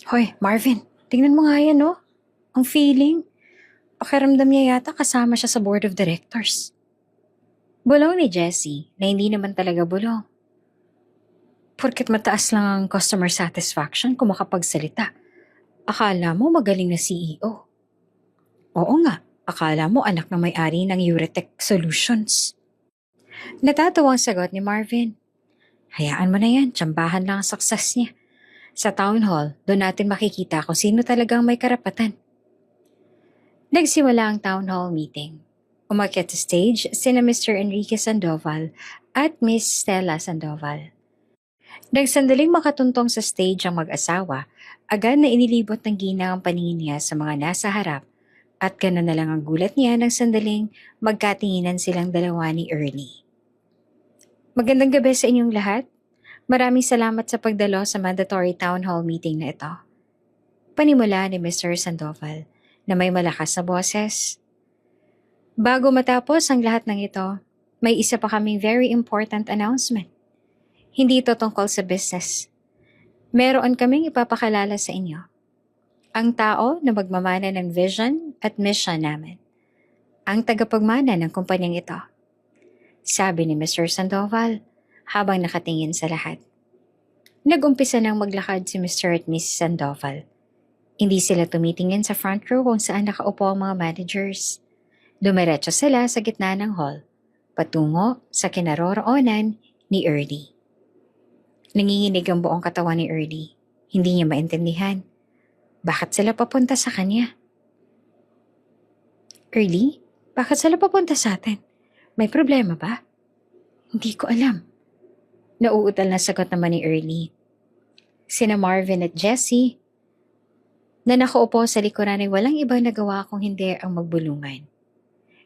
Hoy, Marvin, tingnan mo nga yan, no? Ang feeling. Pakiramdam niya yata kasama siya sa board of directors. Bulong ni Jessie na hindi naman talaga bulong. Porket mataas lang ang customer satisfaction kung makapagsalita. Akala mo magaling na CEO. Oo nga, akala mo anak ng may-ari ng Euretech Solutions. Natatawang sagot ni Marvin. Hayaan mo na yan, tsambahan lang ang success niya. Sa town hall, doon natin makikita kung sino talagang may karapatan. Nagsimula ang town hall meeting. Umakyat sa stage sina Mr. Enrique Sandoval at Miss Stella Sandoval. Nagsandaling makatuntong sa stage ang mag-asawa, agad na inilibot ng ginang ang paningin niya sa mga nasa harap at gano'n na lang ang gulat niya ng sandaling magkatinginan silang dalawa ni Early. Magandang gabi sa inyong lahat. Maraming salamat sa pagdalo sa mandatory town hall meeting na ito. Panimula ni Mr. Sandoval na may malakas na boses. Bago matapos ang lahat ng ito, may isa pa kaming very important announcement. Hindi ito tungkol sa business. Meron kaming ipapakalala sa inyo. Ang tao na magmamana ng vision at mission namin. Ang tagapagmana ng kumpanyang ito. Sabi ni Mr. Sandoval habang nakatingin sa lahat. Nag-umpisa nang maglakad si Mr. at Miss Sandoval. Hindi sila tumitingin sa front row kung saan nakaupo ang mga managers. Dumiretso sila sa gitna ng hall, patungo sa kinaroroonan ni Early. Nanginginig ang buong katawan ni Early. Hindi niya maintindihan. Bakit sila papunta sa kanya? Early, bakit sila papunta sa atin? May problema ba? Hindi ko alam. Nauutal na sagot naman ni Early. Sina Marvin at Jessie na nakaupo sa likuran ay walang ibang nagawa kung hindi ang magbulungan.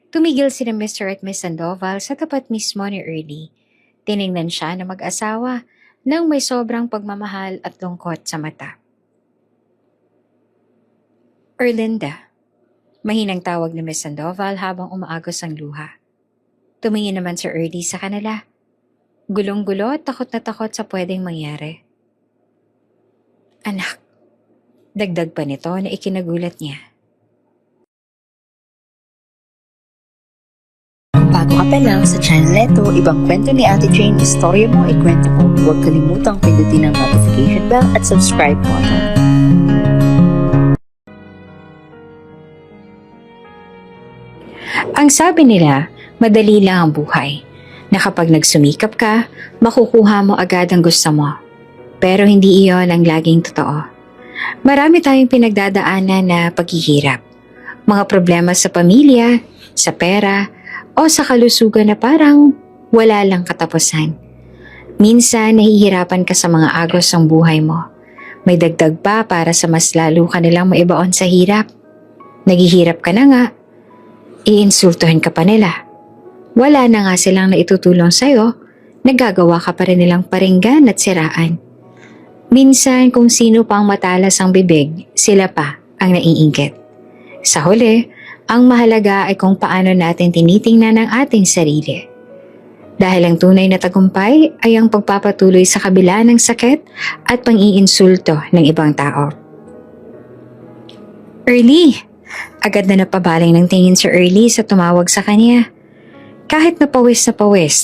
Tumigil sina Mr. at Miss Sandoval sa tapat mismo ni Early. Tiningnan siya na mag-asawa nang may sobrang pagmamahal at lungkot sa mata. Erlinda, mahinang tawag ni Miss Sandoval habang umaagos ang luha. Tumingin naman si Early sa kanila. Gulong-gulo at takot na takot sa pwedeng mangyari. Anak, dagdag pa nito na ikinagulat niya. Bago ka pa lang sa channel neto, ibang kwento ni Ate Jane, istorya mo, ikwento mo. Huwag kalimutang pindutin ang notification bell at subscribe button. Ang sabi nila, madali lang ang buhay. Na kapag nagsumikap ka, makukuha mo agad ang gusto mo. Pero hindi iyon ang laging totoo. Marami tayong pinagdadaanan na paghihirap. Mga problema sa pamilya, sa pera, o sa kalusugan na parang wala lang katapusan. Minsan nahihirapan ka sa mga agos ng buhay mo. May dagdag pa para sa mas lalo ka nilang maibaon sa hirap. Naghihirap ka na nga, iinsultuhin ka pa nila. Wala na nga silang naitutulong sa'yo, nagagawa ka pa rin nilang paringgan at siraan. Minsan kung sino pang matalas ang bibig, sila pa ang naiinggit. Sa huli, ang mahalaga ay kung paano natin tinitingnan ang ating sarili. Dahil ang tunay na tagumpay ay ang pagpapatuloy sa kabila ng sakit at pang-iinsulto ng ibang tao. Early! Agad na napabaling ng tingin si Early sa tumawag sa kanya. Kahit napawis,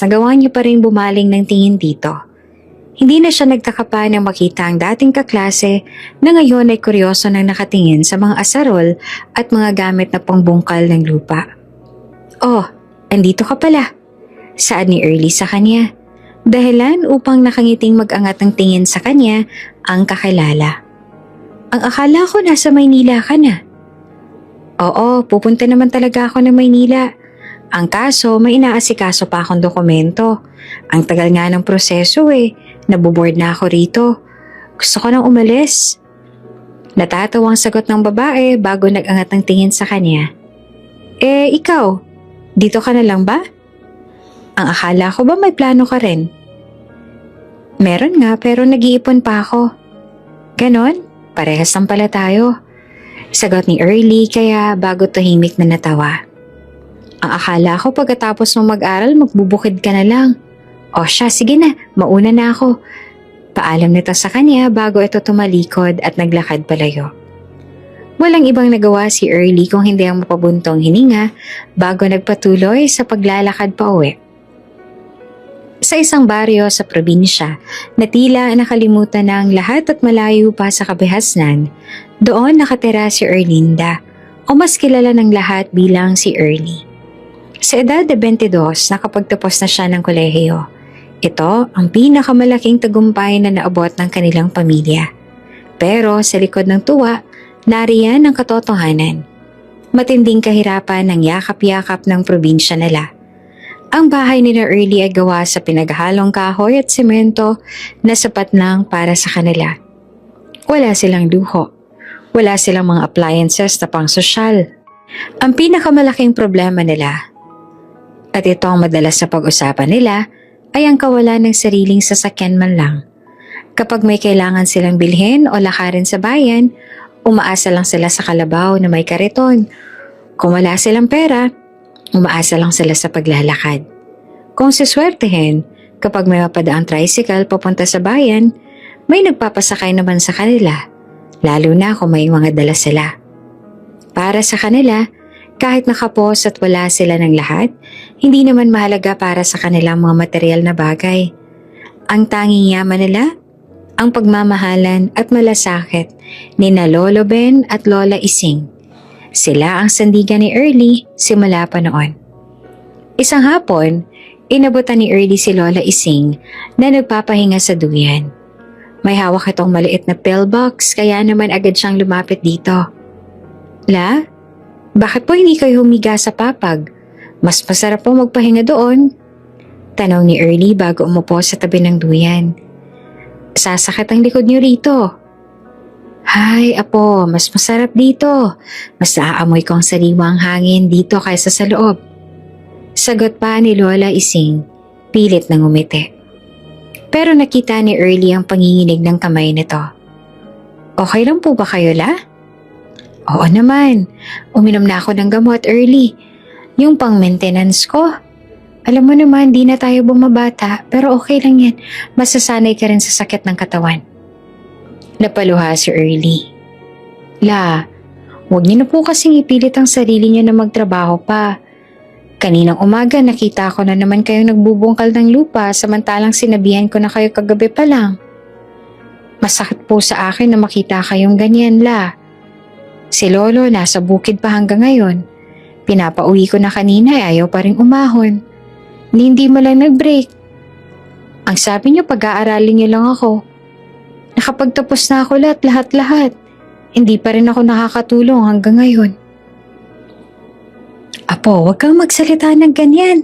nagawa niya pa rin bumaling ng tingin dito. Hindi na siya nagtaka pa nang makita ang dating kaklase na ngayon ay kuryoso nang nakatingin sa mga asarol at mga gamit na pangbungkal ng lupa. Oh, andito ka pala. Saad ni Early sa kanya. Dahilan upang nakangiting mag-angat ng tingin sa kanya ang kakilala. Ang akala ko nasa Maynila ka na. Oo, pupunta naman talaga ako ng Maynila. Ang kaso, may inaasikaso pa akong dokumento. Ang tagal nga ng proseso nabuboard na ako rito. Gusto ko nang umalis. Natatawang sagot ng babae bago nag-angat ng tingin sa kanya. Ikaw, dito ka na lang ba? Ang akala ko ba may plano ka rin? Meron nga pero nag-iipon pa ako. Ganon, parehas lang pala tayo. Sagot ni Early kaya bago tahimik na natawa. Ang akala ko pagkatapos mo mag-aral magbubukid ka na lang. O siya, sige na, mauna na ako. Paalam nito sa kanya bago ito tumalikod at naglakad palayo. Walang ibang nagawa si Early kung hindi ang mapabuntong hininga bago nagpatuloy sa paglalakad pa uwi. Sa isang baryo sa probinsya na tila nakalimutan na ang lahat at malayo pa sa kabihasnan, doon nakatira si Erlinda o mas kilala ng lahat bilang si Early. Sa edad na 22, nakapagtapos na siya ng kolehiyo. Ito ang pinakamalaking tagumpay na naabot ng kanilang pamilya. Pero sa likod ng tuwa, nariyan ang katotohanan. Matinding kahirapan ng yakap-yakap ng probinsya nila. Ang bahay ni Early ay gawa sa pinaghalong kahoy at semento na sapat lang para sa kanila. Wala silang luho. Wala silang mga appliances na pang sosyal. Ang pinakamalaking problema nila, at ito ang madalas sa pag-usapan nila, ay ang kawalan ng sariling sasakyan man lang. Kapag may kailangan silang bilhin o lakarin sa bayan, umaasa lang sila sa kalabaw na may kariton. Kung wala silang pera, umaasa lang sila sa paglalakad. Kung siswertehin, kapag may mapadaang tricycle papunta sa bayan, may nagpapasakay naman sa kanila, lalo na kung may mga dala sila. Para sa kanila, kahit nakapos at wala sila ng lahat, hindi naman mahalaga para sa kanilang mga material na bagay. Ang tanging yaman nila, ang pagmamahalan at malasakit ni na Lolo Ben at Lola Ising. Sila ang sandigan ni Early simula pa noon. Isang hapon, inabutan ni Early si Lola Ising na nagpapahinga sa duyan. May hawak itong maliit na pillbox kaya naman agad siyang lumapit dito. La, bakit po hindi kayo humiga sa papag? Mas masarap po magpahinga doon. Tanong ni Early bago umupo sa tabi ng duyan. Sasakit ang likod niyo rito. Hay, apo, mas masarap dito. Mas naaamoy ko ang sariwang hangin dito kaysa sa loob. Sagot pa ni Lola Ising, pilit na ngumiti. Pero nakita ni Early ang panginginig ng kamay nito. Okay lang po ba kayo, La? Oo naman. Uminom na ako ng gamot early. Yung pang-maintenance ko. Alam mo naman, di na tayo bumabata, pero okay lang yan. Masasanay ka rin sa sakit ng katawan. Napaluha si Early. La, huwag niyo na po kasing ipilit ang sarili niyo na magtrabaho pa. Kaninang umaga nakita ko na naman kayong nagbubungkal ng lupa samantalang sinabihan ko na kayo kagabi pa lang. Masakit po sa akin na makita kayong ganyan, La. Si Lolo nasa bukid pa hanggang ngayon. Pinapauwi ko na kanina ayaw pa rin umahon. Hindi mo lang nag-break. Ang sabi niyo pag-aaralin niyo lang ako. Nakapagtapos na ako lahat. Hindi pa rin ako nakakatulong hanggang ngayon. Apo, huwag kang magsalita ng ganyan.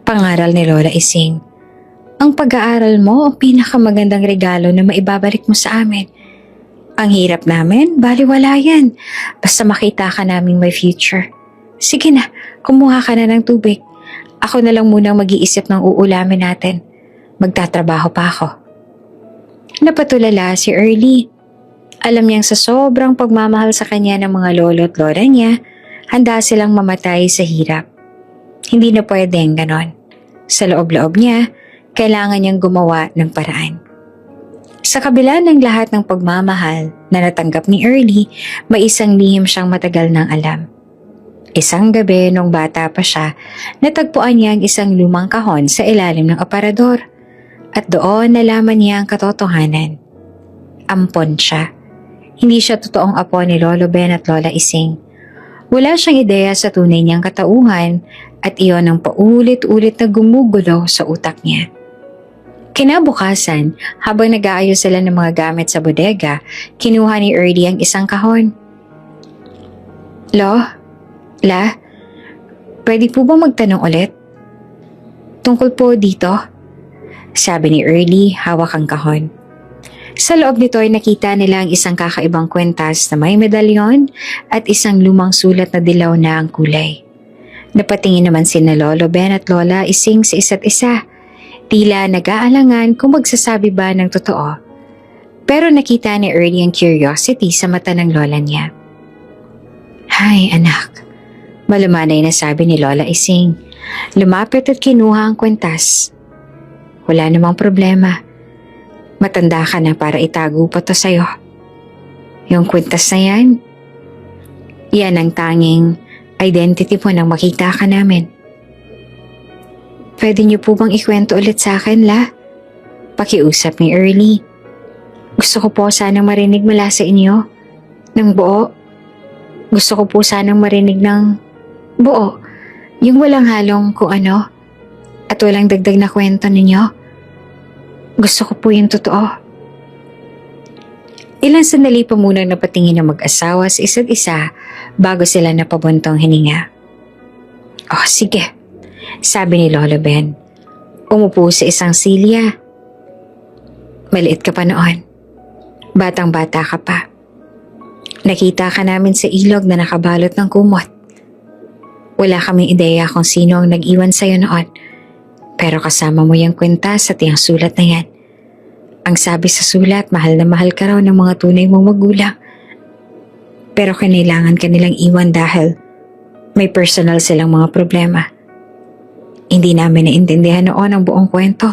Pangaral ni Lola Ising. Ang pag-aaral mo ang pinakamagandang regalo na maibabalik mo sa amin. Ang hirap namin, baliwala yan. Basta makita ka naming may future. Sige na, kumuha ka na ng tubig. Ako na lang munang mag-iisip ng uulamin natin. Magtatrabaho pa ako. Napatulala si Early. Alam niyang sa sobrang pagmamahal sa kanya ng mga lolo at lola niya, handa silang mamatay sa hirap. Hindi na pwedeng ganon. Sa loob-loob niya, kailangan niyang gumawa ng paraan. Sa kabila ng lahat ng pagmamahal na natanggap ni Early, may isang lihim siyang matagal nang alam. Isang gabi nung bata pa siya, natagpuan niya ang isang lumang kahon sa ilalim ng aparador. At doon nalaman niya ang katotohanan. Ampon siya. Hindi siya totoong apo ni Lolo Ben at Lola Ising. Wala siyang ideya sa tunay niyang katauhan at iyon ang paulit-ulit na gumugulo sa utak niya. Kinabukasan, habang nag-aayos sila ng mga gamit sa bodega, kinuha ni Early ang isang kahon. La, pwede po ba magtanong ulit? Tungkol po dito? Sabi ni Early, hawak ang kahon. Sa loob nito ay nakita nila ang isang kakaibang kwentas na may medalyon at isang lumang sulat na dilaw na ang kulay. Napatingin naman sina Lolo Ben at Lola Ising sa isa't isa. Tila nag-aalangan kung magsasabi ba ng totoo. Pero nakita ni Early ang curiosity sa mata ng lola niya. Hay anak, malumanay na sabi ni Lola Ising. Lumapit at kinuha ang kwentas. Wala namang problema. Matanda ka na para itago pa to sa'yo. Yung kwintas na yan ang tanging identity mo nang makita ka namin. Pwede niyo po bang ikwento ulit sa akin, La? Pakiusap ni Early. Gusto ko po sanang marinig mula sa inyo ng buo. Gusto ko po sanang marinig ng buo. Yung walang halong kung ano at walang dagdag na kwento ninyo. Gusto ko po yung totoo. Ilang sandali pa munang napatingin ng mag-asawa sa isa't isa bago sila napabuntong hininga. Oh, sige, sabi ni Lolo Ben. Umupo sa isang silya. Maliit ka pa noon. Batang-bata ka pa. Nakita ka namin sa ilog na nakabalot ng kumot. Wala kaming ideya kung sino ang nag-iwan sa'yo noon. Pero kasama mo yung kwintas at yung sulat na yan. Ang sabi sa sulat, mahal na mahal ka raw ng mga tunay mong magulang. Pero kinailangan ka nilang iwan dahil may personal silang mga problema. Hindi namin naintindihan noon ang buong kwento.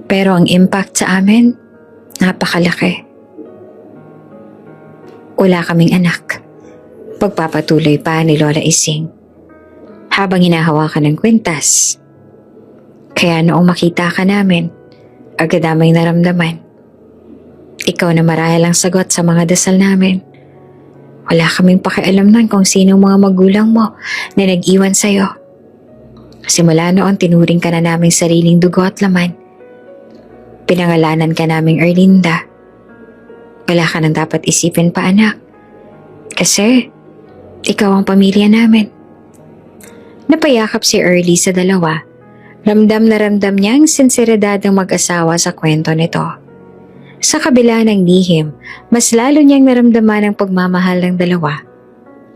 Pero ang impact sa amin, napakalaki. Wala kaming anak. Pagpapatuloy pa ni Lola Ising habang hinahawakan ng kwintas. Kaya noong makita ka namin, agad aming naramdaman. Ikaw na marahil ang sagot sa mga dasal namin. Wala kaming pakialamnan kung sinong mga magulang mo na nag-iwan sa'yo. Simula noon tinuring ka na naming sariling dugo at laman. Pinangalanan ka naming Erlinda. Wala ka nang dapat isipin pa, anak. Kasi ikaw ang pamilya namin. Napayakap si Early sa dalawa. Ramdam na ramdam niya ang sinseridad ng mag-asawa sa kwento nito. Sa kabila ng lihim, mas lalo niyang naramdaman ang pagmamahal ng dalawa.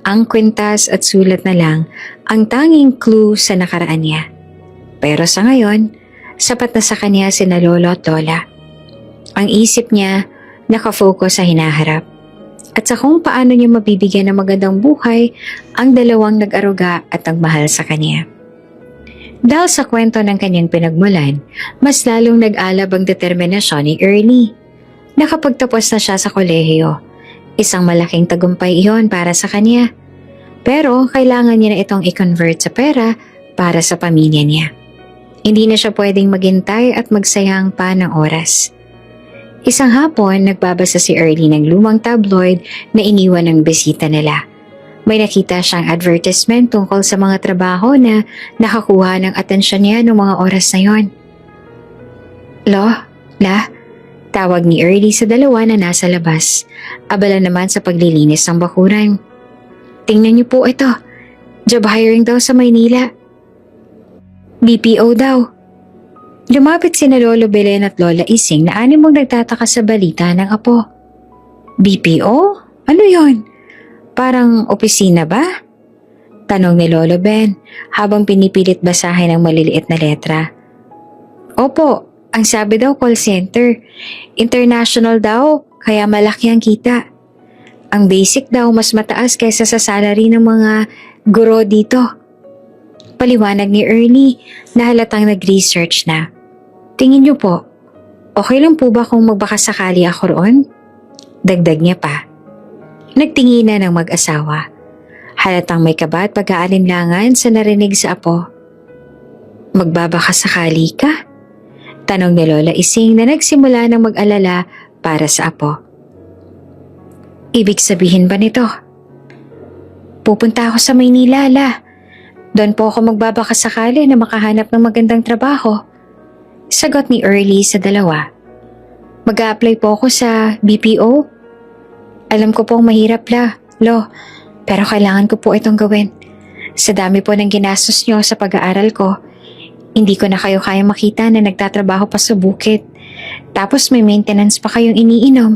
Ang kwintas at sulat na lang ang tanging clue sa nakaraan niya. Pero sa ngayon, sapat na sa kanya sina Lolo at Lola. Ang isip niya nakafocus sa hinaharap at sa kung paano niya mabibigyan ng magandang buhay ang dalawang nag-aruga at nagmahal sa kanya. Dahil sa kwento ng kanyang pinagmulan, mas lalong nag-alab ang determinasyon ni Early. Nakapagtapos na siya sa kolehiyo. Isang malaking tagumpay iyon para sa kanya. Pero kailangan niya na itong i-convert sa pera para sa pamilya niya. Hindi na siya pwedeng maghintay at magsayang pa ng oras. Isang hapon, nagbabasa si Early ng lumang tabloid na iniwan ng bisita nila. May nakita siyang advertisement tungkol sa mga trabaho na nakakuha ng atensyon niya noong mga oras na yon. La, tawag ni Early sa dalawa na nasa labas. Abala naman sa paglilinis ng bakuran. Tingnan niyo po ito. Job hiring daw sa Maynila. BPO daw. Lumapit sina Lolo Belen at Lola Ising na animong nagtataka sa balita ng apo. BPO? Ano yon? Parang opisina ba? Tanong ni Lolo Ben habang pinipilit basahin ang maliliit na letra. Opo, ang sabi daw call center. International daw, kaya malaki ang kita. Ang basic daw mas mataas kaysa sa salary ng mga guro dito. Paliwanag ni Ernie na halatang nag-research na. Tingin niyo po, okay lang po ba kung magbakasakali ako roon? Dagdag niya pa. Nagtinginan ng mag-asawa. Halatang may kaba at pag-aalinlangan sa narinig sa apo. Magbabakasakali ka? Tanong ni Lola Ising na nagsimula ng mag-alala para sa apo. Ibig sabihin ba nito? Pupunta ako sa Maynila, La. Doon po ako magbabakasakali na makahanap ng magandang trabaho. Sagot ni Early sa dalawa. Mag-a-apply po ako sa BPO. Alam ko pong mahirap, Lo, pero kailangan ko po itong gawin. Sa dami po ng ginastos niyo sa pag-aaral ko, hindi ko na kayo kaya makita na nagtatrabaho pa sa bukid. Tapos may maintenance pa kayong iniinom.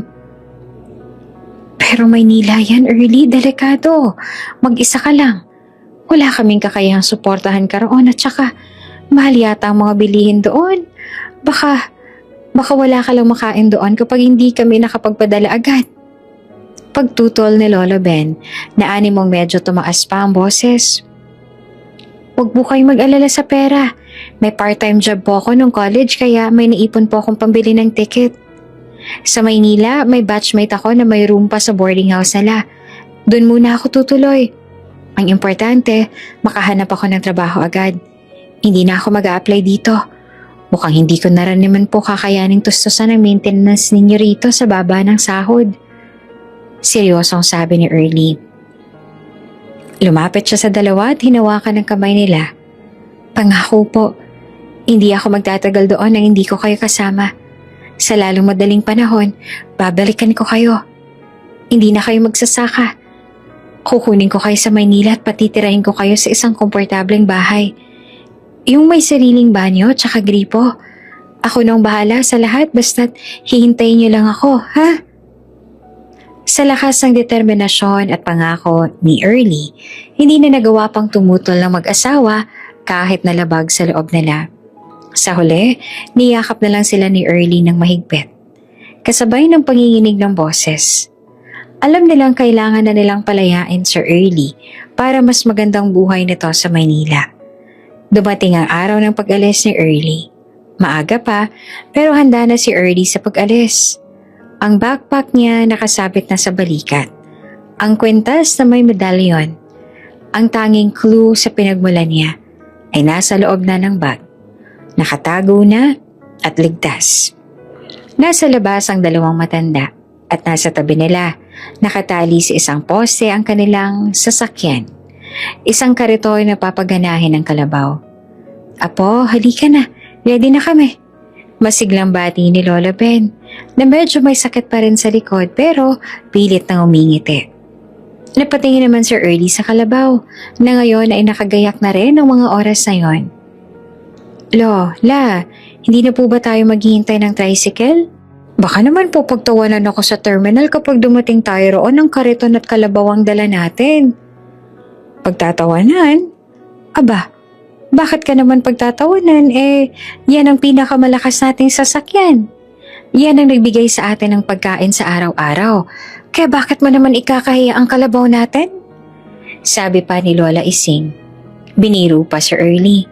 Pero Maynila yan, Early, delikado. Mag-isa ka lang. Wala kaming kakayahang suportahan ka roon at saka mahal yata ang mga bilihin doon. Baka wala ka lang makain doon kapag hindi kami nakapagpadala agad. Pagtutol ni Lolo Ben na animong medyo tumaas pa ang boses. Huwag po kayong mag-alala sa pera. May part-time job po ako nung college kaya may naipon po akong pambili ng ticket. Sa Maynila, may batchmate ako na may room pa sa boarding house nila. Doon muna ako tutuloy. Ang importante, makahanap ako ng trabaho agad. Hindi na ako mag-a-apply dito. Mukhang hindi ko na rin naman po kakayaning tustusan ang maintenance ninyo rito sa baba ng sahod. Seryosong sabi ni Early. Lumapit siya sa dalawa at hinawakan ng kamay nila. Pangako po, hindi ako magtatagal doon nang hindi ko kayo kasama. Sa lalong madaling panahon, babalikan ko kayo. Hindi na kayo magsasaka. Kukunin ko kayo sa Maynila at patitirahin ko kayo sa isang komportableng bahay. Yung may sariling banyo tsaka gripo. Ako nang bahala sa lahat basta't hihintayin niyo lang ako, ha? Sa lakas ng determinasyon at pangako ni Early, hindi na nagawa pang tumutol ng mag-asawa kahit nalabag sa loob nila. Sa huli, niyakap na lang sila ni Early ng mahigpit. Kasabay ng panginginig ng boses. Alam nilang kailangan na nilang palayain Sir Early para mas magandang buhay nito sa Maynila. Dumating ang araw ng pag-alis ni Early. Maaga pa, pero handa na si Early sa pag-alis. Ang backpack niya nakasabit na sa balikat. Ang kwintas na may medalyon. Ang tanging clue sa pinagmulan niya ay nasa loob na ng bag. Nakatago na at ligtas. Nasa labas ang dalawang matanda at nasa tabi nila, nakatali sa isang poste ang kanilang sasakyan. Isang karitoy na papaganahin ng kalabaw. Apo, halika na. Ready na kami. Masiglang bati ni Lola Ben na medyo may sakit pa rin sa likod pero pilit nang umingiti. Napatingin naman Sir Early sa kalabaw na ngayon ay nakagayak na rin ng mga oras na yon. La, hindi na po ba tayo maghihintay ng tricycle? Baka naman po pagtawanan ako sa terminal kapag dumating tayo roon ng kariton at kalabaw ang dala natin. Pagtatawanan? Aba, bakit ka naman pagtatawanan? Yan ang pinakamalakas nating sasakyan. Yan ang nagbigay sa atin ng pagkain sa araw-araw. Kaya bakit mo naman ikakahiya ang kalabaw natin? Sabi pa ni Lola Ising. Biniru pa Sir Early.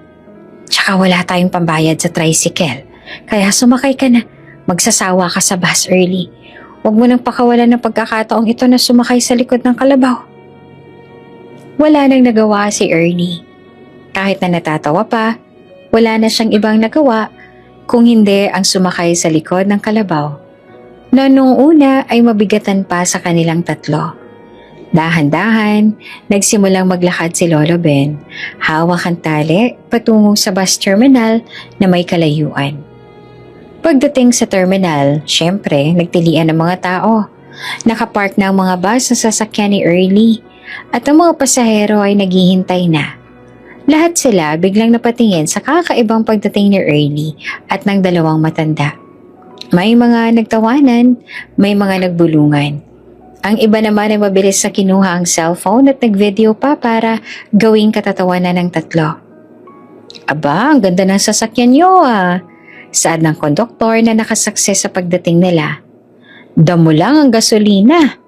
Tsaka wala tayong pambayad sa tricycle. Kaya sumakay ka na. Magsasawa ka sa bus Early. Huwag mo nang pakawalan ng pagkakataong ito na sumakay sa likod ng kalabaw. Wala nang nagawa si Early. Kahit na natatawa pa, wala na siyang ibang nagawa kung hindi ang sumakay sa likod ng kalabaw na noong una ay mabigatan pa sa kanilang tatlo. Dahan-dahan, nagsimulang maglakad si Lolo Ben, hawak ang tali patungo sa bus terminal na may kalayuan. Pagdating sa terminal, syempre, nagtilian ng mga tao. Nakapark na ang mga bus sa sasakyan ni Early at ang mga pasahero ay naghihintay na. Lahat sila biglang napatingin sa kakaibang pagdating ni Early at ng dalawang matanda. May mga nagtawanan, may mga nagbulungan. Ang iba naman ay mabilis na kinuha ang cellphone at nagvideo pa para gawing katatawanan ng tatlo. Aba, ang ganda ng sasakyan niyo ah! Saad ng konduktor na nakasakse sa pagdating nila. Damo lang ang gasolina.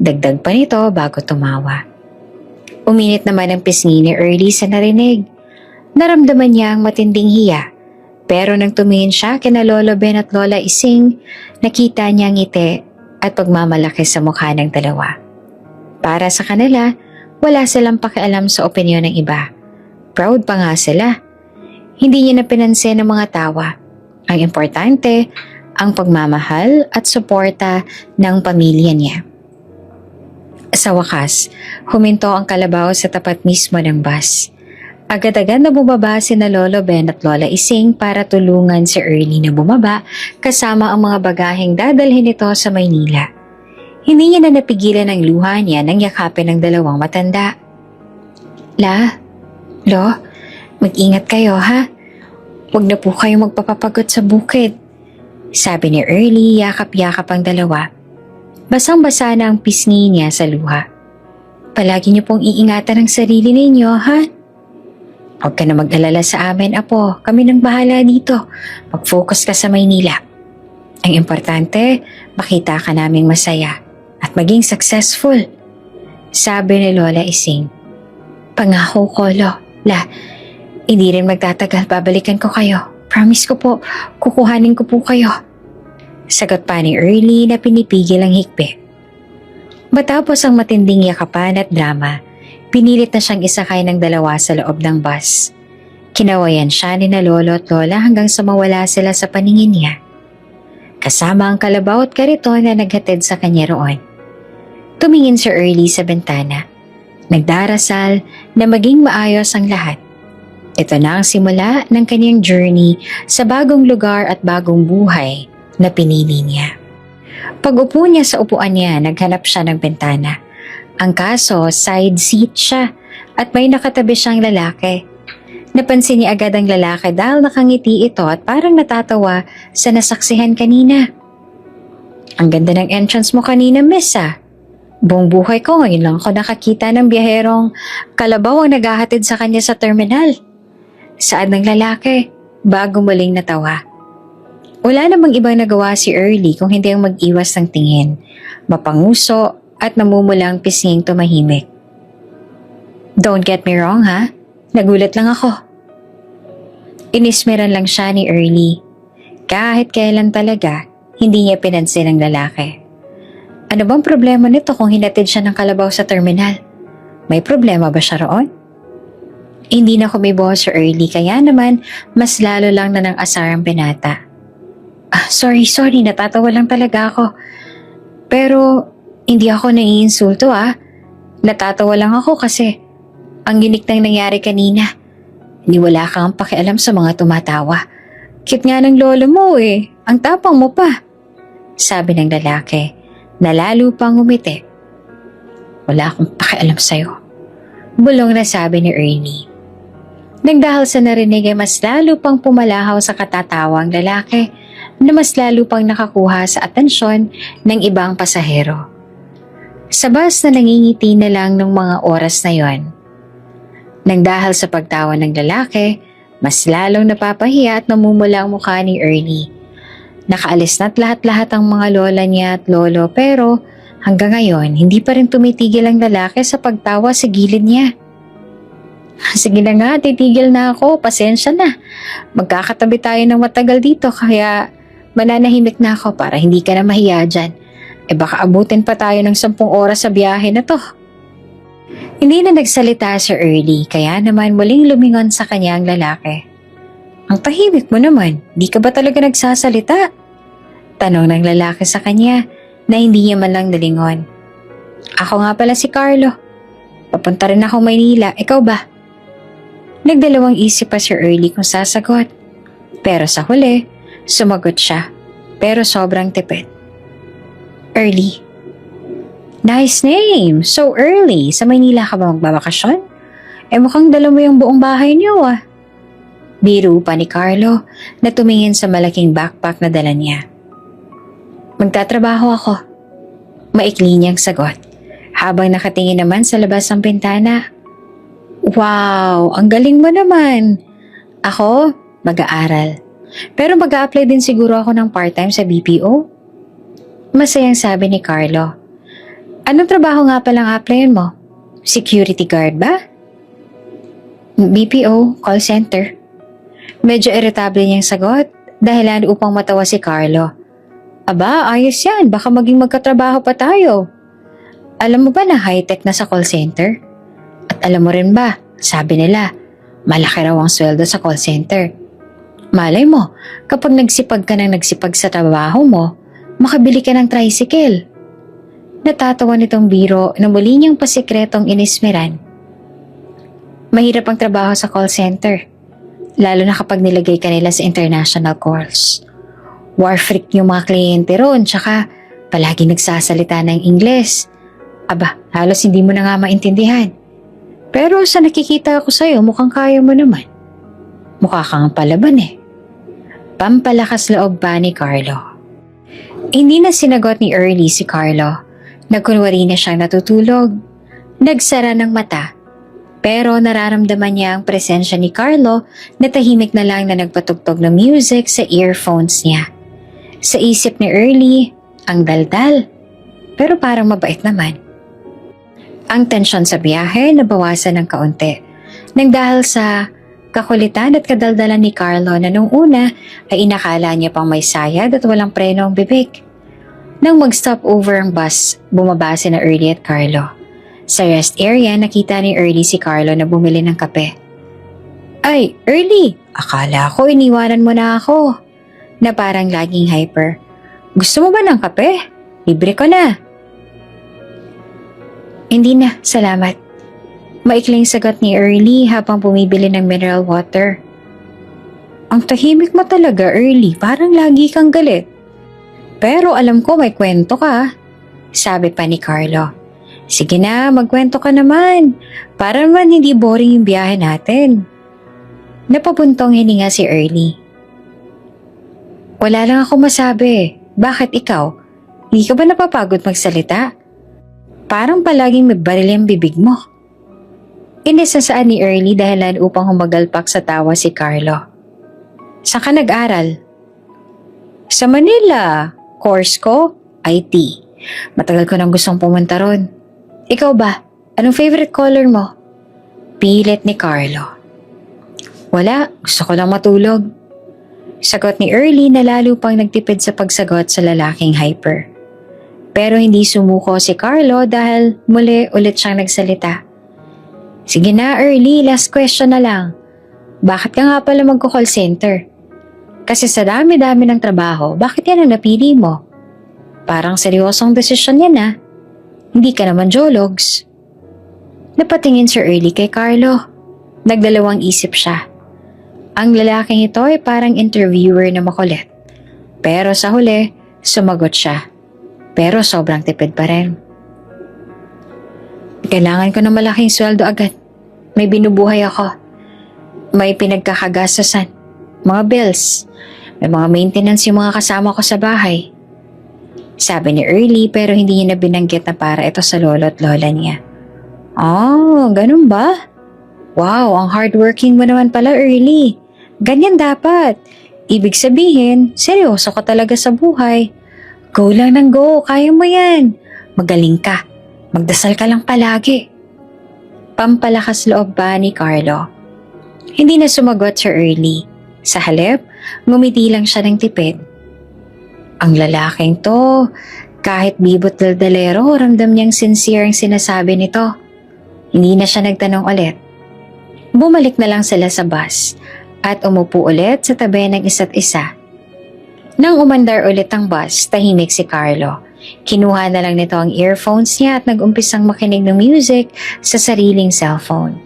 Dagdag pa nito bago tumawa. Uminit naman ang pisngi ni Early sa narinig. Naramdaman niya ang matinding hiya. Pero nang tumingin siya kina Lolo Ben at Lola Ising, nakita niya ang ngiti at pagmamalaki sa mukha ng dalawa. Para sa kanila, wala silang pakialam sa opinyon ng iba. Proud pa nga sila. Hindi niya napinansin ang mga tawa. Ang importante, ang pagmamahal at suporta ng pamilya niya. Sa wakas, huminto ang kalabaw sa tapat mismo ng bus. Agad-agad na bumaba sina Lolo Ben at Lola Ising para tulungan si Early na bumaba kasama ang mga bagaheng dadalhin nito sa Maynila. Hindi niya na napigilan ang luha niya nang yakapin ng dalawang matanda. Lo, mag-ingat kayo ha. Huwag na po kayo magpapapagod sa bukid. Sabi ni Early, yakap-yakap ang dalawa. Basang-basa na ang pisngi niya sa luha. Palagi niyo pong iingatan ang sarili ninyo, ha? Huwag ka na mag-alala sa amin, Apo. Kami nang bahala dito. Mag-focus ka sa Maynila. Ang importante, makita ka naming masaya at maging successful. Sabi ni Lola Ising. Pangako ko, La. Hindi rin magtatagal, babalikan ko kayo. Promise ko po, kukuhanin ko po kayo. Sagot pa ni Early na pinipigil ang hikbi. Matapos ang matinding yakapan at drama, pinilit na siyang isakay ng dalawa sa loob ng bus. Kinawayan siya ni na lolo at lola hanggang sa mawala sila sa paningin niya. Kasama ang kalabaw at kariton na naghatid sa kanya roon. Tumingin si Early sa bintana. Nagdarasal na maging maayos ang lahat. Ito na ang simula ng kanyang journey sa bagong lugar at bagong buhay na pinili niya. Pag-upo niya sa upuan niya, naghanap siya ng bintana. Ang kaso, side seat siya at may nakatabi siyang lalaki. Napansin niya agad ang lalaki dahil nakangiti ito at parang natatawa sa nasaksihan kanina. Ang ganda ng entrance mo kanina, miss ah. Buong buhay ko ngayon lang ako nakakita ng biyaherong kalabaw ang naghahatid sa kanya sa terminal. Saad ng lalaki, bago muling natawa. Wala namang ibang nagawa si Early kung hindi ang mag-iwas ng tingin, mapanguso at namumulang pisnging tumahimik. Don't get me wrong ha, nagulat lang ako. Inismeran lang siya ni Early. Kahit kailan talaga, hindi niya pinansin ang lalaki. Ano bang problema nito kung hinatid siya ng kalabaw sa terminal? May problema ba siya roon? Hindi na kumibo si Early kaya naman mas lalo lang na ng asar ang binata. Sorry, natatawa lang talaga ako. Pero hindi ako naiinsulto Natatawa lang ako kasi ang ginik ng nangyari kanina. Ni wala kang pakialam sa mga tumatawa. Cute nga ng lolo mo ang tapang mo pa. Sabi ng lalaki. Nalalo pang umiti. Wala akong pakialam sa'yo. Bulong na sabi ni Ernie. Nang dahil sa narinig ay mas lalo pang pumalahaw sa katatawa ang lalaki na mas lalo pang nakakuha sa atensyon ng ibang pasahero. Sa bus na nangingiti na lang ng mga oras na yon. Nang dahil sa pagtawa ng lalaki, mas lalong napapahiya at namumula ang mukha ni Ernie. Nakaalis na't lahat-lahat ang mga lola niya at lolo pero hanggang ngayon hindi pa rin tumitigil ang lalaki sa pagtawa sa gilid niya. Sige na nga, titigil na ako, pasensya na. Magkakatabi tayo ng matagal dito kaya mananahimik na ako para hindi ka na mahiya dyan. Baka abutin pa tayo ng 10 oras sa biyahe na to. Hindi na nagsalita si Early kaya naman muling lumingon sa kanya ang lalaki. Ang tahimik mo naman, di ka ba talaga nagsasalita? Tanong ng lalaki sa kanya na hindi niya man lang nalingon. Ako nga pala si Carlo. Papunta rin ako Maynila, ikaw ba? Nagdalawang isip pa si Early kung sasagot. Pero sa huli, sumagot siya. Pero sobrang tipid. Early. Nice name! So early. Sa Maynila ka ba magbabakasyon? Mukhang dala mo yung buong bahay niyo Biro pa ni Carlo na tumingin sa malaking backpack na dala niya. Magtatrabaho ako. Maikli niyang sagot. Habang nakatingin naman sa labas ng bintana. Wow! Ang galing mo naman! Ako, mag-aaral. Pero mag-a-apply din siguro ako ng part-time sa BPO. Masayang sabi ni Carlo. Anong trabaho nga palang applyan mo? Security guard ba? BPO, call center. Medyo irritable niyang sagot dahilan upang matawa si Carlo. Aba, ayos yan. Baka maging magkatrabaho pa tayo. Alam mo ba na high-tech na sa call center? At alam mo rin ba, sabi nila, malaki raw ang sweldo sa call center. Malay mo, kapag nagsipag ka ng nagsipag sa trabaho mo, makabili ka ng tricycle. Natatawa nitong biro na muli niyang pasikretong inismeran. Mahirap ang trabaho sa call center, lalo na kapag nilagay ka nila sa international calls. War freak yung mga kliyente ron, tsaka palagi nagsasalita ng Ingles. Aba, halos hindi mo na nga maintindihan. Pero sa nakikita ko sa'yo, mukhang kaya mo naman. Mukha kang palaban Pampalakas loob pa ni Carlo. Hindi na sinagot ni Early si Carlo. Nagkunwari na siyang natutulog. Nagsara ng mata. Pero nararamdaman niya ang presensya ni Carlo na tahimik na lang na nagpatugtog ng music sa earphones niya. Sa isip ni Early, ang daldal. Pero parang mabait naman. Ang tensyon sa biyahe nabawasan ng kaunti. Nang dahil sa kakulitan at kadaldalan ni Carlo na nung una ay inakala niya pang may sayad at walang preno ang bibig. Nang mag-stop over ang bus, bumaba si na Early at Carlo. Sa rest area, nakita ni Early si Carlo na bumili ng kape. Ay, Early! Akala ko iniwanan mo na ako. Na parang laging hyper. Gusto mo ba ng kape? Libre ko na. Hindi na, salamat. Maikling sagot ni Early habang bumibili ng mineral water. Ang tahimik mo talaga, Early. Parang lagi kang galit. Pero alam ko may kwento ka. Sabi pa ni Carlo. Sige na, magkwento ka naman. Para naman hindi boring yung biyahe natin. Napabuntong hininga si Early. Wala lang ako masabi. Bakit ikaw? Hindi ka ba napapagod magsalita? Parang palaging may baril ang bibig mo. Inisasaan ni Early dahilan upang humagalpak sa tawa si Carlo. Saan ka nag-aral? Sa Manila. Course ko, IT. Matagal ko nang gustong pumunta ron. Ikaw ba? Anong favorite color mo? Pilit ni Carlo. Wala, gusto ko lang matulog. Sagot ni Early na lalo pang nagtipid sa pagsagot sa lalaking hyper. Pero hindi sumuko si Carlo dahil muli ulit siyang nagsalita. Sige na Early, last question na lang. Bakit ka nga pala magko-call center? Kasi sa dami-dami ng trabaho, bakit yan ang napili mo? Parang seryosong desisyon yan ah. Hindi ka naman jologs. Napatingin si Early kay Carlo. Nagdalawang isip siya. Ang lalaking ito ay parang interviewer na makulit. Pero sa huli, sumagot siya. Pero sobrang tipid pa rin. Kailangan ko ng malaking sweldo agad. May binubuhay ako. May pinagkakagastasan. Mga bills. May mga maintenance yung mga kasama ko sa bahay. Sabi ni Early pero hindi niya na binanggit na para ito sa lolo at lola niya. Oh, ganun ba? Wow, ang hardworking mo naman pala Early. Ganyan dapat. Ibig sabihin, seryoso ka talaga sa buhay. Go lang ng go, kaya mo yan. Magaling ka. Magdasal ka lang palagi. Pampalakas loob ba ni Carlo? Hindi na sumagot si Early. Sa halip, ngumiti lang siya ng tipid. Ang lalaking to, kahit bibot daldalero, ramdam niyang sincere ang sinasabi nito. Hindi na siya nagtanong ulit. Bumalik na lang sila sa bus at umupo ulit sa tabi ng isa't isa. Nang umandar ulit ang bus, tahimik si Carlo. Kinuha na lang nito ang earphones niya at nag-umpisang makinig ng music sa sariling cellphone.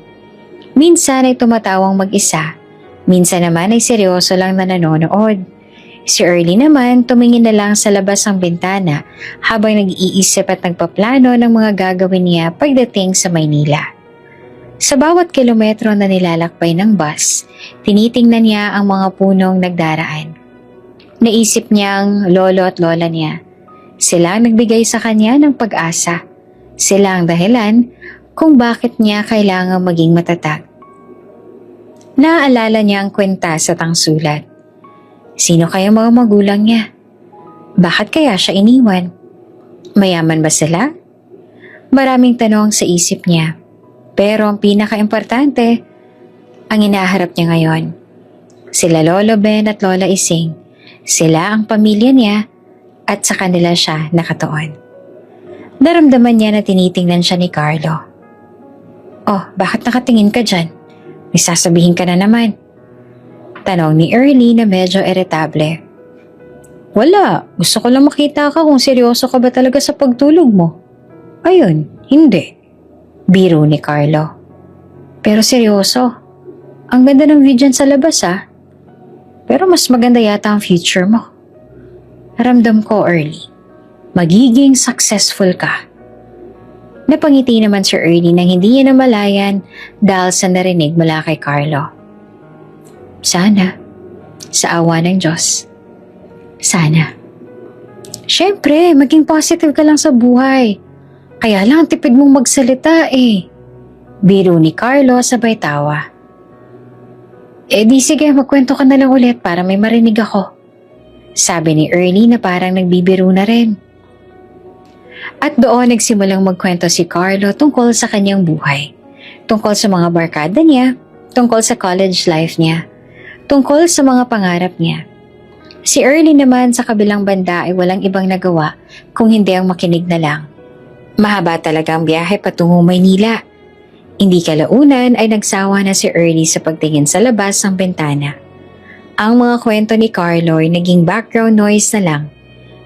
Minsan ay tumatawang mag-isa, minsan naman ay seryoso lang na nanonood. Si Early naman tumingin na lang sa labas ng bintana habang nag-iisip at nagpaplano ng mga gagawin niya pagdating sa Maynila. Sa bawat kilometro na nilalakbay ng bus, tinitingnan niya ang mga punong nagdaraan. Naisip niyang lolo at lola niya. Sila ang nagbigay sa kanya ng pag-asa. Sila ang dahilan kung bakit niya kailangang maging matatag. Naaalala niya ang kwenta sa tangsulat. Sino kaya mga magulang niya? Bakit kaya siya iniwan? Mayaman ba sila? Maraming tanong sa isip niya. Pero ang pinaka-importante, ang inaharap niya ngayon. Sila Lolo Ben at Lola Ising. Sila ang pamilya niya at sa kanila siya nakatuon. Naramdaman niya na tinitingnan siya ni Carlo. Oh, bakit nakatingin ka dyan? May sasabihin ka na naman. Tanong ni Early na medyo iritable. Wala, gusto ko lang makita ka kung seryoso ka ba talaga sa pagtulog mo. Ayun, hindi. Biro ni Carlo. Pero seryoso, ang ganda ng view dyan sa labas ah. Pero mas maganda yata ang future mo. Ramdam ko Early, magiging successful ka. Napangiti naman si Early nang hindi niya namalayan dahil sa narinig mula kay Carlo. Sana, sa awa ng Diyos. Sana. Siyempre, maging positive ka lang sa buhay. Kaya lang tipid mong magsalita eh. Biro ni Carlo sabay tawa. Di sige, magkwento ka na lang ulit para may marinig ako. Sabi ni Early na parang nagbibiro na rin. At doon nagsimulang magkwento si Carlo tungkol sa kanyang buhay. Tungkol sa mga barkada niya, tungkol sa college life niya, tungkol sa mga pangarap niya. Si Early naman sa kabilang banda ay walang ibang nagawa kung hindi ang makinig na lang. Mahaba talaga ang biyahe patungo Maynila. Hindi kalaunan ay nagsawa na si Early sa pagtingin sa labas ng bintana. Ang mga kwento ni Carlo ay naging background noise na lang.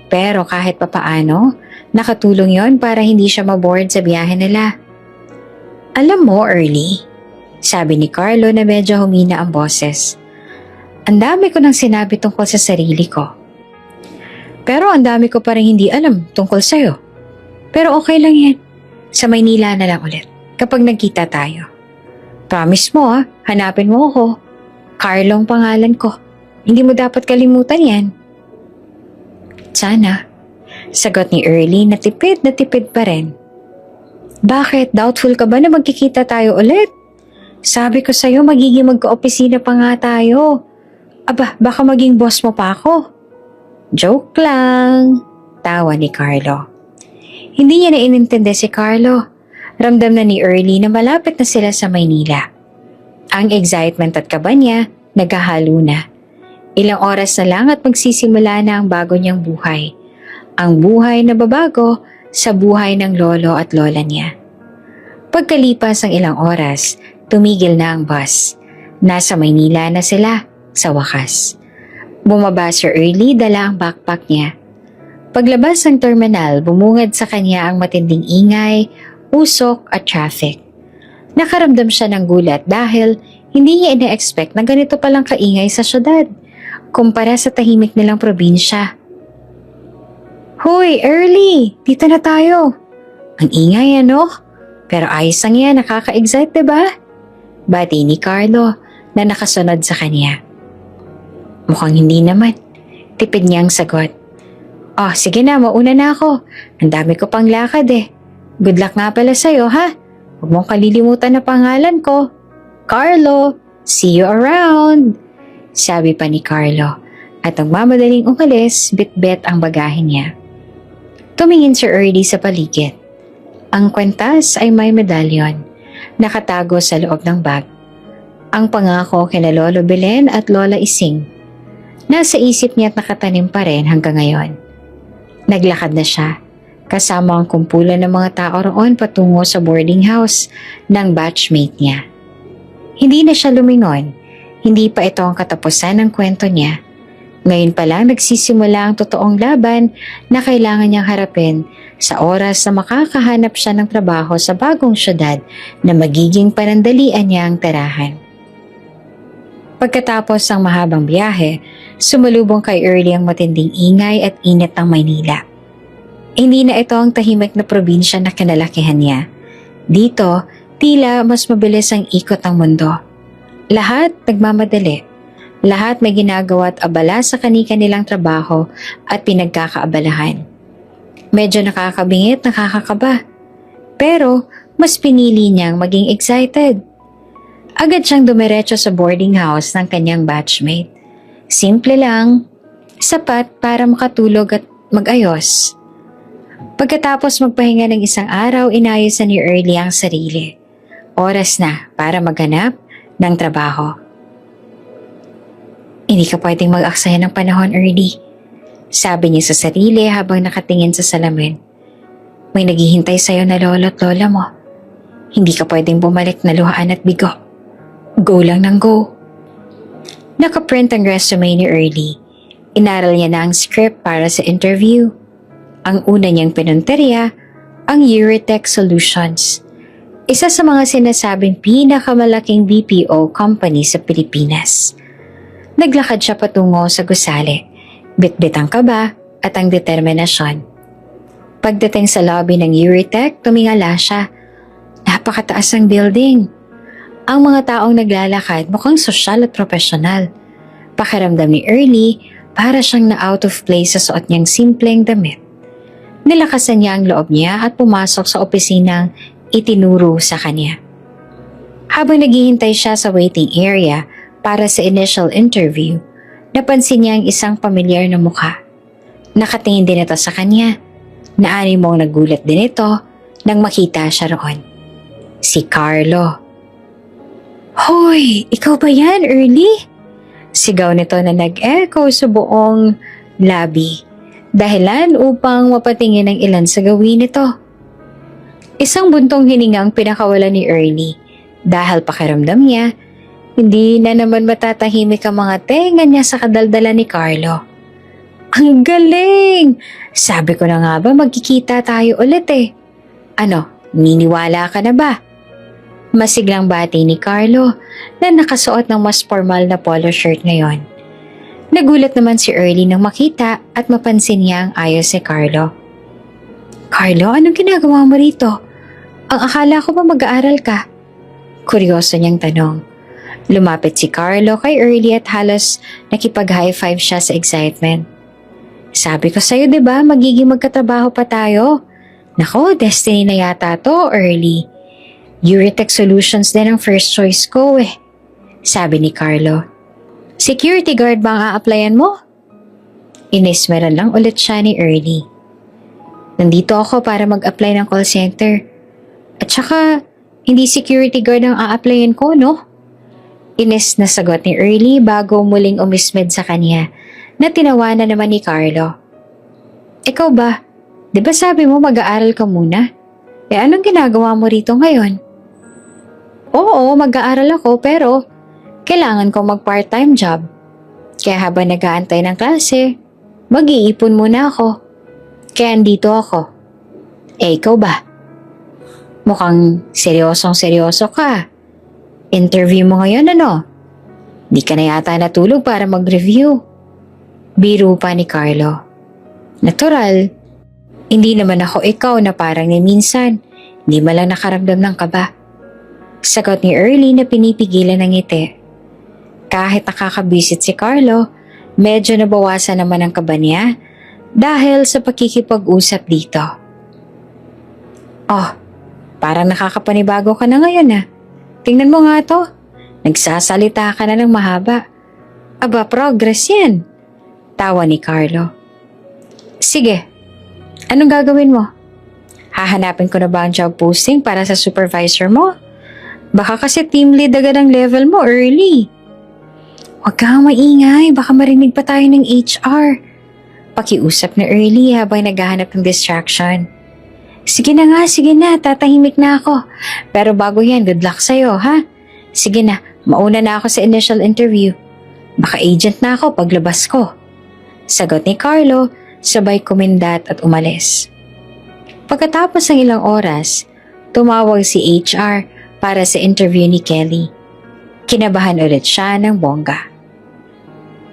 Pero kahit papaano, nakatulong yon para hindi siya maboard sa biyahe nila. Alam mo, Early, sabi ni Carlo na medyo humina ang boses. Ang dami ko nang sinabi tungkol sa sarili ko. Pero ang dami ko pa rin hindi alam tungkol sa'yo. Pero okay lang yan. Sa Maynila na lang ulit kapag nagkita tayo. Promise mo hanapin mo ako. Carlo ang pangalan ko. Hindi mo dapat kalimutan yan. Sana. Sagot ni Early na tipid pa rin. Bakit? Doubtful ka ba na magkikita tayo ulit? Sabi ko sa'yo magiging magka-opisina pa nga tayo. Aba, baka maging boss mo pa ako. Joke lang. Tawa ni Carlo. Hindi niya na inintindi si Carlo. Ramdam na ni Early na malapit na sila sa Maynila. Ang excitement at kaba niya naghahalo na. Ilang oras na lang at magsisimula na ang bago niyang buhay. Ang buhay na babago sa buhay ng lolo at lola niya. Pagkalipas ng ilang oras, tumigil na ang bus. Nasa Maynila na sila. Sa wakas, bumaba si Early, dala ang backpack niya. Paglabas ng terminal, bumungad sa kanya ang matinding ingay, usok at traffic. Nakaramdam siya ng gulat dahil hindi niya ina-expect na ganito palang kaingay sa syudad, kumpara sa tahimik nilang probinsya. Hoy, Early! Dito na tayo! Ang ingay ano? Pero ayos lang yan, nakaka-excite diba? Bati ni Carlo na nakasunod sa kanya. Mukhang hindi naman. Tipid niyang sagot. Oh, sige na, mauna na ako. Ang dami ko pang lakad eh. Good luck nga pala sa'yo ha. Huwag mong kalilimutan na pangalan ko. Carlo, see you around. Sabi pa ni Carlo. At ang mamadaling umalis, bit-bit ang bagahe niya. Tumingin si Early sa paligid. Ang kwentas ay may medalyon. Nakatago sa loob ng bag. Ang pangako kina Lolo Belen at Lola Ising. Nasa isip niya at nakatanim pa rin hanggang ngayon. Naglakad na siya, kasama ang kumpulan ng mga tao roon patungo sa boarding house ng batchmate niya. Hindi na siya lumingon, hindi pa ito ang katapusan ng kwento niya. Ngayon pa lang nagsisimula ang totoong laban na kailangan niyang harapin sa oras na makakahanap siya ng trabaho sa bagong syudad na magiging panandalian niya ang tirahan. Pagkatapos ng mahabang biyahe, sumalubong kay Early ang matinding ingay at init ng Maynila. Hindi na ito ang tahimik na probinsya na kinalakihan niya. Dito, tila mas mabilis ang ikot ng mundo. Lahat nagmamadali. Lahat may ginagawa at abala sa kani-kanilang trabaho at pinagkakaabalahan. Medyo nakakabingit, nakakakaba. Pero mas pinili niyang maging excited. Agad siyang dumiretso sa boarding house ng kanyang batchmate. Simple lang, sapat para makatulog at mag-ayos. Pagkatapos magpahinga ng isang araw, inayos na ni Early ang sarili. Oras na para maghanap ng trabaho. Hindi ka pwedeng mag-aksaya ng panahon, Early. Sabi niya sa sarili habang nakatingin sa salamin. May naghihintay sa'yo na lolo at lola mo. Hindi ka pwedeng bumalik na luhaan at bigo. Go lang ng go. Nakaprint ang resume ni Early. Inaral niya na ang script para sa interview. Ang una niyang pinunteriya, ang Euritech Solutions. Isa sa mga sinasabing pinakamalaking BPO company sa Pilipinas. Naglakad siya patungo sa gusali. Bit-bit ang kaba at ang determinasyon. Pagdating sa lobby ng Euritech, tumingala siya. Napakataas ang building. Ang mga taong naglalakad mukhang sosyal at profesional. Pakiramdam ni Early para siyang na-out of place sa suot niyang simpleng damit. Nilakasan niya ang loob niya at pumasok sa opisinang itinuro sa kanya. Habang naghihintay siya sa waiting area para sa initial interview, napansin niya ang isang pamilyar na mukha. Nakatingin din ito sa kanya. Naanimong nagulat din ito nang makita siya roon. Si Carlo. Hoy, ikaw ba yan, Early? Sigaw nito na nag-echo sa buong lobby. Dahilan upang mapatingin ng ilan sa gawin nito. Isang buntong hiningang pinakawala ni Early dahil pakiramdam niya, hindi na naman matatahimik ang mga tenga niya sa kadaldala ni Carlo. Ang galing! Sabi ko na nga ba magkikita tayo ulit eh. Ano, niniwala ka na ba? Masiglang bati ni Carlo na nakasuot ng mas formal na polo shirt ngayon. Nagulat naman si Early nang makita at mapansin niya ang ayos ni Carlo. Carlo, anong ginagawa mo rito? Ang akala ko ba mag-aaral ka? Kuryoso niyang tanong. Lumapit si Carlo kay Early at halos nakipag-high five siya sa excitement. Sabi ko sa'yo, diba, magiging magkatrabaho pa tayo. Nako, destiny na yata to, Early. Euritech Solutions din ang first choice ko eh. Sabi ni Carlo. Security guard ba ang a-applyan mo? Inismeran lang ulit siya ni Early. Nandito ako para mag-apply ng call center. At saka, hindi security guard ang a-applyan ko, no? Inis na sagot ni Early bago muling umismed sa kanya na tinawanan naman ni Carlo. Ikaw ba? Di ba sabi mo mag-aaral ka muna? Eh anong ginagawa mo rito ngayon? Oo, mag-aaral ako pero kailangan ko mag-part-time job. Kaya habang nag-aantay ng klase, mag-iipon muna ako. Kaya andito ako. Eh ikaw ba? Mukhang seryosong-seryoso ka. Interview mo ngayon ano? Di ka na yata natulog para mag-review. Biro pa ni Carlo. Natural. Hindi naman ako ikaw na parang ni minsan. Hindi mo lang nakaramdam ng kaba. Sagot ni Early na pinipigilan ng ngiti. Kahit nakakabisit si Carlo, medyo nabawasan naman ang kaba niya dahil sa pakikipag-usap dito. Oh, parang nakakapanibago ka na ngayon ah. Tingnan mo nga to. Nagsasalita ka na ng mahaba. Aba, progress yan. Tawa ni Carlo. Sige, anong gagawin mo? Hahanapin ko na ba ang job posting para sa supervisor mo? Baka kasi team lead agad ang level mo, Early. Huwag kang maingay, baka marinig pa tayo ng HR. Pakiusap na Early habang naghahanap ng distraction. Sige na nga, sige na, tatahimik na ako. Pero bago yan, good luck sa'yo, ha? Sige na, mauna na ako sa initial interview. Baka agent na ako paglabas ko. Sagot ni Carlo, sabay kumindat at umalis. Pagkatapos ng ilang oras, tumawag si HR para sa interview ni Kelly. Kinabahan ulit siya ng bongga.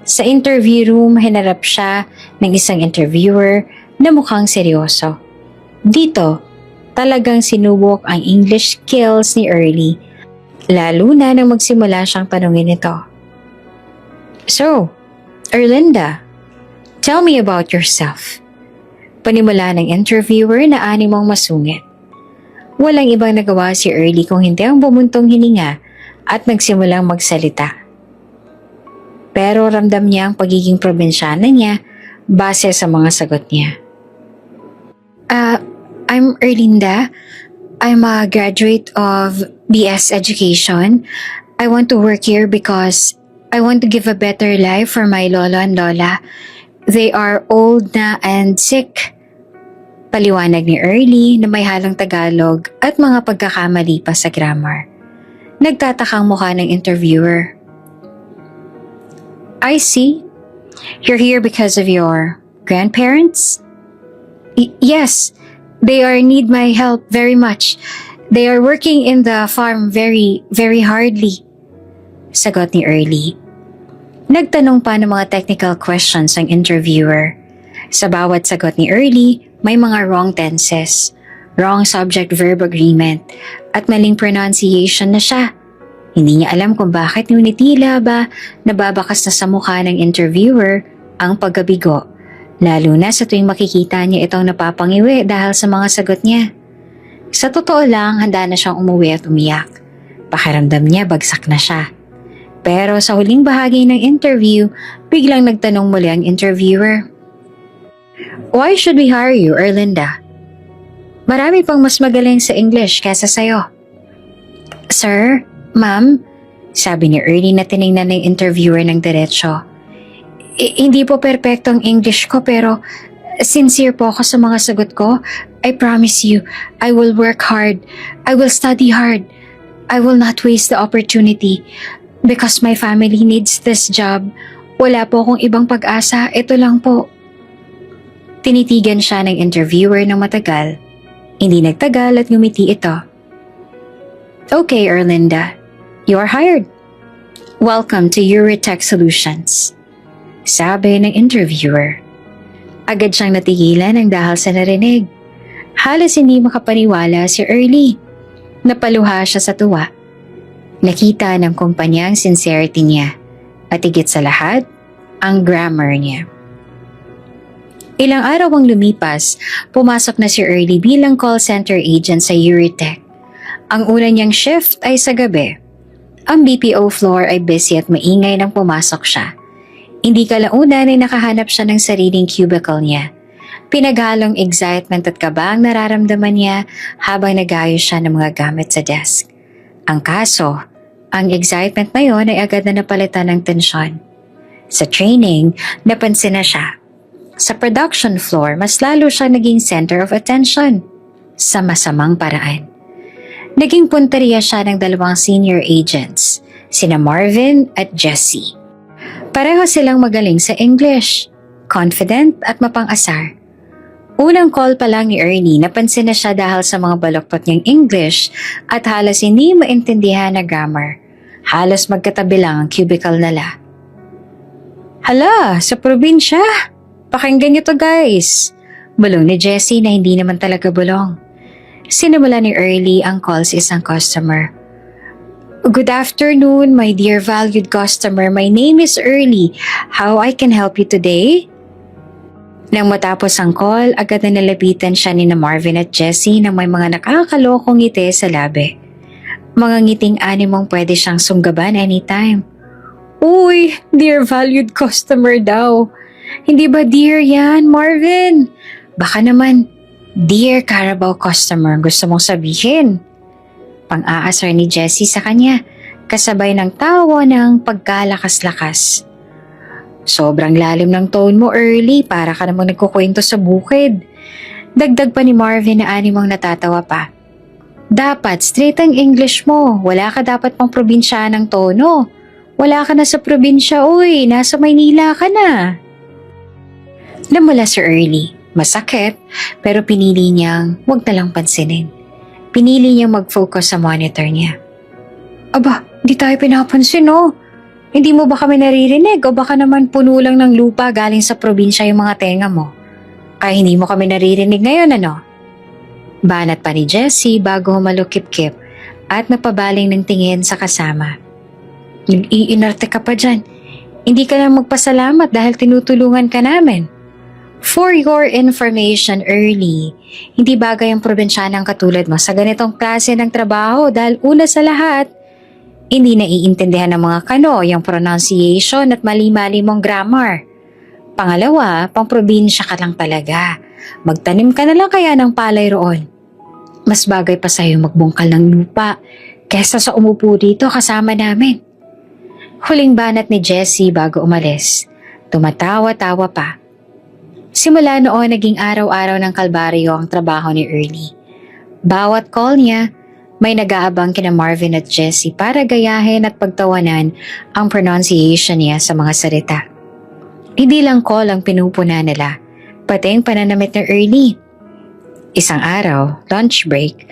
Sa interview room, hinarap siya ng isang interviewer na mukhang seryoso. Dito, talagang sinubok ang English skills ni Early, lalo na nang magsimula siyang tanungin ito. So, Erlinda, tell me about yourself. Panimula ng interviewer na animang masungit. Walang ibang nagawa si Early kung hindi ang bumuntong hininga at nagsimulang magsalita. Pero ramdam niya ang pagiging probinsyana niya base sa mga sagot niya. I'm Erlinda. I'm a graduate of BS Education. I want to work here because I want to give a better life for my lolo and lola. They are old na and sick. Paliwanag ni Early na may halong Tagalog at mga pagkakamali pa sa grammar. Nagtatakang mukha ng interviewer. I see. You're here because of your grandparents? Yes. They need my help very much. They are working in the farm very, very hardly. Sagot ni Early. Nagtanong pa ng mga technical questions ang interviewer. Sa bawat sagot ni Early, may mga wrong tenses, wrong subject-verb agreement, at maling pronunciation na siya. Hindi niya alam kung bakit ngunit tila ba nababakas na sa mukha ng interviewer ang pagkabigo. Lalo na sa tuwing makikita niya itong napapangiwi dahil sa mga sagot niya. Sa totoo lang, handa na siyang umuwi at umiyak. Pakiramdam niya bagsak na siya. Pero sa huling bahagi ng interview, biglang nagtanong muli ang interviewer. Why should we hire you, Erlinda? Marami pang mas magaling sa English kaysa sa'yo. Sir, ma'am, Sabi ni Ernie na tiningnan ng interviewer ng diretsyo. Hindi po perpekto ang English ko pero sincere po ako sa mga sagot ko. I promise you, I will work hard. I will study hard. I will not waste the opportunity because my family needs this job. Wala po akong ibang pag-asa. Ito lang po. Tinitigan siya ng interviewer ng matagal. Hindi nagtagal at ngumiti ito. Okay, Erlinda. You are hired. Welcome to Euritech Solutions. Sabi ng interviewer. Agad siyang natigilan ng dahil sa narinig. Halos hindi makapaniwala si Early. Napaluha siya sa tuwa. Nakita ng kumpanya ang sincerity niya at higit sa lahat, ang grammar niya. Ilang araw ang lumipas, pumasok na si Early bilang call center agent sa Euritech. Ang una niyang shift ay sa gabi. Ang BPO floor ay busy at maingay nang pumasok siya. Hindi kalaunan ay nakahanap siya ng sariling cubicle niya. Pinaghalong excitement at kaba ang nararamdaman niya habang nag-ayos siya ng mga gamit sa desk. Ang kaso, ang excitement na yon ay agad na napalitan ng tensyon. Sa training, napansin na siya. Sa production floor, mas lalo siya naging center of attention sa masamang paraan. Naging punteriya siya ng dalawang senior agents, sina Marvin at Jessie. Pareho silang magaling sa English, confident at mapang-asar. Unang call pa lang ni Ernie, napansin na siya dahil sa mga baloktot niyang English at halos hindi maintindihan na grammar. Halos magkatabi lang ang cubicle nila. Hala, sa probinsya? Pakinggan niyo to guys. Bulong ni Jessie na hindi naman talaga bulong. Sinimula ni Early ang call sa isang customer. Good afternoon, my dear valued customer. My name is Early. How I can help you today? Nang matapos ang call, agad na nalapitan siya ni Marvin at Jessie na may mga nakakalokong ngiti sa labi. Mga ngiting animong pwede siyang sunggaban anytime. Uy, dear valued customer daw. Hindi ba dear yan, Marvin? Baka naman, dear Carabao customer, gusto mong sabihin. Pang-aasar ni Jessie sa kanya, kasabay ng tawa ng pagkalakas-lakas. Sobrang lalim ng tone mo, Early, para ka namang nagkukwento sa bukid. Dagdag pa ni Marvin na animang natatawa pa. Dapat straight ang English mo, wala ka dapat pang probinsya ng tono. Wala ka na sa probinsya, uy, nasa Maynila ka na. Namula si Early, masakit, pero pinili niyang huwag na lang pansinin. Pinili niyang mag-focus sa monitor niya. Aba, di tayo pinapansin oh. Hindi mo ba kami naririnig o baka naman puno lang ng lupa galing sa probinsya yung mga tenga mo? Kaya hindi mo kami naririnig ngayon ano? Banat pa ni Jessie bago humalukip-kip at napabaling ng tingin sa kasama. Nag-iinarte ka pa dyan. Hindi ka lang magpasalamat dahil tinutulungan ka namin. For your information, Early, hindi bagay ang probinsyanang katulad mo sa ganitong klase ng trabaho dahil una sa lahat, hindi naiintindihan ng mga kano yung pronunciation at mali-mali mong grammar. Pangalawa, pang-probinsya ka lang talaga. Magtanim ka na lang kaya ng palay roon. Mas bagay pa sa'yo magbungkal ng lupa kesa sa umupo dito kasama namin. Huling banat ni Jessie bago umalis. Tumatawa-tawa pa. Simula noon naging araw-araw ng kalbaryo ang trabaho ni Early. Bawat call niya, may nag-aabang kina Marvin at Jessie para gayahin at pagtawanan ang pronunciation niya sa mga salita. Hindi lang call ang pinupuna nila, pati ang pananamit ni Early. Isang araw, lunch break,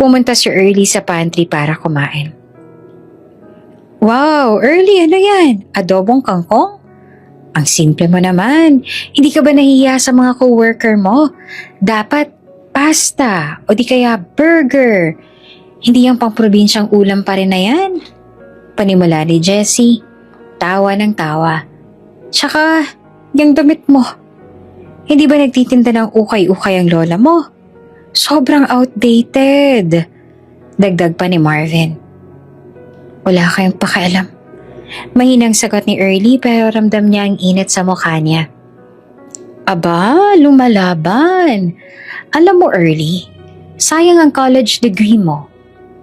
pumunta si Early sa pantry para kumain. Wow, Early, ano yan? Adobong kangkong? Ang simple mo naman. Hindi ka ba nahihiya sa mga coworker mo? Dapat pasta o di kaya burger. Hindi yung pang-probinsyang ulam pa rin na yan. Panimula ni Jessie, tawa ng tawa. Tsaka, yung damit mo. Hindi ba nagtitinda ng ukay-ukay ang lola mo? Sobrang outdated. Dagdag pa ni Marvin. Wala kayong pakialam. Mahinang sagot ni Early pero ramdam niya ang init sa mukha niya. Aba, lumalaban. Alam mo Early, sayang ang college degree mo.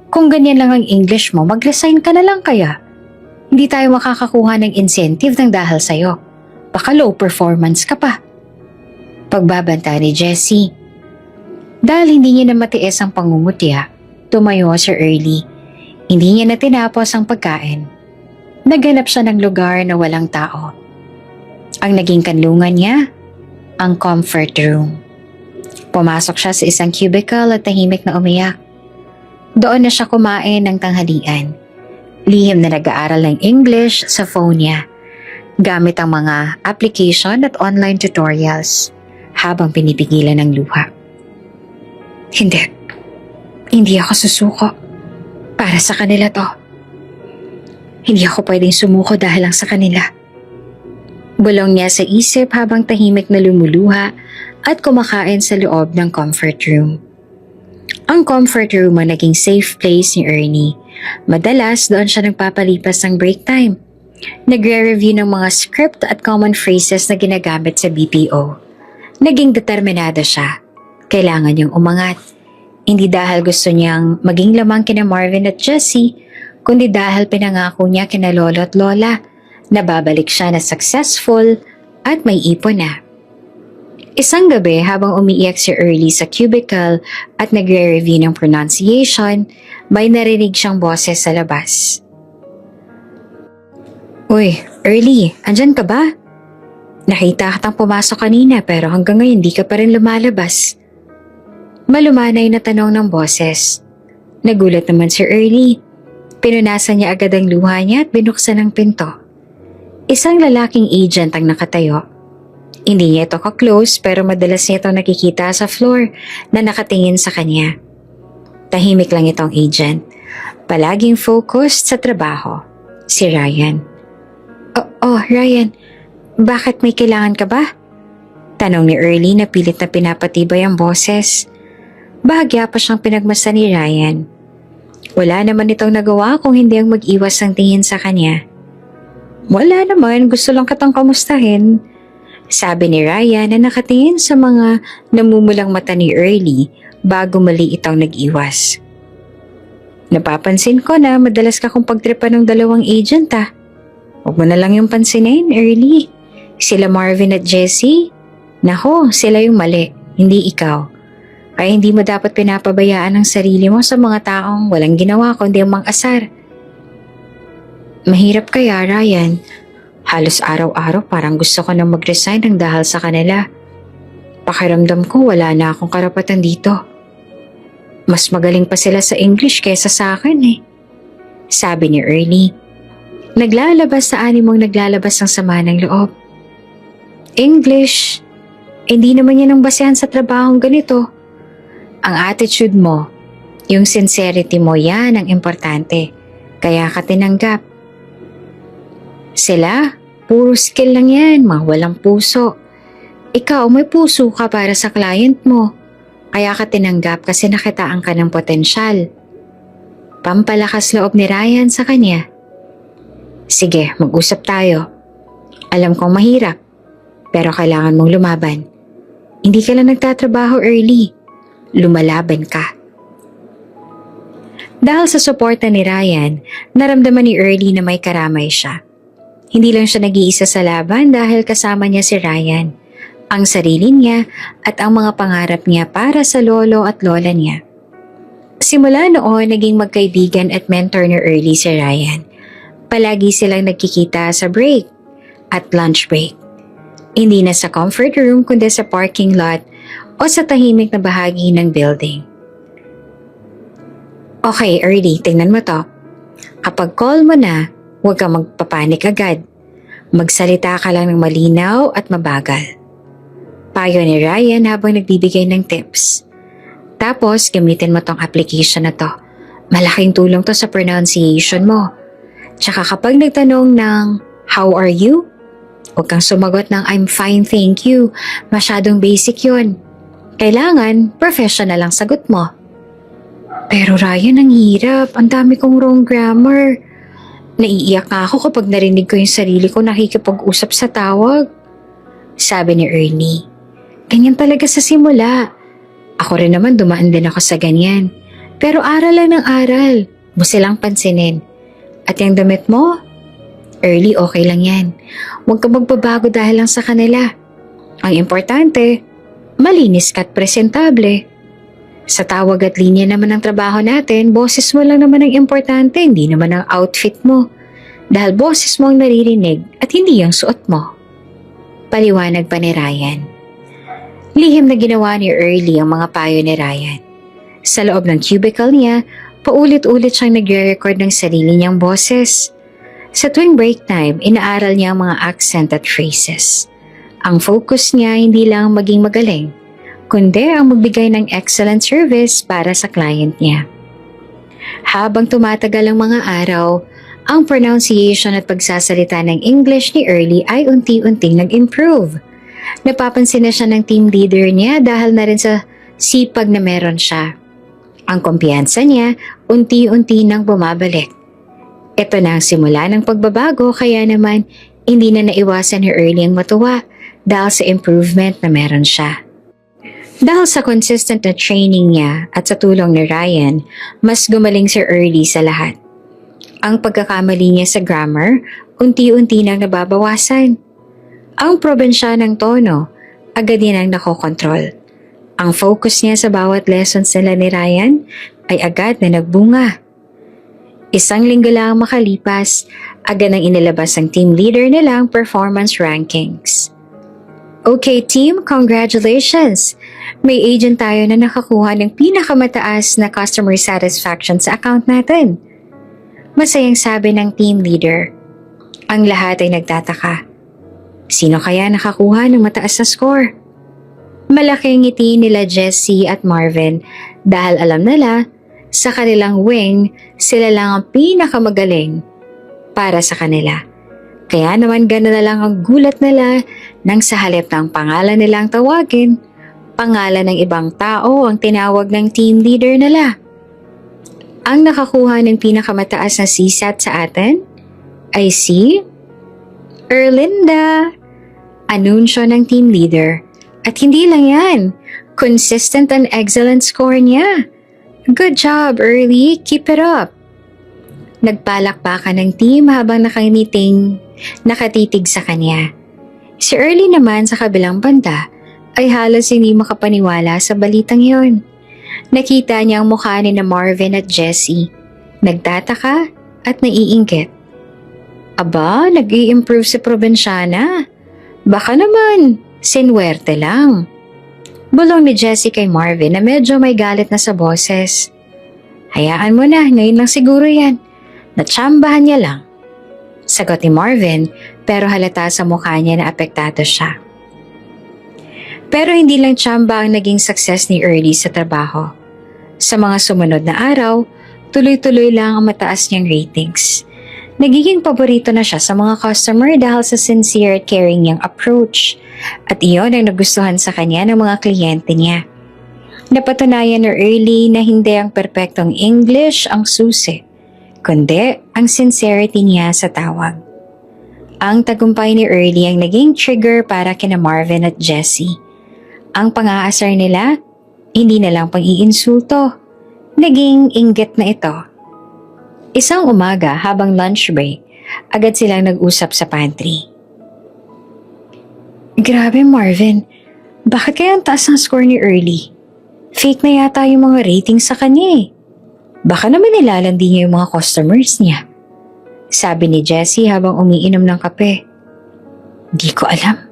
Kung ganyan lang ang English mo, mag-resign ka na lang kaya. Hindi tayo makakakuha ng incentive ng dahil sa'yo. Baka low performance ka pa. Pagbabanta ni Jessie. Dahil hindi niya na matiis ang pangungutya, tumayo si Early. Hindi niya na tinapos ang pagkain. Naghanap siya ng lugar na walang tao. Ang naging kanlungan niya, ang comfort room. Pumasok siya sa isang cubicle at tahimik na umiyak. Doon na siya kumain ng tanghalian. Lihim na nag-aaral ng English sa phone niya, gamit ang mga application at online tutorials habang pinipigilan ng luha. Hindi ako susuko. Para sa kanila to. Hindi ako pwedeng sumuko dahil lang sa kanila. Bulong niya sa isip habang tahimik na lumuluha at kumakain sa loob ng comfort room. Ang comfort room ang naging safe place ni Ernie. Madalas doon siya nagpapalipas ng break time. Nagre-review ng mga script at common phrases na ginagamit sa BPO. Naging determinado siya. Kailangan niyang umangat. Hindi dahil gusto niyang maging lamang kina Marvin at Jessie, kundi dahil pinangako niya kina lolo at lola na babalik siya na successful at may ipon na. Isang gabi habang umiiyak si Early sa cubicle at nagre-review ng pronunciation, may narinig siyang boses sa labas. Uy, Early, andyan ka ba? Nakita kitang pumasok kanina pero hanggang ngayon di ka pa rin lumalabas. Malumanay na tanong ng boses. Nagulat naman si Early. Pinunasan niya agad ang luha niya at binuksan ang pinto. Isang lalaking agent ang nakatayo. Hindi niya ito ka-close pero madalas niya ito nakikita sa floor na nakatingin sa kanya. Tahimik lang itong agent. Palaging focused sa trabaho. Si Ryan. Oh, Ryan. Bakit may kailangan ka ba? Tanong ni Early na pilit na pinapatibay ang boses. Bahagya pa siyang pinagmasdan ni Ryan. Wala naman itong nagawa kung hindi ang mag-iwas ang tingin sa kanya. Wala naman, gusto lang kitang kamustahin. Sabi ni Ryan na nakatingin sa mga namumulang mata ni Early bago mali itong nag-iwas. Napapansin ko na madalas ka kong pagtripan ng dalawang agent ah. Huwag mo na lang yung pansinin, Early. Sila Marvin at Jessie? Nako, sila yung mali, hindi ikaw. Kaya hindi mo dapat pinapabayaan ang sarili mo sa mga taong walang ginawa kundi ang mang-asar. Mahirap kaya, Ryan. Halos araw-araw parang gusto ko nang mag-resign ng dahil sa kanila. Pakiramdam ko wala na akong karapatan dito. Mas magaling pa sila sa English kaysa sa akin eh. Sabi ni Early. Naglalabas sa animong naglalabas ng sama ng loob. English? Hindi naman yan ang basehan sa trabahong ganito. Ang attitude mo, yung sincerity mo, yan ang importante. Kaya ka tinanggap. Sila, puro skill lang yan, mga walang puso. Ikaw, may puso ka para sa client mo. Kaya ka tinanggap kasi nakitaan ka ng potensyal. Pampalakas loob ni Ryan sa kanya. Sige, mag-usap tayo. Alam kong mahirap, pero kailangan mong lumaban. Hindi ka lang nagtatrabaho Early. Lumalaban ka. Dahil sa suporta ni Ryan, naramdaman ni Early na may karamay siya. Hindi lang siya nag-iisa sa laban dahil kasama niya si Ryan, ang sarili niya at ang mga pangarap niya para sa lolo at lola niya. Simula noon, naging magkaibigan at mentor ni Early si Ryan. Palagi silang nagkikita sa break at lunch break. Hindi na sa comfort room kundi sa parking lot o sa tahimik na bahagi ng building. Okay, Early, tingnan mo to. Kapag call mo na, huwag kang magpapanik agad. Magsalita ka lang ng malinaw at mabagal. Payo ni Ryan habang nagbibigay ng tips. Tapos, gamitin mo tong application na to. Malaking tulong to sa pronunciation mo. Tsaka kapag nagtanong ng, how are you? Huwag kang sumagot ng, I'm fine, thank you. Masyadong basic yun. Kailangan, professional ang sagot mo. Pero Ryan, ang hirap. Ang dami kong wrong grammar. Naiiyak nga ako kapag narinig ko yung sarili ko nakikipag-usap sa tawag. Sabi ni Ernie. Ganyan talaga sa simula. Ako rin naman dumaan din ako sa ganyan. Pero aral lang ng aral. Huwag silang pansinin. At yung damit mo, Early, okay lang yan. Huwag ka magbabago dahil lang sa kanila. Ang importante, malinis ka at presentable. Sa tawag at linya naman ng trabaho natin, boses mo lang naman ang importante, hindi naman ang outfit mo. Dahil boses mo ang naririnig at hindi ang suot mo. Paliwanag pa ni Ryan. Lihim na ginawa ni Early ang mga payo ni Ryan. Sa loob ng cubicle niya, paulit-ulit siyang nagre-record ng sarili niyang boses. Sa tuwing break time, inaaral niya ang mga accent at phrases. Ang focus niya hindi lang maging magaling, kundi ang magbigay ng excellent service para sa client niya. Habang tumatagal ang mga araw, ang pronunciation at pagsasalita ng English ni Early ay unti-unting nag-improve. Napapansin na siya ng team leader niya dahil na rin sa sipag na meron siya. Ang kumpiyansa niya unti-unti nang bumabalik. Ito na ang simula ng pagbabago kaya naman hindi na naiwasan ni Early ang matuwa dahil sa improvement na meron siya. Dahil sa consistent na training niya at sa tulong ni Ryan, mas gumaling si Early sa lahat. Ang pagkakamali niya sa grammar, unti-unti nang nababawasan. Ang probensya ng tono, agad niya nang nakokontrol. Ang focus niya sa bawat lessons nila ni Ryan ay agad na nagbunga. Isang linggo lang makalipas, agad nang inilabas ng team leader nila ang performance rankings. Okay team, congratulations! May agent tayo na nakakuha ng pinakamataas na customer satisfaction sa account natin. Masayang sabi ng team leader. Ang lahat ay nagtataka. Sino kaya nakakuha ng mataas na score? Malaking ngiti nila Jessie at Marvin dahil alam nila sa kanilang wing sila lang ang pinakamagaling para sa kanila. Kaya naman gano'n na lang ang gulat nila nang sa halip ng pangalan nilang tawagin, pangalan ng ibang tao ang tinawag ng team leader nila. Ang nakakuha ng pinakamataas na CSAT sa atin ay si Erlinda, anunsyo ng team leader. At hindi lang yan, consistent and excellent score niya. Good job, Early. Keep it up. Nagpalakpakan ng team habang nakatitig sa kanya. Si Early naman sa kabilang banda ay halos hindi makapaniwala sa balitang yon. Nakita niya ang mukha ni na Marvin at Jessie. Nagtataka at naiinggit. Aba, nag-i-improve si Provenciana. Baka naman, sinwerte lang. Bulong ni Jessie kay Marvin na medyo may galit na sa boses. Hayaan mo na, ngayon lang siguro yan. Natsambahan niya lang. Sagot ni Marvin pero halata sa mukha niya na apektado siya. Pero hindi lang tsamba ang naging success ni Early sa trabaho. Sa mga sumunod na araw, tuloy-tuloy lang ang mataas niyang ratings. Nagiging paborito na siya sa mga customer dahil sa sincere at caring niyang approach. At iyon ang nagustuhan sa kanya ng mga kliyente niya. Napatunayan ni Early na hindi ang perpektong English ang susi, kundi ang sincerity niya sa tawag. Ang tagumpay ni Early ang naging trigger para kina Marvin at Jessie. Ang pang-aasar nila, hindi na lang pang-iinsulto. Naging inggit na ito. Isang umaga habang lunch break, agad silang nag-usap sa pantry. Grabe Marvin, bakit kaya ang taas ng score ni Early? Fake na yata yung mga ratings sa kanya eh. Baka naman nilalandi niya yung mga customers niya. Sabi ni Jessie habang umiinom ng kape. Di ko alam.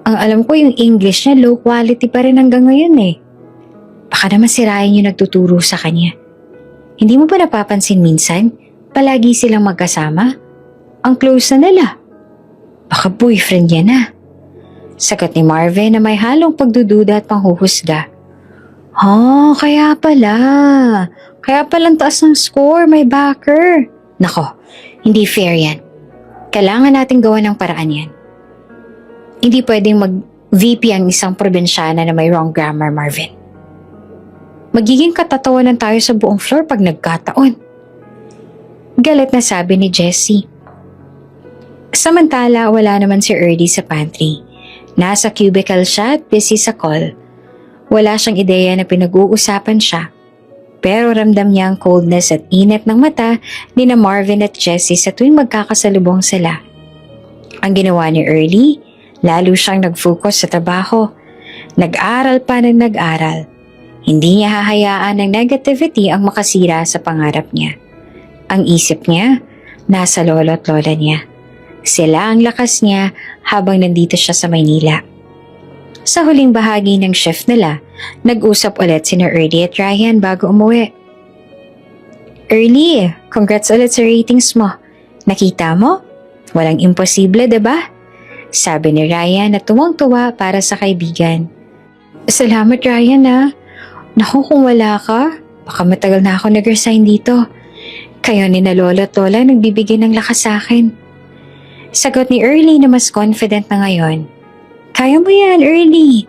Ang alam ko yung English niya low quality pa rin hanggang ngayon eh. Baka naman si Ryan yung nagtuturo sa kanya. Hindi mo ba napapansin minsan, palagi silang magkasama? Ang close na nila. Baka boyfriend niya na. Sagot ni Marvin na may halong pagdududa at panghuhusga. Kaya pala. Kaya palang taas ng score, may backer. Nako, hindi fair yan. Kailangan natin gawa ng paraan yan. Hindi pwedeng mag-VP ang isang probinsyana na may wrong grammar, Marvin. Magiging katatawanan tayo sa buong floor pag nagkataon. Galit na sabi ni Jessie. Samantala, wala naman si Early sa pantry. Nasa cubicle siya at busy sa call. Wala siyang ideya na pinag-uusapan siya. Pero ramdam niya ang coldness at init ng mata ni na Marvin at Jessie sa tuwing magkakasalubong sila. Ang ginawa ni Early, lalo siyang nag-focus sa trabaho. Nag-aral pa ng nag-aral. Hindi niya hahayaan ng negativity ang makasira sa pangarap niya. Ang isip niya, nasa lolo at lola niya. Sila ang lakas niya habang nandito siya sa Maynila. Sa huling bahagi ng shift nila, nag-usap ulit sina Early at Ryan bago umuwi. Early, congrats ulit sa ratings mo. Nakita mo? Walang imposible, diba? Sabi ni Ryan na tuwang-tuwa para sa kaibigan. Salamat Ryan ha. Naku kung wala ka, baka matagal na ako nag-resign dito. Kayo ni na lolo at lola nagbibigay ng lakas sa akin. Sagot ni Early na mas confident na ngayon. Kaya mo yan, Early.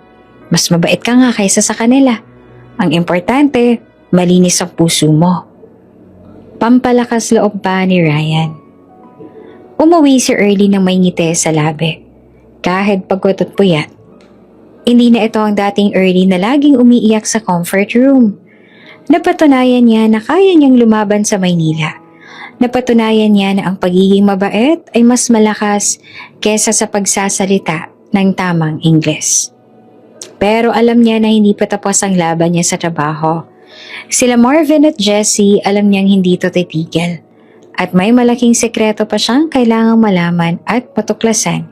Mas mabait ka nga kaysa sa kanila. Ang importante, malinis ang puso mo. Pampalakas loob pa ni Ryan. Umuwi si Early ng may ngiti sa labi. Kahit pagod at puyat. Hindi na ito ang dating Early na laging umiiyak sa comfort room. Napatunayan niya na kaya niyang lumaban sa Maynila. Napatunayan niya na ang pagiging mabait ay mas malakas kesa sa pagsasalita ng tamang Ingles. Pero alam niya na hindi pa tapos ang laban niya sa trabaho. Sila Marvin at Jessie alam niyang hindi ito titigil. At may malaking sekreto pa siyang kailangang malaman at matuklasan.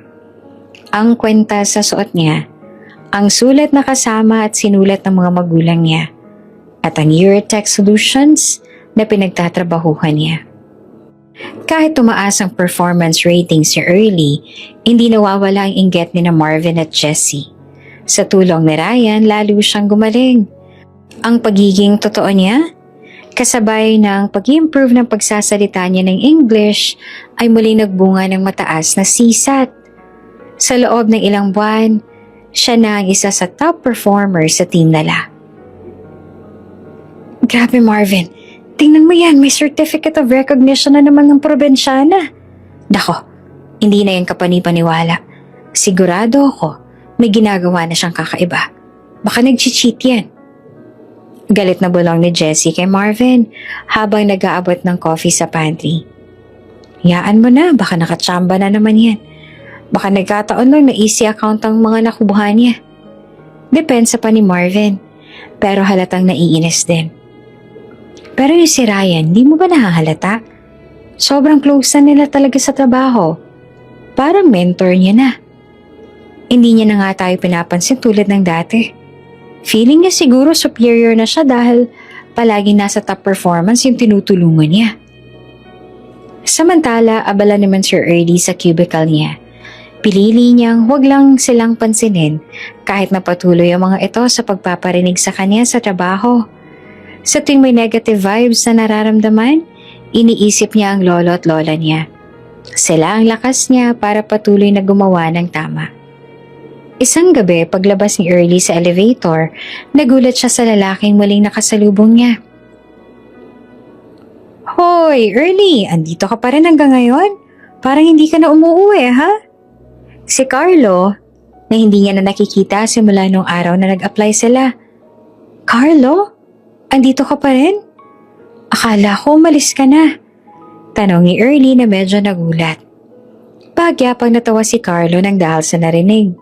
Ang kwenta sa suot niya, ang sulat na kasama at sinulat ng mga magulang niya, at ang Eurotech Solutions na pinagtatrabahuhan niya. Kahit tumaas ang performance ratings ni Early, hindi nawawala ang inggit ni na Marvin at Jessie. Sa tulong ni Ryan, lalo siyang gumaling. Ang pagiging totoo niya, kasabay ng pag-improve ng pagsasalita niya ng English, ay muling nagbunga ng mataas na CSAT. Sa loob ng ilang buwan, siya na ang isa sa top performer sa team nila. Grabe Marvin! Tingnan mo yan, may certificate of recognition na naman ng probinsyana. Dako, hindi na yan kapani-paniwala. Sigurado ako, may ginagawa na siyang kakaiba. Baka nag-cheat yan. Galit na bulong ni Jessie kay Marvin habang nag-aabot ng coffee sa pantry. Yaan mo na, baka nakatsamba na naman yan. Baka nagkataon lang na easy account ang mga nakubuhan niya. Depensa pa ni Marvin, pero halatang naiinis din. Pero yung si Ryan, di mo ba nahahalata? Sobrang close na nila talaga sa trabaho. Parang mentor niya na. Hindi niya na nga tayo pinapansin tulad ng dati. Feeling niya siguro superior na siya dahil palagi nasa top performance yung tinutulungan niya. Samantala, abala naman Sir Early sa cubicle niya. Pinili niyang huwag lang silang pansinin kahit na patuloy ang mga ito sa pagpaparinig sa kanya sa trabaho. Sa tuwing may negative vibes na nararamdaman, iniisip niya ang lolo at lola niya. Sila ang lakas niya para patuloy na gumawa ng tama. Isang gabi, paglabas ni Early sa elevator, nagulat siya sa lalaking muling nakasalubong niya. Hoy, Early! Andito ka pa rin hanggang ngayon? Parang hindi ka na umuuwi, ha? Si Carlo, na hindi niya na nakikita simula nung araw na nag-apply sila. Carlo? Andito ka pa rin? Akala ko umalis ka na. Tanong ni Early na medyo nagulat. Pagyapang natawa si Carlo nang dahil sa narinig.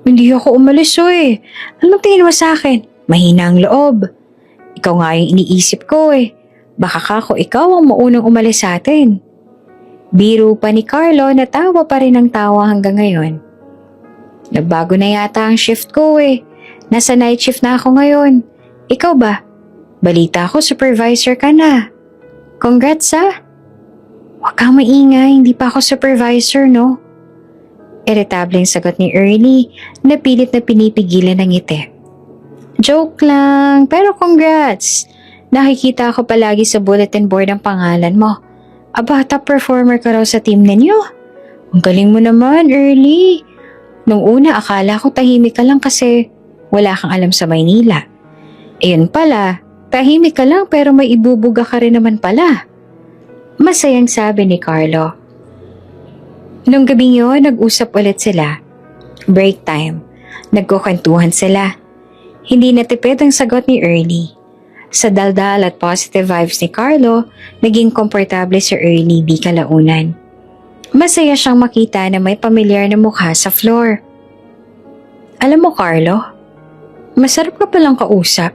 Hindi ako umalis eh. Anong tingin mo sa akin? Mahina ang loob. Ikaw nga yung iniisip ko eh. Baka kako ikaw ang maunang umalis sa atin. Biro pa ni Carlo na tawa pa rin ang tawa hanggang ngayon. Nagbago na yata ang shift ko eh. Nasa night shift na ako ngayon. Ikaw ba? Balita ko supervisor ka na. Congrats ha? Huwag kang maingay, hindi pa ako supervisor no? Irritableng sagot ni Early na pilit na pinipigilan ng ngiti. Joke lang, pero congrats. Nakikita ako palagi sa bulletin board ang pangalan mo. Aba, top performer ka raw sa team ninyo. Ang galing mo naman, Early. Nung una akala ko tahimik ka lang kasi wala kang alam sa Maynila. Ayun pala, tahimik ka lang pero may ibubuga ka rin naman pala. Masayang sabi ni Carlo. Nung gabing yun, nag-usap ulit sila. Break time. Nagkukwentuhan sila. Hindi natipid ang sagot ni Early. Sa daldal at positive vibes ni Carlo, naging komportable si Early B. kalaunan. Masaya siyang makita na may pamilyar na mukha sa floor. Alam mo Carlo, masarap ka palang kausap.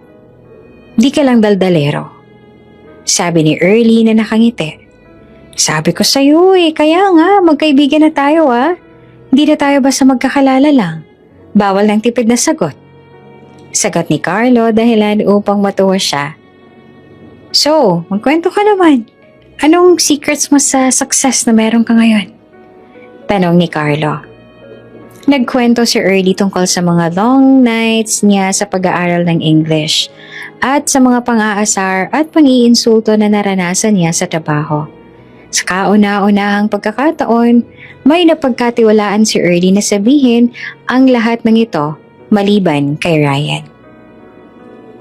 Di ka lang daldalero. Sabi ni Early na nakangiti. Sabi ko sa'yo kaya nga magkaibigan na tayo Hindi na tayo basta magkakalala lang. Bawal ng tipid na sagot. Sagot ni Carlo dahilan upang matuwa siya. So, magkwento ka naman. Anong secrets mo sa success na meron ka ngayon? Tanong ni Carlo. Nagkwento si Early tungkol sa mga long nights niya sa pag-aaral ng English at sa mga pang-aasar at pang-iinsulto na naranasan niya sa trabaho. Sa kauna-unahang pagkakataon, may napagkatiwalaan si Early na sabihin ang lahat ng ito maliban kay Ryan.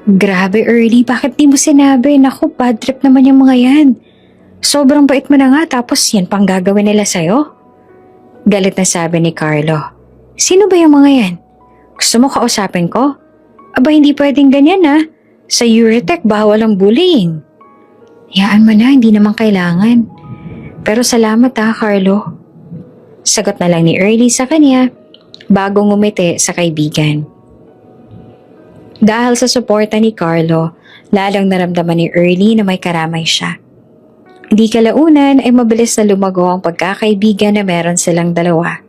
Grabe Early, bakit di mo sinabi? Naku, bad trip naman yung mga yan. Sobrang bait mo na nga tapos yan pang gagawin nila sa'yo? Galit na sabi ni Carlo. Sino ba yung mga yan? Gusto mo kausapin ko? Aba hindi pwedeng ganyan Sa Eurotech bawal ang bullying. Hayaan mo na, hindi naman kailangan. Pero salamat Carlo. Sagot na lang ni Early sa kanya bago ngumiti sa kaibigan. Dahil sa suporta ni Carlo, lalong naramdaman ni Early na may karamay siya. Hindi kalaunan ay mabilis na lumago ang pagkakaibigan na meron silang dalawa.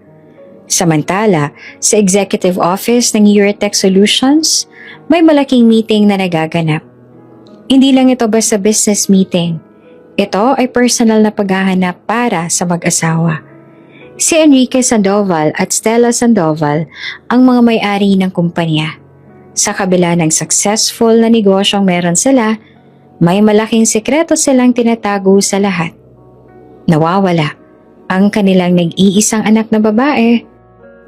Samantala, sa executive office ng Eurotech Solutions, may malaking meeting na nagaganap. Hindi lang ito basta business meeting. Ito ay personal na paghahanap para sa mag-asawa. Si Enrique Sandoval at Stella Sandoval ang mga may-ari ng kumpanya. Sa kabila ng successful na negosyong meron sila, may malaking sikreto silang tinatago sa lahat. Nawawala ang kanilang nag-iisang anak na babae,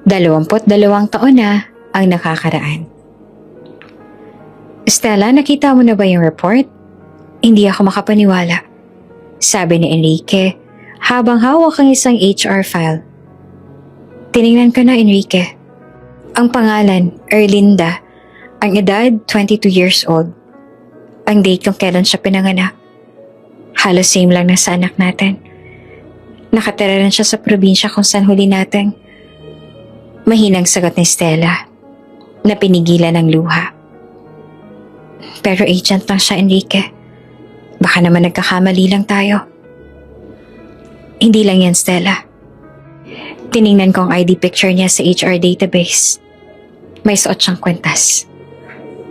22 taon na ang nakakaraan. Stella, nakita mo na ba yung report? Hindi ako makapaniwala. Sabi ni Enrique habang hawak ang isang HR file. Tiningnan ko na Enrique. Ang pangalan, Erlinda. Ang edad, 22 years old. Ang date kung kailan siya pinanganak. Halos same lang na sa anak natin. Nakatira rin siya sa probinsya kung saan huli natin. Mahinang sagot ni Stella na pinigilan ng luha. Pero agent lang siya Enrique. Baka naman nagkakamali lang tayo. Hindi lang yan Stella. Tiningnan ko ang ID picture niya sa HR database. May suot siyang kwentas.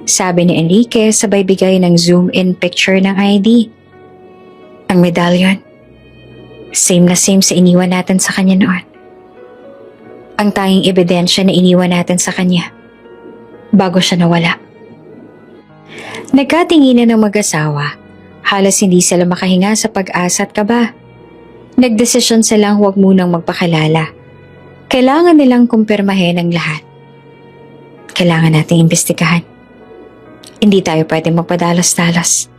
Sabi ni Enrique sabay bigay ng zoom-in picture ng ID. Ang medallion. Same na same sa iniwan natin sa kanya noon. Ang tanging ebidensya na iniwan natin sa kanya bago siya nawala. Nagkatinginan ng mag-asawa. Halos hindi sila makahinga sa pag-asa at kaba. Nagdesisyon silang huwag munang magpakilala. Kailangan nilang kumpirmahin ang lahat. Kailangan nating imbestigahan. Hindi tayo pwedeng magpadalos-dalos.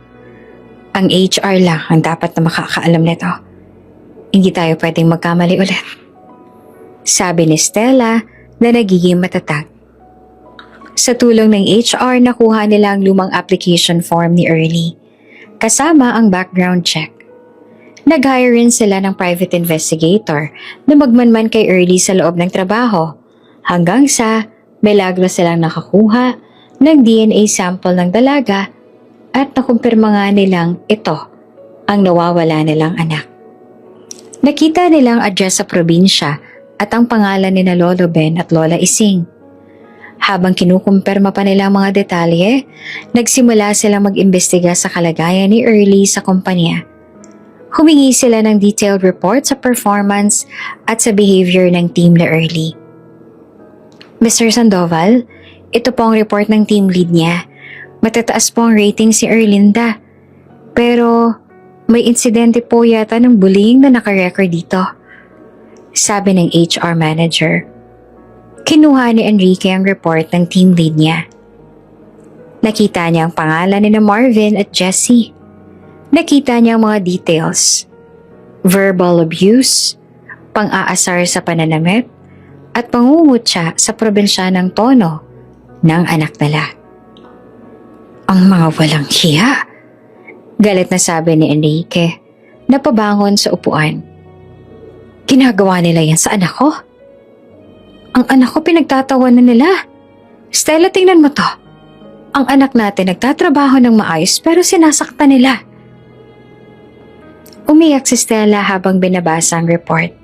Ang HR lang ang dapat na makakaalam nito. Hindi tayo pwedeng magkamali ulit. Sabi ni Stella na nagiging matatag. Sa tulong ng HR, nakuha nila ang lumang application form ni Early, kasama ang background check. Nag-hire rin sila ng private investigator na magmanman kay Early sa loob ng trabaho hanggang sa milagro silang nakakuha ng DNA sample ng dalaga at nakumpirma nga nilang ito ang nawawala nilang anak. Nakita nilang address sa probinsya at ang pangalan ni na Lolo Ben at Lola Ising. Habang kinukumpirma pa nila ang mga detalye, nagsimula silang mag-imbestiga sa kalagayan ni Early sa kumpanya. Humingi sila ng detailed report sa performance at sa behavior ng team ni Early. Mr. Sandoval, ito po ang report ng team lead niya. Matataas po ang rating si Erlinda. Pero may insidente po yata ng bullying na nakarecord dito. Sabi ng HR manager. Kinuha ni Enrique ang report ng team lead niya. Nakita niya ang pangalan ni Marvin at Jessie. Nakita niya ang mga details. Verbal abuse, pang-aasar sa pananamit, at pangungutya sa probensya ng tono ng anak nila. Ang mga walang hiya. Galit na sabi ni Enrique, napabangon sa upuan. Ginagawa nila yan sa anak ko. Ang anak ko pinagtatawanan nila. Stella, tingnan mo to. Ang anak natin nagtatrabaho ng maayos pero sinasaktan nila. Umiyak si Stella habang binabasa ang report.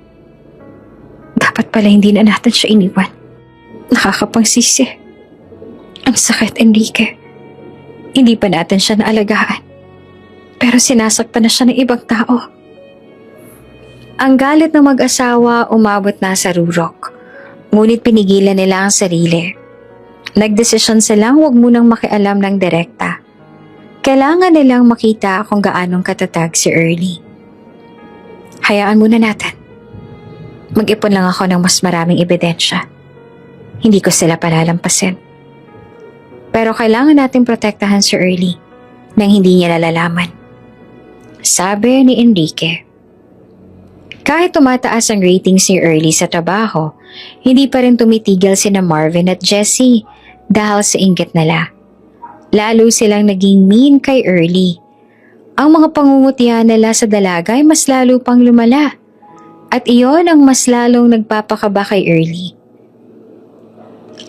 Dapat pala hindi na natin siya iniwan. Nakakapangsisi. Ang sakit, Enrique. Hindi pa natin siya naalagaan. Pero sinasaktan na siya ng ibang tao. Ang galit ng mag-asawa umabot na sa rurok. Ngunit pinigilan nila ang sarili. Nagdesisyon silang huwag munang makialam ng direkta. Kailangan nilang makita kung gaanong katatag si Early. Hayaan muna natin. Mag-ipon lang ako ng mas maraming ebidensya. Hindi ko sila palalampasin. Pero kailangan natin protektahan si Early nang hindi niya nalalaman. Sabi ni Enrique. Kahit tumataas ang ratings ni Early sa trabaho, hindi pa rin tumitigil sina Marvin at Jessie dahil sa inggit nila. Lalo silang naging mean kay Early. Ang mga pangungutya nila sa dalaga ay mas lalo pang lumala. At iyon ang mas lalong nagpapakaba kay Early.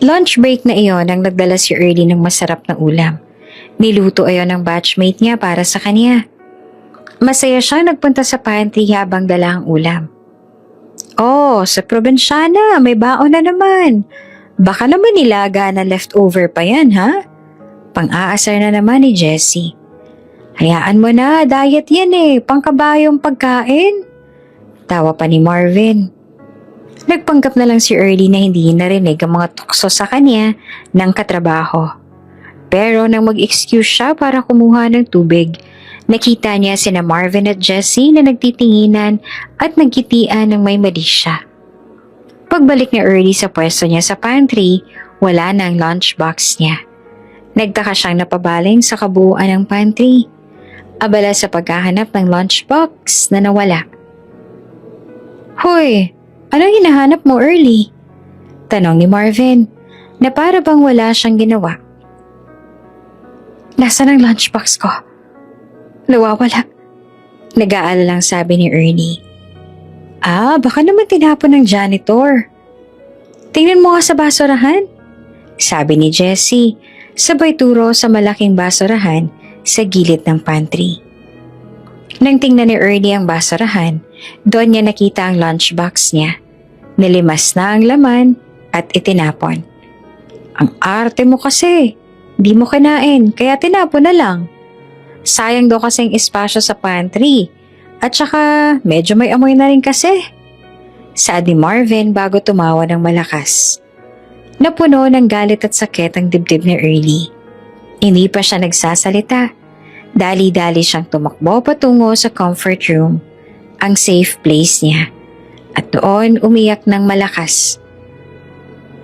Lunch break na iyon ang nagdala si Early ng masarap na ulam. Niluto ayon ng batchmate niya para sa kanya. Masaya siya nagpunta sa pantry habang dala ang ulam. Oh, sa probinsyana, may baon na naman. Baka naman nilaga na leftover pa yan, ha? Pang-aasar na naman ni Jessie. Hayaan mo na, diet yan pangkabayong pagkain. Tawa pa ni Marvin. Nagpanggap na lang si Early na hindi narinig ang mga tukso sa kanya ng katrabaho. Pero nang mag-excuse siya para kumuha ng tubig, nakita niya sina Marvin at Jessie na nagtitinginan at nagkitian ng may mali siya. Pagbalik ni Early sa pwesto niya sa pantry, wala na ang lunchbox niya. Nagtaka siyang napabaling sa kabuuan ng pantry. Abala sa paghahanap ng lunchbox na nawala. Hoy, anong hinahanap mo, Early? Tanong ni Marvin, na para bang wala siyang ginawa. Nasaan ang lunchbox ko? Nawawala. Nag-aalalang sabi ni Ernie. Baka naman tinapon ng janitor. Tingnan mo nga sa basurahan. Sabi ni Jessie, sabay turo sa malaking basurahan sa gilid ng pantry. Nang tingnan ni Ernie ang basurahan, doon niya nakita ang lunchbox niya. Nilimas na ang laman at itinapon. Ang arte mo kasi. Di mo kinain, kaya tinapon na lang. Sayang daw kasing espasyo sa pantry. At saka medyo may amoy na rin kasi. Sabi ni Marvin bago tumawa ng malakas. Napuno ng galit at sakit ang dibdib ni Early. Hindi pa siya nagsasalita. Dali-dali siyang tumakbo patungo sa comfort room, ang safe place niya. At doon umiyak ng malakas.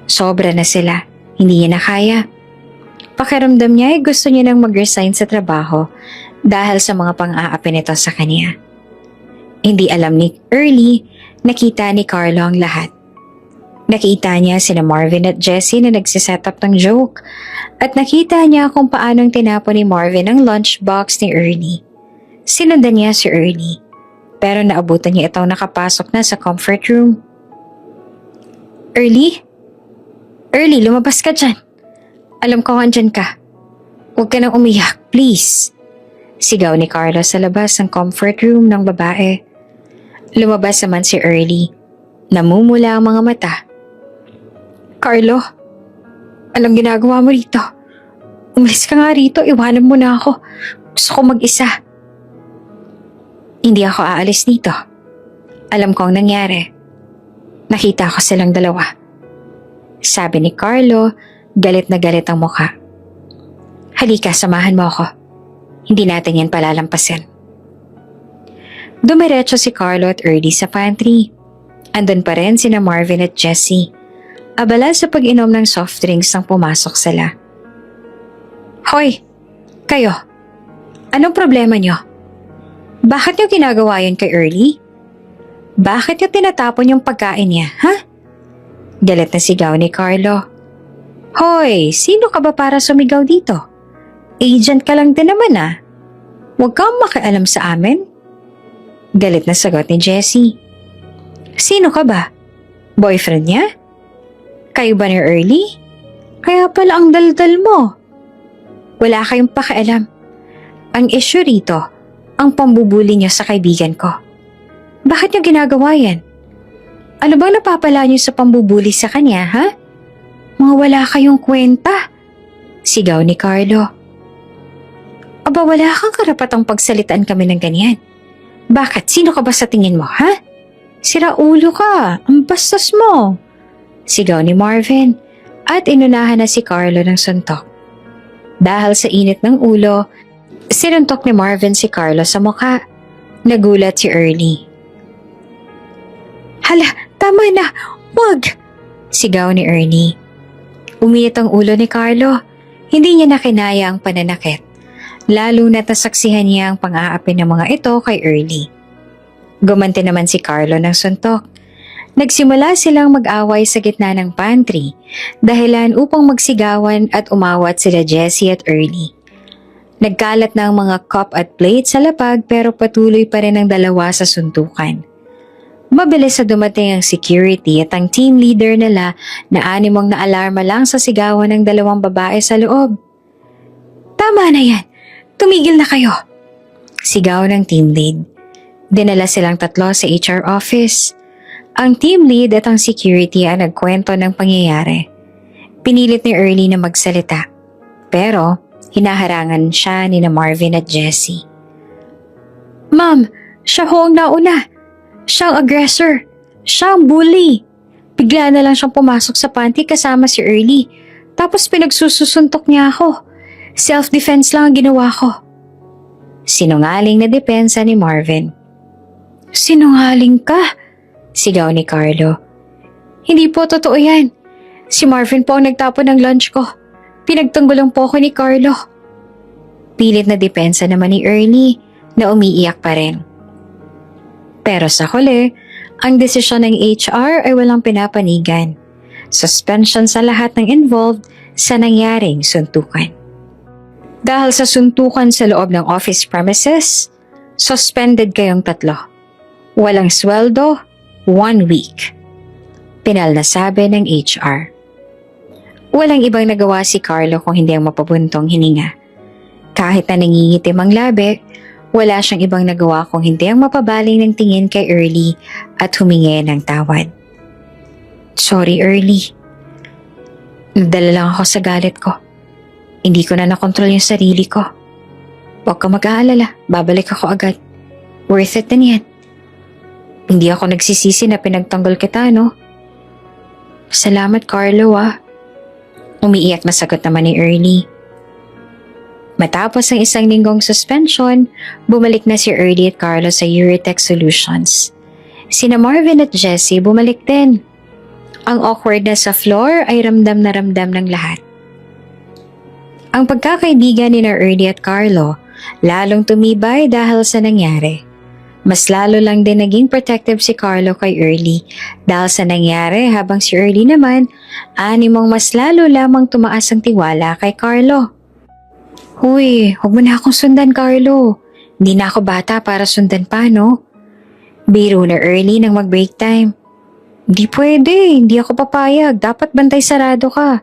Sobra na sila, hindi niya na kaya. Pakiramdam niya ay gusto niya nang mag-resign sa trabaho dahil sa mga pang-aapi nito sa kanya. Hindi alam ni Early, nakita ni Carlo ang lahat. Nakita niya sina Marvin at Jessie na nagsiset up ng joke at nakita niya kung paanong tinapon ni Marvin ang lunchbox ni Early. Sinundan niya si Early pero naabutan niya itong nakapasok na sa comfort room. Early? Early, lumabas ka dyan. Alam ko andyan ka. Huwag ka nang umiyak, please. Sigaw ni Carlo sa labas ng comfort room ng babae. Lumabas naman si Early. Namumula ang mga mata. Carlo, anong ginagawa mo rito? Umalis ka nga rito, iwanan mo na ako. Gusto ko mag-isa. Hindi ako aalis dito. Alam ko ang nangyari. Nakita ko silang dalawa. Sabi ni Carlo, galit na galit ang mukha. Halika, samahan mo ako. Hindi natin yan palalampasin. Dumiretso si Carlo at Early sa pantry. Andun pa rin sina Marvin at Jessie. Abala sa pag-inom ng soft drinks nang pumasok sila. Hoy, kayo. Anong problema nyo? Bakit nyo ginagawa yun kay Early? Bakit nyo tinatapon yung pagkain niya, ha? Galit na sigaw ni Carlo. Hoy, sino ka ba para sumigaw dito? Agent ka lang din naman ah. Huwag kang makialam sa amin. Galit na sagot ni Jessie. Sino ka ba? Boyfriend niya? Kayo ba ni Early? Kaya pala ang daldal mo. Wala kayong pakialam. Ang issue rito, ang pambubuli niya sa kaibigan ko. Bakit niyo ginagawa yan? Ano bang napapala niyo sa pambubuli sa kanya, ha? Mga wala kayong kwenta. Sigaw ni Carlo. Aba, wala kang karapatang pagsalitaan kami ng ganyan. Bakit? Sino ka ba sa tingin mo, ha? Sira ulo ka. Ang bastos mo. Sigaw ni Marvin at inunahan na si Carlo ng suntok. Dahil sa init ng ulo, sinuntok ni Marvin si Carlo sa mukha. Nagulat si Early. Hala, tama na. Wag! Sigaw ni Ernie. Umiit ang ulo ni Carlo. Hindi niya nakinaya ang pananakit. Lalo na't nasaksihan niya ang pang-aapi ng mga ito kay Early. Gumanti naman si Carlo ng suntok. Nagsimula silang mag-away sa gitna ng pantry, dahilan upang magsigawan at umawat sila Jessie at Early. Nagkalat na ang mga cup at plate sa lapag pero patuloy pa rin ang dalawa sa suntukan. Mabilis na dumating ang security at ang team leader nila na animong naalarma lang sa sigawan ng dalawang babae sa loob. Tama na yan! Tumigil na kayo! Sigaw ng team lead. Dinala silang tatlo sa HR office. Ang team lead at ang security ang nagkwento ng pangyayari. Pinilit ni Early na magsalita. Pero hinaharangan siya ni Marvin at Jessie. Ma'am, siya ho ang nauna. Siya ang aggressor. Siya ang bully. Bigla na lang siyang pumasok sa panty kasama si Early. Tapos pinagsusuntok niya ako. Self-defense lang ang ginawa ko. Sinungaling na depensa ni Marvin. Sinungaling ka? Sigaw ni Carlo. Hindi po totoo yan. Si Marvin po ang nagtapon ng lunch ko. Pinagtanggol lang po ako ni Carlo. Pilit na depensa naman ni Ernie na umiiyak pa rin. Pero sa huli, ang desisyon ng HR ay walang pinapanigan. Suspension sa lahat ng involved sa nangyaring suntukan. Dahil sa suntukan sa loob ng office premises, suspended kayong tatlo. Walang sweldo, 1 week. Pinal na sabi ng HR. Walang ibang nagawa si Carlo kung hindi ang mapabuntong hininga. Kahit na nangingitim ang labi, wala siyang ibang nagawa kung hindi ang mapabaling ng tingin kay Early at humingi ng tawad. Sorry, Early. Nadala lang ako sa galit ko. Hindi ko na nakontrol yung sarili ko. Huwag ka mag-aalala, babalik ako agad. Worth it din yan. Hindi ako nagsisisi na pinagtanggol kita, no? Salamat, Carlo, ah. Umiiyak na sagot naman ni Early. Matapos ang isang linggong suspension, bumalik na si Early at Carlo sa Euritech Solutions. Sina Marvin at Jessie bumalik din. Ang awkwardness sa floor ay ramdam na ramdam ng lahat. Ang pagkakaibigan ni Early at Carlo lalong tumibay dahil sa nangyari. Mas lalo lang din naging protective si Carlo kay Early dahil sa nangyari habang si Early naman animong mas lalo lamang tumaas ang tiwala kay Carlo. Huy, huwag mo na akong sundan, Carlo. Hindi na ako bata para sundan pa, no? Biro na Early nang mag-break time. Hindi pwede, hindi ako papayag. Dapat bantay sarado ka.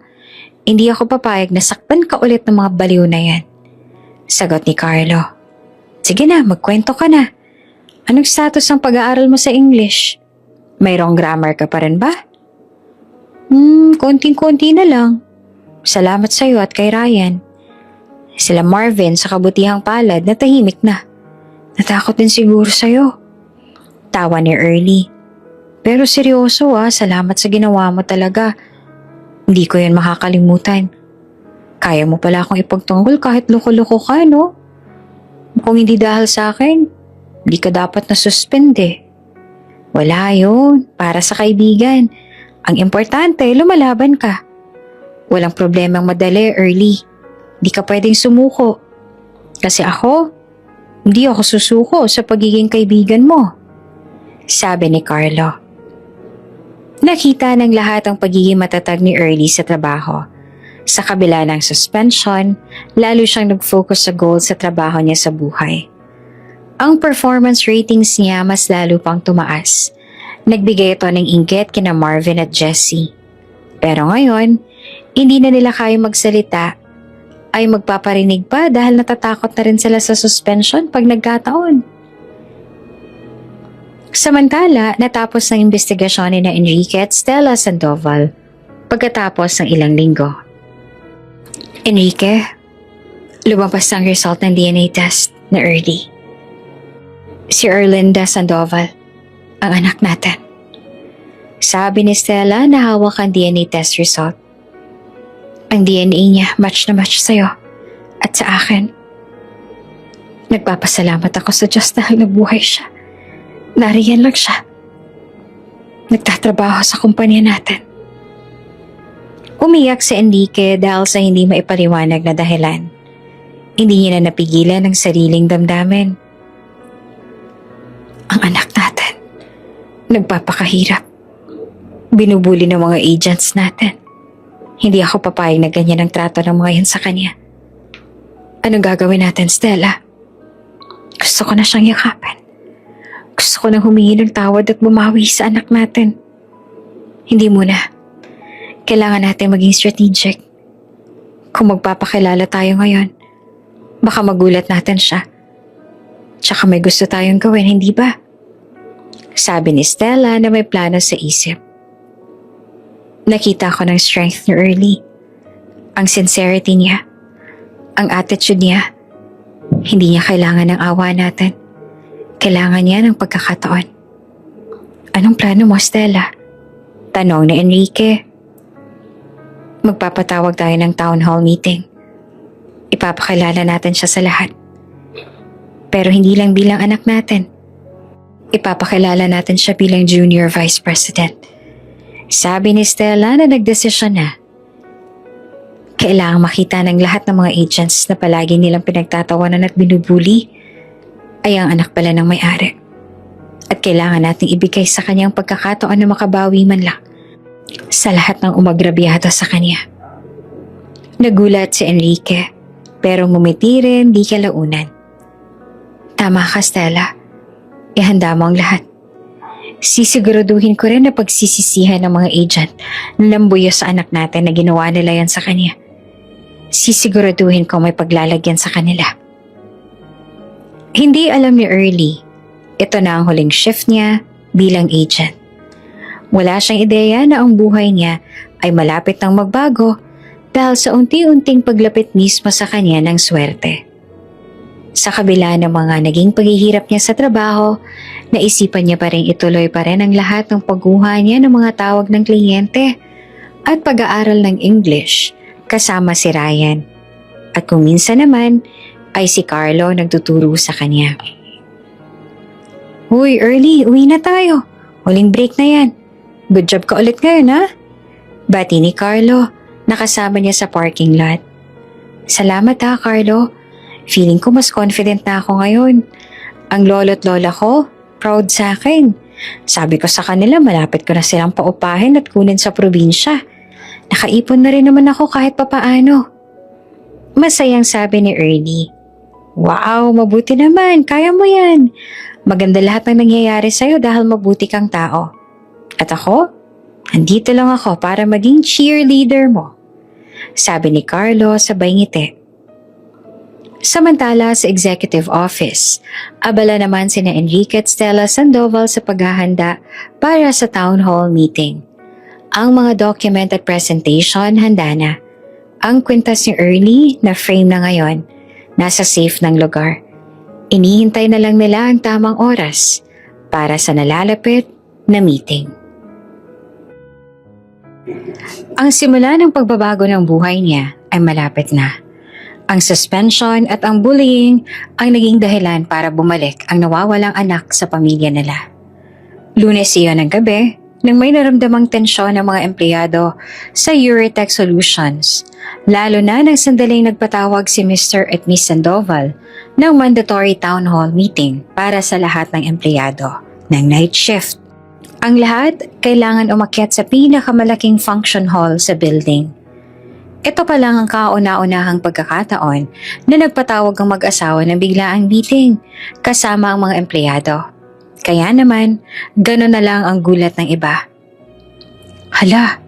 Hindi ako papayag na sakpan ka ulit ng mga baliw na yan. Sagot ni Carlo. Sige na, magkwento ka na. Anong status ng pag-aaral mo sa English? May wrong grammar ka pa rin ba? Konting-konti na lang. Salamat sa'yo at kay Ryan. Sila Marvin sa kabutihang palad na tahimik na. Natakot din siguro sa'yo. Tawa ni Early. Pero seryoso salamat sa ginawa mo talaga. Hindi ko yan makakalimutan. Kaya mo pala akong ipagtanggol kahit loko-loko ka, no? Kung hindi dahil sa akin, hindi ka dapat na-suspend eh. Wala yun, para sa kaibigan. Ang importante, lumalaban ka. Walang problemang madali, Early. Hindi ka pwedeng sumuko. Kasi ako, hindi ako susuko sa pagiging kaibigan mo. Sabi ni Carlo. Nakita ng lahat ang pagiging matatag ni Early sa trabaho. Sa kabila ng suspension, lalo siyang nag-focus sa goals sa trabaho niya sa buhay. Ang performance ratings niya mas lalo pang tumaas. Nagbigay ito ng inggit kina Marvin at Jessie. Pero ngayon, hindi na nila kaya magsalita, ay magpaparinig pa dahil natatakot na rin sila sa suspension pag nagkataon. Samantala, natapos ng investigasyon ni Enrique at Stella Sandoval pagkatapos ng ilang linggo. Enrique, lumabas ang result ng DNA test na early. Si Erlinda Sandoval, ang anak natin. Sabi ni Stella na hawak ang DNA test result. Ang DNA niya match na match sa'yo at sa akin. Nagpapasalamat ako sa Diyos dahil nabuhay siya. Nariyan lang siya. Nagtatrabaho sa kumpanya natin. Umiyak si Enrique dahil sa hindi maipaliwanag na dahilan. Hindi niya na napigilan ang sariling damdamin. Ang anak natin, nagpapakahirap. Binubuli ng mga agents natin. Hindi ako papayag na ganyan ang trato ng mga yan sa kanya. Anong gagawin natin, Stella? Gusto ko na siyang yakapin. Gusto ko nang humingi ng tawad at bumawi sa anak natin. Hindi muna. Kailangan natin maging strategic. Kung magpapakilala tayo ngayon, baka magulat natin siya. Tsaka may gusto tayong gawin, hindi ba? Sabi ni Stella na may plano sa isip. Nakita ko ng strength niya early. Ang sincerity niya. Ang attitude niya. Hindi niya kailangan ng awa natin. Kailangan niya ng pagkakataon. Anong plano mo, Stella? Tanong ni Enrique. Magpapatawag tayo ng town hall meeting. Ipapakilala natin siya sa lahat. Pero hindi lang bilang anak natin. Ipapakilala natin siya bilang junior vice president. Sabi ni Stella na nagdesisyon na. Kailangang makita ng lahat ng mga agents na palagi nilang pinagtatawanan at binubuli ay ang anak pala ng may-ari. At kailangan nating ibigay sa kanyang pagkakataon na makabawi man lang sa lahat ng umagrabyado sa kanya. Nagulat si Enrique, pero ngumiti rin di kalaunan. Tama ka, Stella. Ihanda mo ang lahat. Sisiguraduhin ko rin na pagsisisihan ng mga agent na lambuyo sa anak natin na ginawa nila yan sa kanya. Sisiguraduhin ko may paglalagyan sa kanila. Hindi alam ni Early, ito na ang huling shift niya bilang agent. Wala siyang ideya na ang buhay niya ay malapit nang magbago dahil sa unti-unting paglapit mismo sa kanya ng swerte. Sa kabila ng mga naging paghihirap niya sa trabaho, naisipan niya pa rin ituloy pa rin ang lahat ng pagkuha niya ng mga tawag ng kliyente at pag-aaral ng English kasama si Ryan. At kung minsan naman ay si Carlo nagtuturo sa kanya. Uy, Early, uwi na tayo. Huling break na yan. Good job ka ulit ngayon, ha? Bati ni Carlo, nakasama niya sa parking lot. Salamat ha, Carlo. Feeling ko mas confident na ako ngayon. Ang lolo't lola ko, proud sa akin. Sabi ko sa kanila, malapit ko na silang paupahin at kunin sa probinsya. Nakaipon na rin naman ako kahit papaano. Masayang sabi ni Ernie. Wow, mabuti naman. Kaya mo yan. Maganda lahat ng nangyayari sa'yo dahil mabuti kang tao. At ako, andito lang ako para maging cheerleader mo. Sabi ni Carlo sabay ngiti. Samantala sa executive office, abala naman sina Enrique at Stella Sandoval sa paghahanda para sa town hall meeting. Ang mga document at presentation handa na. Ang kwintas ni Early na frame na ngayon, nasa safe ng lugar. Inihintay na lang nila ang tamang oras para sa nalalapit na meeting. Ang simula ng pagbabago ng buhay niya ay malapit na. Ang suspension at ang bullying ang naging dahilan para bumalik ang nawawalang anak sa pamilya nila. Lunes iyon ng gabi nang may naramdamang tensyon ng mga empleyado sa Euritech Solutions, lalo na nang sandaling nagpatawag si Mr. at Miss Sandoval ng mandatory town hall meeting para sa lahat ng empleyado ng night shift. Ang lahat kailangan umakyat sa pinakamalaking function hall sa building. Ito pa lang ang kauna-unahang pagkakataon na nagpatawag ang mag-asawa ng biglaang meeting kasama ang mga empleyado. Kaya naman, gano'n na lang ang gulat ng iba. Hala,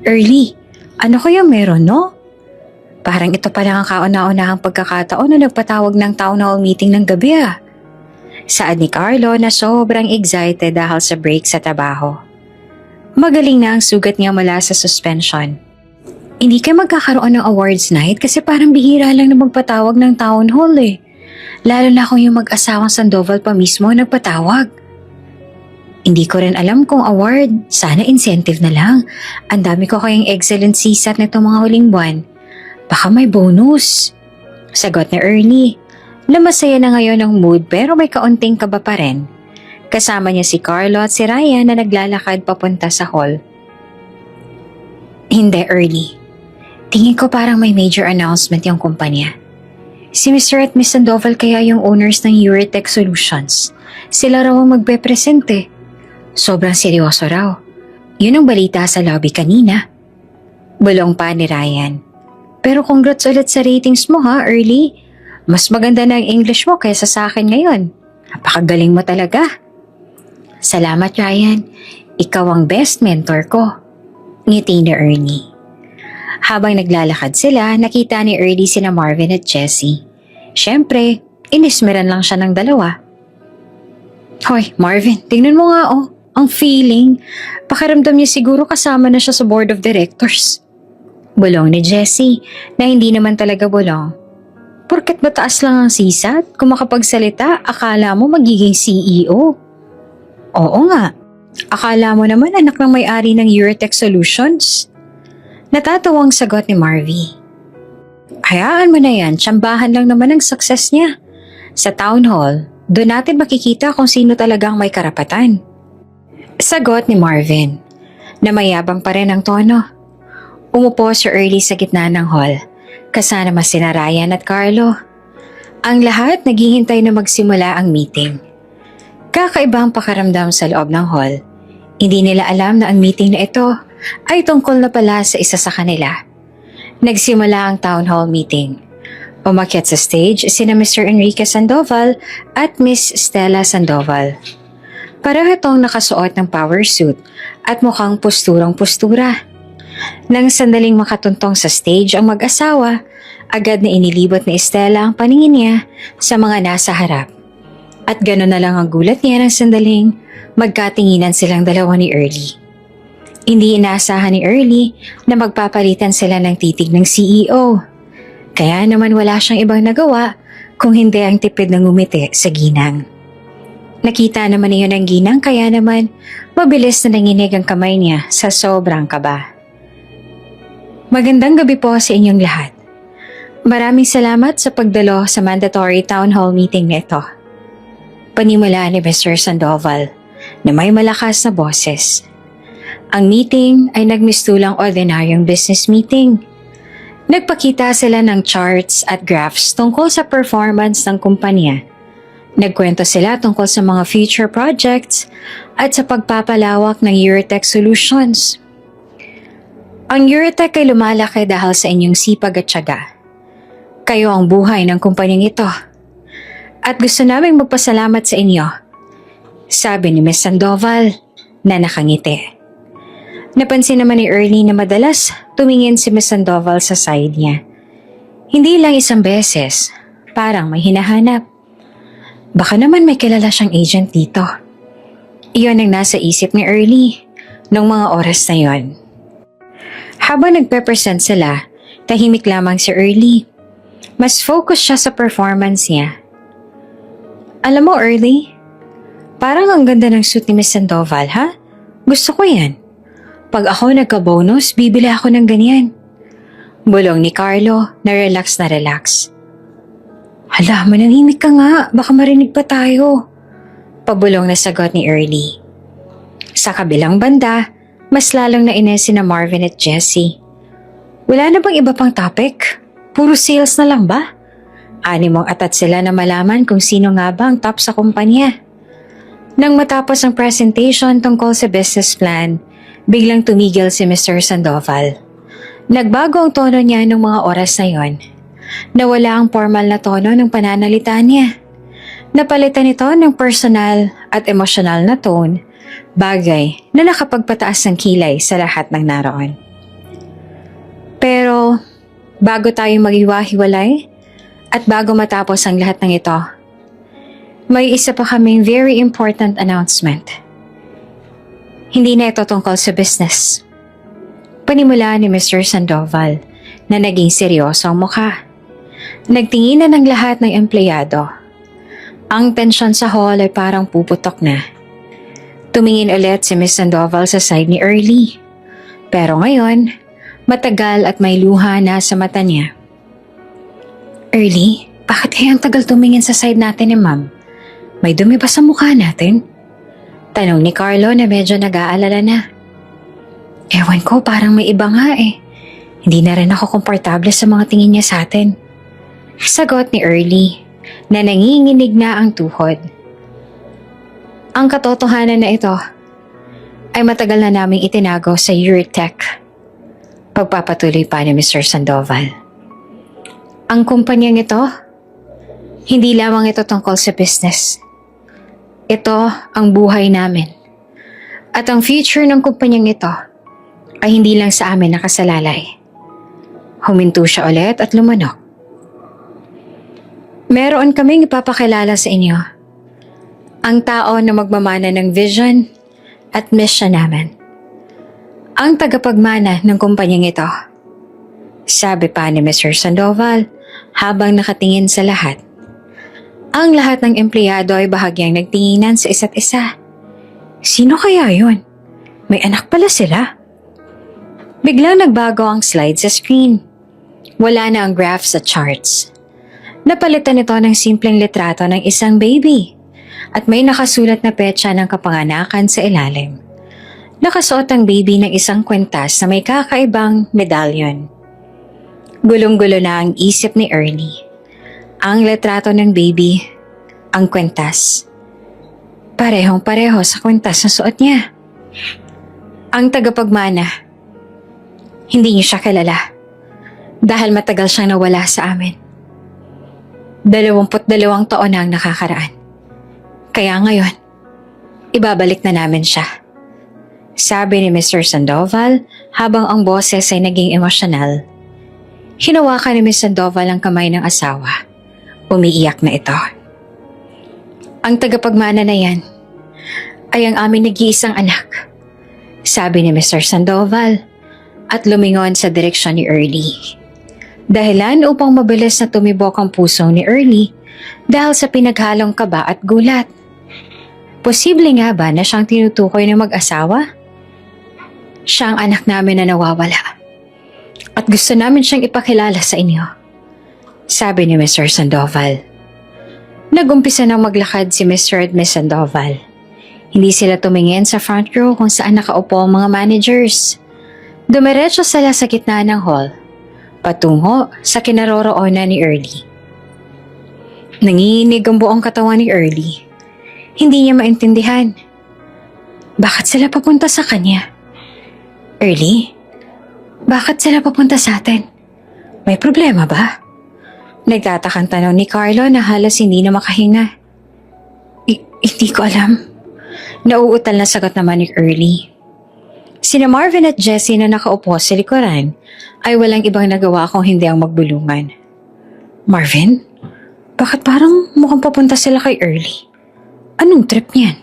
early, ano kaya meron no? Parang ito pa lang ang kauna-unahang pagkakataon na nagpatawag ng town hall meeting ng gabi ah. Saad ni Carlo na sobrang excited dahil sa break sa trabaho. Magaling na ang sugat niya mula sa suspension. Hindi kayo magkakaroon ng awards night kasi parang bihira lang na magpatawag ng town hall eh. Lalo na kung yung mag-asawang Sandoval pa mismo ang nagpatawag. Hindi ko rin alam kung award, sana incentive na lang. Ang dami ko kayang excellent CSAT nito mga huling buwan. Baka may bonus. Sagot ni Ernie, na masaya na ngayon ang mood pero may kaunting kaba pa rin. Kasama niya si Carlo at si Ryan na naglalakad papunta sa hall. Hindi, Ernie. Tingin ko parang may major announcement yung kumpanya. Si Mr. at Miss Sandoval kaya yung owners ng Euritech Solutions. Sila raw ang magpe-present eh. Sobrang seryoso raw. Yun ang balita sa lobby kanina. Bulong pa ni Ryan. Pero congrats ulit sa ratings mo ha, Early. Mas maganda na ang English mo kaysa sa akin ngayon. Napakagaling mo talaga. Salamat Ryan. Ikaw ang best mentor ko. Ngiti ni Ernie. Habang naglalakad sila, nakita ni Ernie sina Marvin at Jessie. Siyempre, inismeran lang siya ng dalawa. Hoy, Marvin, tingnan mo nga oh. Ang feeling, pakiramdam niya siguro kasama na siya sa board of directors. Bulong ni Jessie na hindi naman talaga bulong. Porket mataas lang ang CSAT, kung makapagsalita, akala mo magiging CEO. Oo nga, akala mo naman anak ng may-ari ng Euritech Solutions. Natatawang sagot ni Marvy. Hayaan mo na yan, tsambahan lang naman ang success niya. Sa town hall, doon natin makikita kung sino talagang may karapatan. Sagot ni Marvin, na mayabang pa rin ang tono. Umupo si Early sa gitna ng hall, kasama sina Ryan at Carlo. Ang lahat naghihintay na magsimula ang meeting. Kakaiba ang pakaramdam sa loob ng hall. Hindi nila alam na ang meeting na ito ay tungkol na pala sa isa sa kanila. Nagsimula ang town hall meeting. Umakyat sa stage sina Mr. Enrique Sandoval at Miss Stella Sandoval. Pareho itong nakasuot ng power suit at mukhang posturang-postura. Nang sandaling makatuntong sa stage ang mag-asawa, agad na inilibot ni Stella ang paningin niya sa mga nasa harap. At gano'n na lang ang gulat niya ng sandaling magkatinginan silang dalawa ni Early. Hindi inaasahan ni Early na magpapalitan sila ng titig ng CEO. Kaya naman wala siyang ibang nagawa kung hindi ang tipid ng ngumiti sa ginang. Nakita naman niya ng ginang kaya naman mabilis na nanginig ang kamay niya sa sobrang kaba. Magandang gabi po sa inyong lahat. Maraming salamat sa pagdalo sa mandatory town hall meeting na ito. Panimula ni Mr. Sandoval na may malakas na boses. Ang meeting ay nagmistulang ordinaryong business meeting. Nagpakita sila ng charts at graphs tungkol sa performance ng kumpanya. Nagkwento sila tungkol sa mga future projects at sa pagpapalawak ng Euritech Solutions. Ang Euritech ay lumalaki dahil sa inyong sipag at tiyaga. Kayo ang buhay ng kumpanyang ito. At gusto naming magpasalamat sa inyo, sabi ni Ms. Sandoval na nakangiti. Napansin naman ni Ernie na madalas tumingin si Ms. Sandoval sa side niya. Hindi lang isang beses, parang may hinahanap. Baka naman may kilala siyang agent dito. Iyon ang nasa isip ni Ernie noong mga oras na yon. Habang nagpe-present sila, tahimik lamang si Ernie. Mas focus siya sa performance niya. Alam mo, Ernie, parang ang ganda ng suit ni Ms. Sandoval, ha? Gusto ko yan. Pag ako nagka-bonus, bibili ako ng ganyan. Bulong ni Carlo na relax na relax. Hala, manahimik ka nga, baka marinig pa tayo. Pabulong na sagot ni Ernie. Sa kabilang banda, mas lalong nainis sina Marvin at Jessie. Wala na bang iba pang topic? Puro sales na lang ba? Animong atat sila na malaman kung sino nga ba ang top sa kumpanya. Nang matapos ang presentation tungkol sa business plan, biglang tumigil si Mr. Sandoval. Nagbago ang tono niya nung mga oras na yon. Nawala ang formal na tono ng pananalita niya. Napalitan ito ng personal at emosyonal na tone, bagay na nakapagpataas ng kilay sa lahat ng naroon. Pero bago tayo maghiwa-hiwalay at bago matapos ang lahat ng ito, may isa pa kaming very important announcement. Hindi na ito tungkol sa business. Panimula ni Mr. Sandoval na naging seryoso ang mukha. Nagtingin na ng lahat ng empleyado. Ang tensyon sa hall ay parang puputok na. Tumingin ulit si Miss Sandoval sa side ni Early. Pero ngayon, matagal at may luha na sa mata niya. Early, bakit kaya ang tagal tumingin sa side natin ni Ma'am? May dumi ba sa mukha natin? Tanong ni Carlo na medyo nag-aalala na. Ewan ko, parang may iba nga eh. Hindi na rin ako komportable sa mga tingin niya sa atin. Sagot ni Early na nanginginig na ang tuhod. Ang katotohanan na ito ay matagal na naming itinago sa Euritech. Pagpapatuloy pa ni Mr. Sandoval. Ang kumpanyang ito, hindi lamang ito tungkol sa business. Ito ang buhay namin. At ang future ng kumpanyang ito ay hindi lang sa amin nakasalalay. Huminto siya ulit at lumanok. Meron kaming ipapakilala sa inyo. Ang tao na magmamana ng vision at mission namin. Ang tagapagmana ng kumpanyang ito. Sabi pa ni Mr. Sandoval habang nakatingin sa lahat. Ang lahat ng empleyado ay bahagyang nagtinginan sa isa't isa. Sino kaya yun? May anak pala sila. Biglang nagbago ang slide sa screen. Wala na ang graphs at charts. Napalitan ito ng simpleng litrato ng isang baby at may nakasulat na petsa ng kapanganakan sa ilalim. Nakasuot ang baby ng isang kwentas na may kakaibang medalyon. Gulong-gulo na ang isip ni Ernie. Ang litrato ng baby, ang kwentas. Parehong-pareho sa kwentas na suot niya. Ang tagapagmana, hindi niyo siya kilala dahil matagal siyang nawala sa amin. 22 taon na ang nakakaraan. Kaya ngayon, ibabalik na namin siya. Sabi ni Mr. Sandoval habang ang boses ay naging emosyonal. Hinawakan ni Ms. Sandoval ang kamay ng asawa. Umiiyak na ito. Ang tagapagmana na yan ay ang aming nag-iisang anak. Sabi ni Mr. Sandoval at lumingon sa direksyon ni Early. Dahilan upang mabilis na tumibok ang puso ni Early dahil sa pinaghalong kaba at gulat. Posible nga ba na siyang tinutukoy ng mag-asawa? Siya ang anak namin na nawawala. At gusto namin siyang ipakilala sa inyo. Sabi ni Mr. Sandoval. Nagumpisa nang maglakad si Mr. at Ms. Sandoval. Hindi sila tumingin sa front row kung saan nakaupo ang mga managers. Dumiretso sila sa gitna ng hall, patungo sa kinaroroonan ni Early. Nanginginig ang buong katawan ni Early. Hindi niya maintindihan. Bakit sila papunta sa kanya? Early? Bakit sila papunta sa atin? May problema ba? Nagtatakang tanong ni Carlo na halos hindi na makahinga. Hindi ko alam. Nauutal na sagot naman ni Early. Sina Marvin at Jessie na nakaupo sa likuran ay walang ibang nagawa kung hindi ang magbulungan. Marvin? Bakit parang mukhang papunta sila kay Early? Anong trip niyan?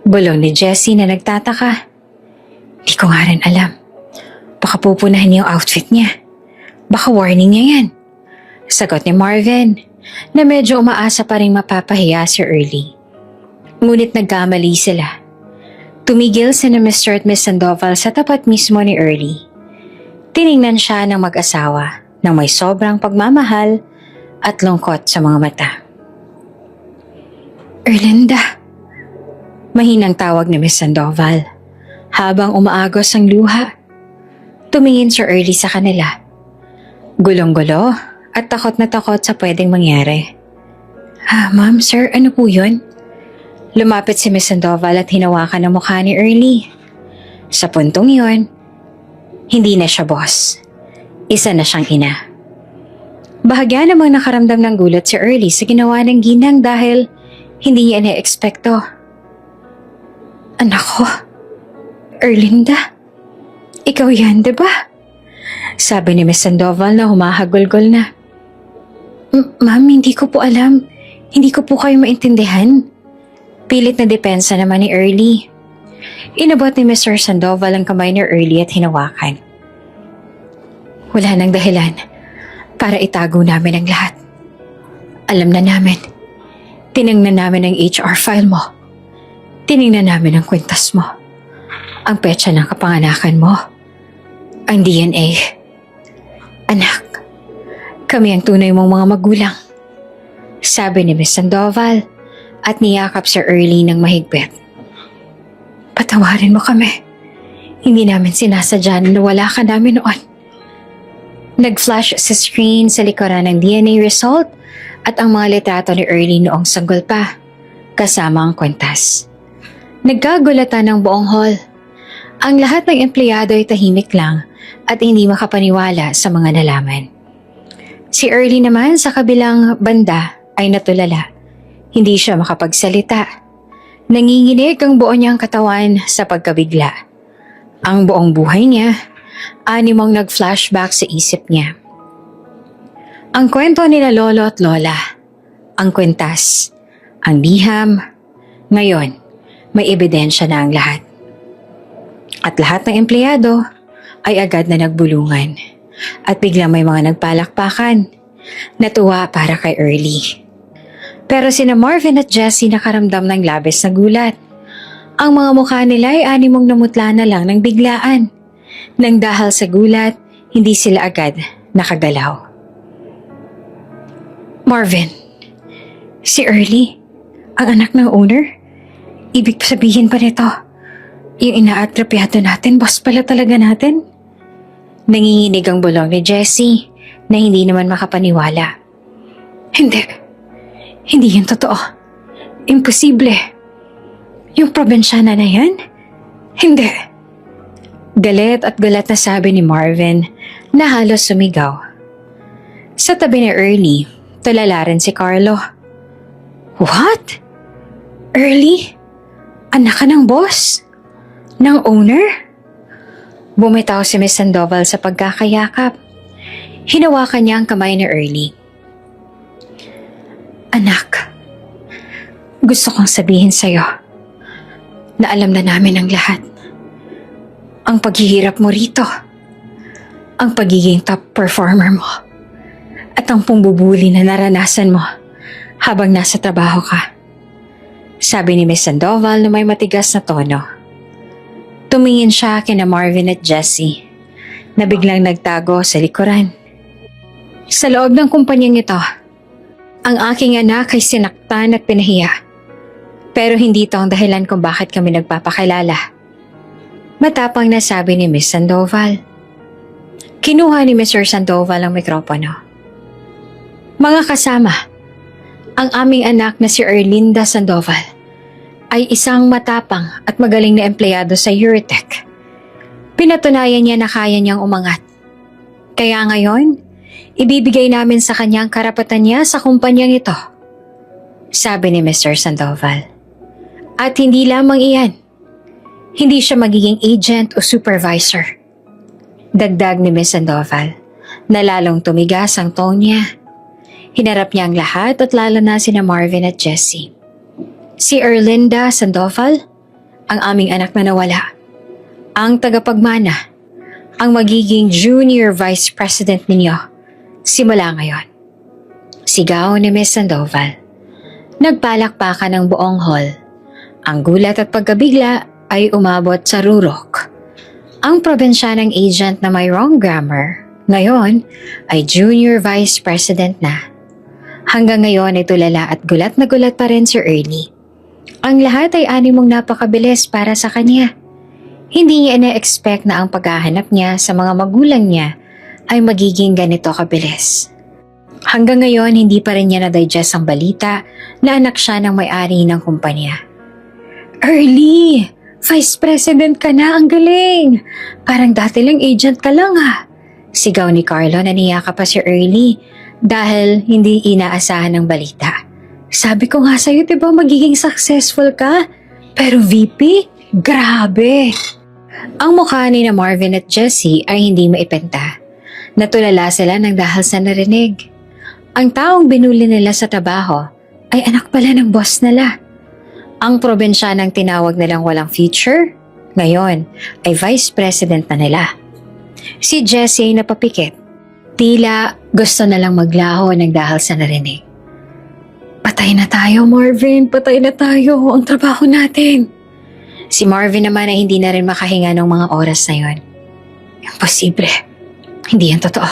Bulong ni Jessie na nagtataka. Di ko nga rin alam. Baka pupunahin niya yung outfit niya. Baka warning niya yan. Sagot ni Marvin na medyo umaasa pa rin mapapahiya si Early. Ngunit nagkamali sila. Tumigil si Mr. at Ms. Sandoval sa tapat mismo ni Early. Tiningnan siya ng mag-asawa nang may sobrang pagmamahal at lungkot sa mga mata. Erlinda, mahinang tawag ni Ms. Sandoval habang umaagos ang luha. Tumingin si Early sa kanila. Gulong-gulo at takot na takot sa pwedeng mangyari. Ma'am, sir, ano po yun? Lumapit si Ms. Sandoval at hinawakan ang mukha ni Early. Sa puntong yun, hindi na siya boss. Isa na siyang ina. Bahagya namang nakaramdam ng gulat si Early sa ginawa ng ginang dahil hindi niya ina-ekspekto. Anak ko, Erlinda, ikaw yan, di ba? Sabi ni Miss Sandoval na humahagulgol na. Ma'am, hindi ko po alam. Hindi ko po kayo maintindihan. Pilit na depensa naman ni Early. Inabot ni Mr. Sandoval ang kamay ni Early at hinawakan. Wala nang dahilan para itago namin ang lahat. Alam na namin. Tiningnan namin ang HR file mo. Tiningnan namin ang kwintas mo. Ang petsa ng kapanganakan mo. Ang DNA. Anak, kami ang tunay mong mga magulang. Sabi ni Miss Sandoval at niyakap si Early ng mahigpit. Patawarin mo kami. Hindi namin sinasadya na wala ka namin noon. Nag-flash sa screen sa likuran ng DNA result at ang mga litrato ni Early noong sanggol pa, kasama ang kwintas. Nagkagulatan ng buong hall. Ang lahat ng empleyado ay tahimik lang at hindi makapaniwala sa mga nalaman. Si Early naman sa kabilang banda ay natulala. Hindi siya makapagsalita. Nanginginig ang buo niyang katawan sa pagkabigla. Ang buong buhay niya, animong nag-flashback sa isip niya. Ang kwento nila lolo at lola, ang kwintas, ang liham, ngayon may ebidensya na ang lahat. At lahat ng empleyado ay agad na nagbulungan at biglang may mga nagpalakpakan. Natuwa para kay Early. Pero sina Marvin at Jessie nakaramdam ng labis na gulat. Ang mga mukha nila ay animong namutla na lang ng biglaan. Nang dahil sa gulat, hindi sila agad nakagalaw. Marvin, si Early, ang anak ng owner? Ibig sabihin pa nito, yung inaatrapyado natin, boss pala talaga natin? Nanginginig ang bulong ni Jessie na hindi naman makapaniwala. Hindi yan totoo. Imposible. Yung probinsyana na yan? Hindi. Galit at galat na sabi ni Marvin na halos sumigaw. Sa tabi ni Early, tulala rin si Carlo. What? Early? Anak ka ng boss? Ng owner? Bumitaw si Miss Sandoval sa pagkakayakap. Hinawakan niya ang kamay ni Early. Anak, gusto kong sabihin sa'yo na alam na namin ang lahat. Ang paghihirap mo rito, ang pagiging top performer mo, at ang pumbubuli na naranasan mo habang nasa trabaho ka. Sabi ni Miss Sandoval na may matigas na tono. Tumingin siya kina Marvin at Jessie na biglang nagtago sa likuran. Sa loob ng kumpanyang ito, ang aking anak ay sinaktan at pinahiya. Pero hindi ito ang dahilan kung bakit kami nagpapakilala. Matapang na sabi ni Miss Sandoval. Kinuha ni Mr. Sandoval ang mikropono. Mga kasama, ang aming anak na si Erlinda Sandoval ay isang matapang at magaling na empleyado sa Eurotech. Pinatunayan niya na kaya niyang umangat. Kaya ngayon, ibibigay namin sa kanya ang karapatan niya sa kumpanyang ito. Sabi ni Mr. Sandoval. At hindi lamang iyan. Hindi siya magiging agent o supervisor. Dagdag ni Ms. Sandoval na lalong tumigas ang tone niya. Hinarap niya ang lahat at lalo na sina Marvin at Jessie. Si Erlinda Sandoval, ang aming anak na nawala. Ang tagapagmana, ang magiging junior vice president ninyo simula ngayon. Sigaw ni Ms. Sandoval. Nagpalakpakan ng buong hall. Ang gulat at pagkabigla ay umabot sa rurok. Ang probinsyanang agent na may wrong grammar, ngayon ay junior vice president na. Hanggang ngayon ay tulala at gulat na gulat pa rin si Early. Ang lahat ay animong napakabilis para sa kanya. Hindi niya na-expect na ang paghahanap niya sa mga magulang niya ay magiging ganito kabilis. Hanggang ngayon, hindi pa rin niya na-digest ang balita na anak siya ng may-ari ng kumpanya. Early! Vice President ka na, ang galing! Parang dati lang agent ka lang ha. Sigaw ni Carlo na niyaka pa si Early dahil hindi inaasahan ng balita. Sabi ko nga sa'yo, diba magiging successful ka? Pero VP, grabe! Ang mukha ni na Marvin at Jessie ay hindi maipenta. Natulala sila ng dahil sa narinig. Ang taong binuli nila sa trabaho ay anak pala ng boss nila. Ang probinsyanang tinawag nilang walang future, ngayon ay vice president na nila. Si Jessie ay napapikit. Tila gusto na lang maglaho ng dahil sa narinig. Patay na tayo, Marvin. Patay na tayo. Ang trabaho natin. Si Marvin naman ay hindi na rin makahinga ng mga oras na yon. Imposible. Hindi yan totoo.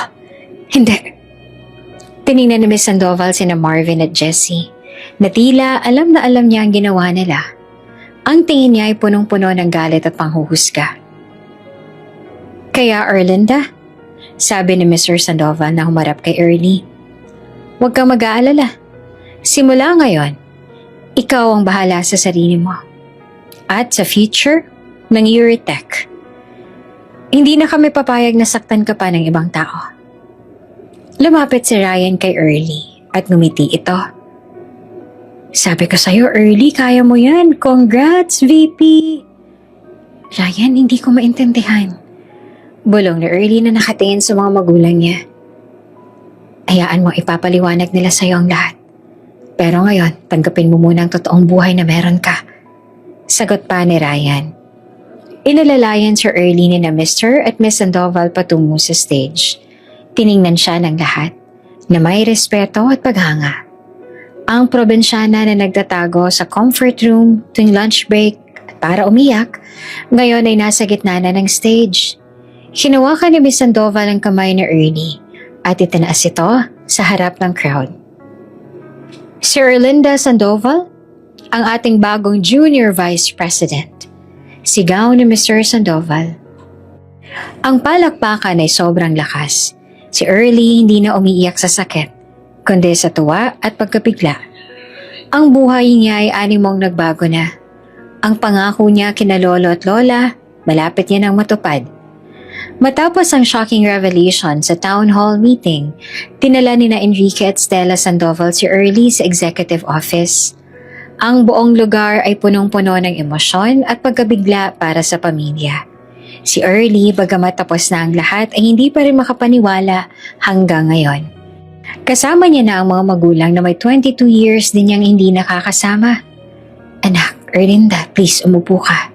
Hindi. Tinignan ni Miss Sandoval sina Marvin at Jessie na tila alam na alam niya ang ginawa nila. Ang tingin niya ay punong-puno ng galit at panghuhusga. Kaya Erlinda, sabi ni Mr. Sandoval na humarap kay Early, huwag kang mag-aalala. Simula ngayon, ikaw ang bahala sa sarili mo. At sa future ng Euritech. Hindi na kami papayag na saktan ka pa ng ibang tao. Lumapit si Ryan kay Early at ngumiti ito. Sabi ko sa'yo, Early, kaya mo yan. Congrats, VP! Ryan, hindi ko maintindihan. Bulong ni Early na nakatingin sa mga magulang niya. Hayaan mo ipapaliwanag nila sa'yo ang lahat. Pero ngayon, tanggapin mo muna ang totoong buhay na meron ka. Sagot pa ni Ryan. Inalalayan Sir Early ni na Mr. at Miss Sandoval patungo sa stage. Tiningnan siya ng lahat na may respeto at paghanga. Ang probinsyana na nagtatago sa comfort room tuwing lunch break at para umiyak, ngayon ay nasa gitna na ng stage. Hinawakan ni Miss Sandoval ang kamay ni Early at itinaas ito sa harap ng crowd. Si Erlinda Sandoval, ang ating bagong Junior Vice President. Sigaw ni Mr. Sandoval. Ang palakpakan ay sobrang lakas. Si Early hindi na umiiyak sa sakit, kundi sa tuwa at pagkabigla. Ang buhay niya ay animong nagbago na. Ang pangako niya kina lolo at lola, malapit yan ang matupad. Matapos ang shocking revelation sa town hall meeting, tinala ni na Enrique at Stella Sandoval si Early sa executive office. Ang buong lugar ay punong-puno ng emosyon at pagkabigla para sa pamilya. Si Early, bagamat tapos na ang lahat, ay hindi pa rin makapaniwala hanggang ngayon. Kasama niya na ang mga magulang na may 22 years din niyang hindi nakakasama. Anak, Erlinda, please umupo ka.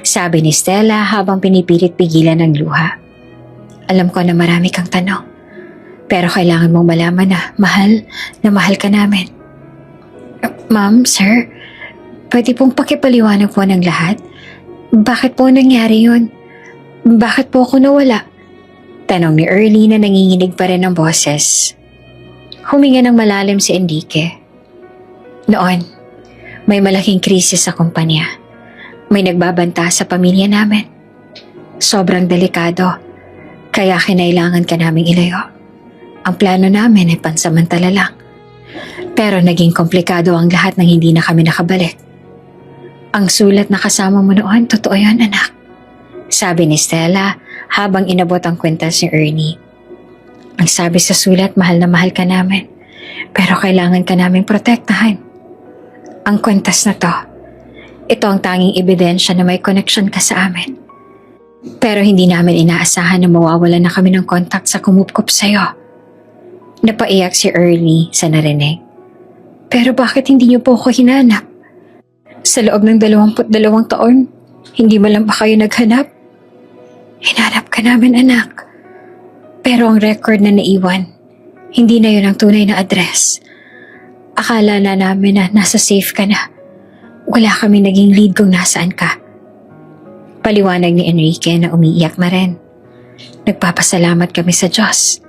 Sabi ni Stella habang pinipilit pigilan ng luha. Alam ko na marami kang tanong. Pero kailangan mong malaman na mahal ka namin. Ma'am, sir, pwede pong pakipaliwanag po ng lahat? Bakit po nangyari yun? Bakit po ako nawala? Tanong ni Early na nanginginig pa rin ang boses. Huminga ng malalim si Enrique. Noon, may malaking krisis sa kumpanya. May nagbabanta sa pamilya namin. Sobrang delikado, kaya kinailangan ka naming ilayo. Ang plano namin ay pansamantala lang. Pero naging komplikado ang lahat nang hindi na kami nakabalik. Ang sulat na kasama mo noon, totoo yan, anak. Sabi ni Stella habang inabot ang kwintas ni Ernie. Ang sabi sa sulat, mahal na mahal ka namin. Pero kailangan ka naming protektahan. Ang kwintas na to, ito ang tanging ebidensya na may connection ka sa amin. Pero hindi namin inaasahan na mawawalan na kami ng contact sa kumupkop sa'yo. Napaiyak si Ernie sa narinig. Pero bakit hindi niyo po ako hinanap? Sa loob ng 22 taon, hindi mo lang ba kayo naghanap? Hinanap ka namin, anak. Pero ang record na naiwan, hindi na yun ang tunay na address. Akala na namin na nasa safe ka na. Wala kami naging lead kung nasaan ka. Paliwanag ni Enrique na umiiyak na rin. Nagpapasalamat kami sa Diyos.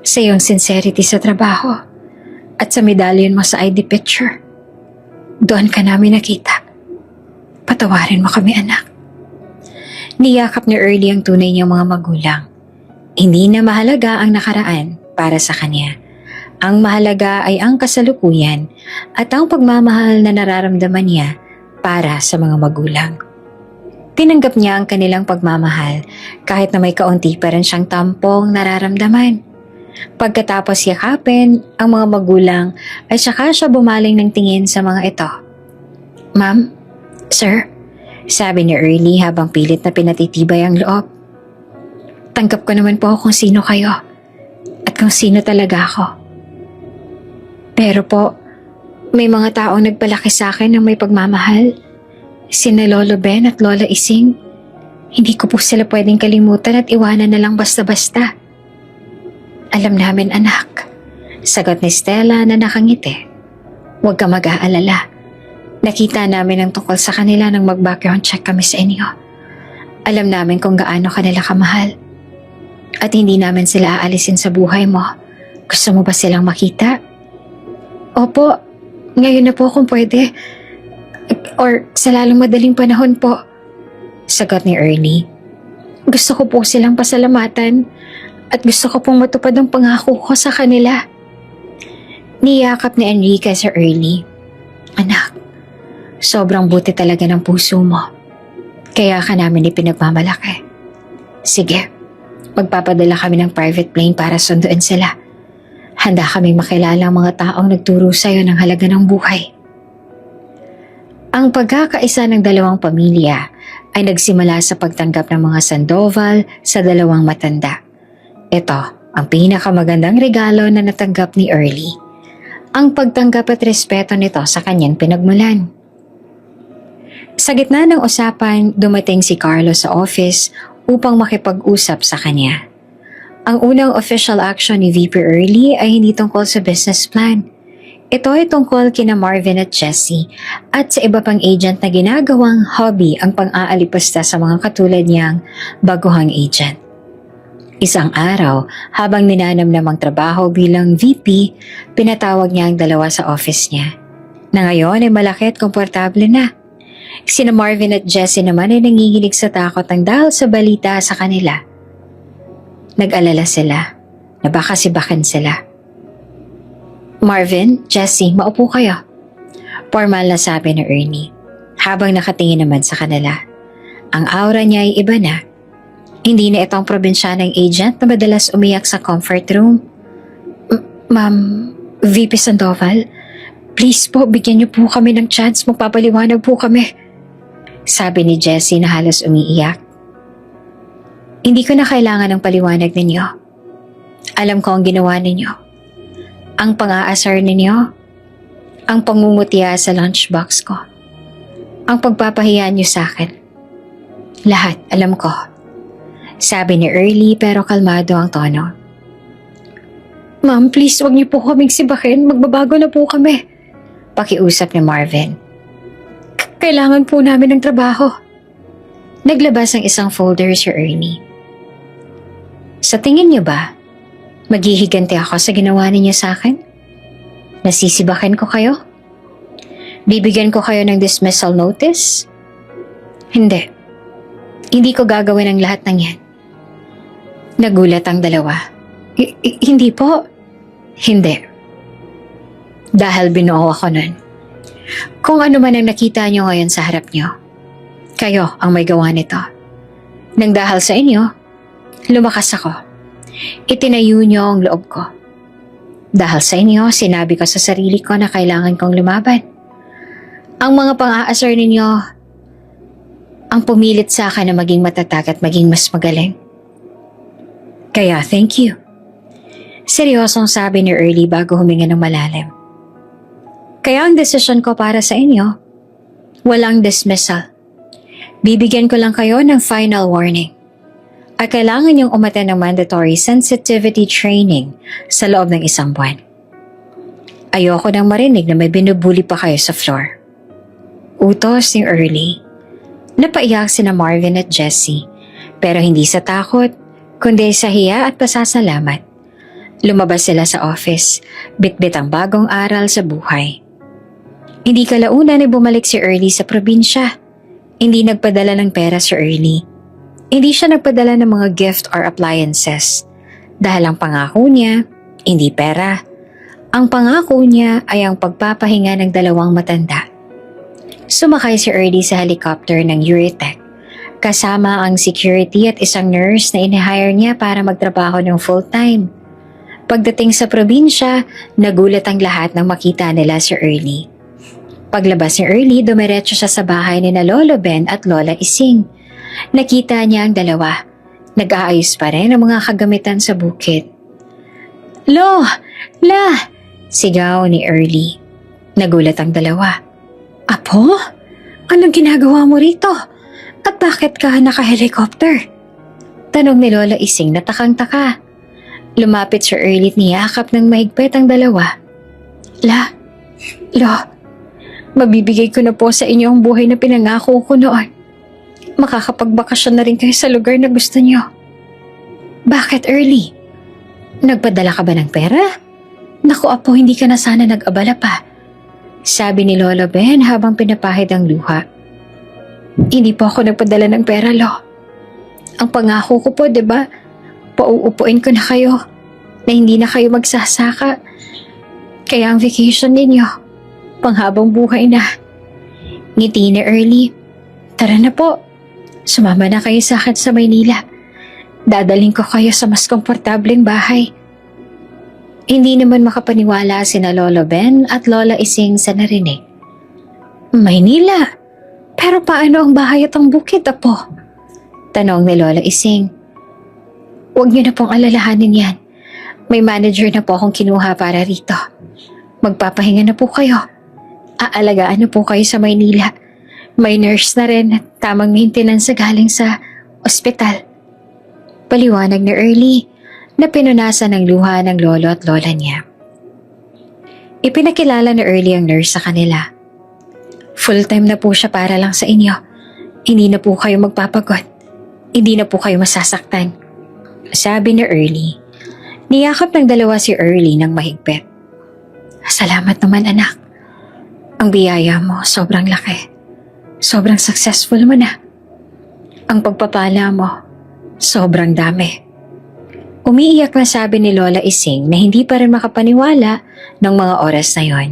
Sa iyong sincerity sa trabaho at sa medallion mo sa ID picture. Doon ka namin nakita. Patawarin mo kami, anak. Niyakap ni Early ang tunay niyang mga magulang. Hindi na mahalaga ang nakaraan para sa kanya. Ang mahalaga ay ang kasalukuyan at ang pagmamahal na nararamdaman niya para sa mga magulang. Tinanggap niya ang kanilang pagmamahal kahit na may kaunti pa rin siyang tampong nararamdaman. Pagkatapos yakapin ang mga magulang ay saka siya bumaling ng tingin sa mga ito. "Ma'am, sir," sabi ni Early habang pilit na pinatitibay ang loob. "Tanggap ko naman po kung sino kayo at kung sino talaga ako. Pero po, may mga taong nagpalaki sa akin ng may pagmamahal. Sina Lolo Ben at Lola Ising. Hindi ko po sila pwedeng kalimutan at iwanan na lang basta-basta." "Alam namin, anak," sagot ni Stella na nakangiti. "Huwag ka mag-aalala. Nakita namin ang tungkol sa kanila nang mag-background check kami sa inyo. Alam namin kung gaano kanila kamahal. At hindi namin sila aalisin sa buhay mo. Gusto mo ba silang makita?" "Opo, ngayon na po kung pwede. Or sa lalong madaling panahon po," sagot ni Early. "Gusto ko po silang pasalamatan at gusto ko pong matupad ang pangako ko sa kanila." Niyakap ni Enrique sa Early. "Anak, sobrang buti talaga ng puso mo. Kaya ka namin ipinagmamalaki. Sige, magpapadala kami ng private plane para sunduin sila. Handa kaming makilala ang mga taong nagturo sa'yo ng halaga ng buhay." Ang pagkakaisa ng dalawang pamilya ay nagsimula sa pagtanggap ng mga Sandoval sa dalawang matanda. Ito ang pinakamagandang regalo na natanggap ni Early. Ang pagtanggap at respeto nito sa kanyang pinagmulan. Sa gitna ng usapan, dumating si Carlo sa office upang makipag-usap sa kanya. Ang unang official action ni VP Early ay hindi tungkol sa business plan. Ito ay tungkol kina Marvin at Jessie at sa iba pang agent na ginagawang hobby ang pang-aalipasta sa mga katulad niyang baguhang agent. Isang araw, habang ninanamnamang trabaho bilang VP, pinatawag niya ang dalawa sa office niya. Na ngayon ay malaki at komportable na. Sina Marvin at Jessie naman ay nanginginig sa takot ang dahil sa balita sa kanila. Nag-alala sila na baka sibakan sila. "Marvin, Jessie, maupo kayo," formal na sabi ni Ernie, habang nakatingin naman sa kanila. Ang aura niya ay iba na. Hindi na itong probinsyanang agent na madalas umiyak sa comfort room. "Ma'am, VP Sandoval, please po bigyan niyo po kami ng chance, magpapaliwanag po kami," sabi ni Jessie na halos umiiyak. "Hindi ko na kailangan ng paliwanag ninyo. Alam ko ang ginawa ninyo. Ang pang-aasar ninyo, ang pangungutya sa lunchbox ko, ang pagpapahiya niyo sa akin. Lahat alam ko," sabi ni Early pero kalmado ang tono. "Ma'am, please wag niyo po kaming sibakin, magbabago na po kami," pakiusap ni Marvin. "Kailangan po namin ng trabaho." Naglabas ng isang folder si Ernie. "Sa tingin niyo ba, maghihiganti ako sa ginawa ninyo sa akin? Nasisibakin ko kayo? Bibigyan ko kayo ng dismissal notice? Hindi. Hindi ko gagawin ang lahat ng yan." Nagulat ang dalawa. Hindi po." "Hindi. Dahil binuo ako nun. Kung ano man ang nakita nyo ngayon sa harap nyo, kayo ang may gawa nito. Nang dahil sa inyo, lumakas ako. Itinayo niyo ang loob ko. Dahil sa inyo, sinabi ko sa sarili ko na kailangan kong lumaban. Ang mga pang-aasar ninyo ang pumilit sa akin na maging matatag at maging mas magaling. Kaya thank you." Seryosong sabi ni Early bago huminga ng malalim. "Kaya ang desisyon ko para sa inyo, walang dismissal. Bibigyan ko lang kayo ng final warning. At kailangan niyong umattend ng mandatory sensitivity training sa loob ng 1 buwan. Ayoko nang marinig na may binubuli pa kayo sa floor." Utos ni Early. Napaiyak sina Marvin at Jessie, pero hindi sa takot, kundi sa hiya at pasasalamat. Lumabas sila sa office, bitbit ang bagong aral sa buhay. Hindi kalaunan ay bumalik si Early sa probinsya. Hindi nagpadala ng pera si Early. Hindi siya nagpadala ng mga gift or appliances dahil ang pangako niya, hindi pera. Ang pangako niya ay ang pagpapahinga ng dalawang matanda. Sumakay si Early sa helicopter ng Euritech kasama ang security at isang nurse na inihire niya para magtrabaho ng full-time. Pagdating sa probinsya, nagulat ang lahat nang makita nila si Early. Paglabas ni Early, dumiretso siya sa bahay ni na Lolo Ben at Lola Ising. Nakita niya ang dalawa. Nag-aayos pa rin ang mga kagamitan sa bukid. "Lo! La!" sigaw ni Early. Nagulat ang dalawa. "Apo? Anong ginagawa mo rito? At bakit ka naka-helicopter?" Tanong ni Lola Ising na takang-taka. Lumapit si Early at niyakap ng mahigpit ang dalawa. Lo, mabibigay ko na po sa inyo ang buhay na pinangako ko noon. Makakapagbakasyon na rin kayo sa lugar na gusto niyo." "Bakit, Early? Nagpadala ka ba ng pera?" "Naku apo, hindi ka na sana nag-abala pa," sabi ni Lolo Ben habang pinapahid ang luha. "Hindi po ako nagpadala ng pera, Lo. Ang pangako ko po, diba? Pauupuin ko na kayo na hindi na kayo magsasaka. Kaya ang vacation ninyo, panghabang buhay na." Ngiti ni Early. "Tara na po. Sumama na kayo sa akin sa Maynila. Dadalhin ko kayo sa mas komportableng bahay." Hindi naman makapaniwala sina Lolo Ben at Lola Ising sa narinig. "Maynila? Pero paano ang bahay at ang bukid, Apo?" tanong ni Lola Ising. "Huwag niyo na pong alalahanin yan. May manager na po akong kinuha para rito. Magpapahinga na po kayo. Aalagaan na po kayo sa Maynila. May nurse na rin at tamang maintenance na galing sa ospital." Paliwanag ni Early na pinunasan ng luha ng lolo at lola niya. Ipinakilala ni Early ang nurse sa kanila. "Full-time na po siya para lang sa inyo. Hindi na po kayo magpapagod. Hindi na po kayo masasaktan," sabi ni Early. Niyakap ng dalawa si Early ng mahigpit. "Salamat naman anak. Ang biyaya mo sobrang laki. Sobrang successful mo na. Ang pagpapala mo, sobrang dami." Umiiyak na sabi ni Lola Ising na hindi pa rin makapaniwala ng mga oras na yon.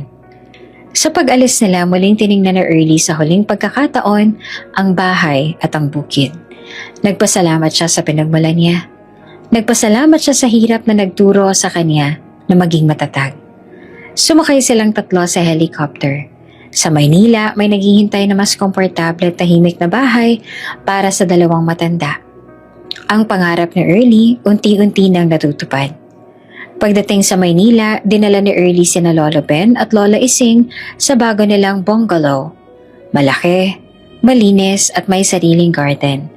Sa pag-alis nila, muling tiningnan ni Early sa huling pagkakataon ang bahay at ang bukid. Nagpasalamat siya sa pinagmulan niya. Nagpasalamat siya sa hirap na nagturo sa kanya na maging matatag. Sumakay silang tatlo sa helicopter. Sa Maynila, may naghihintay na mas komportable at tahimik na bahay para sa dalawang matanda. Ang pangarap ni Early, unti-unti nang natutupad. Pagdating sa Maynila, dinala ni Early sina Lolo Ben at Lola Ising sa bago nilang bungalow. Malaki, malinis at may sariling garden.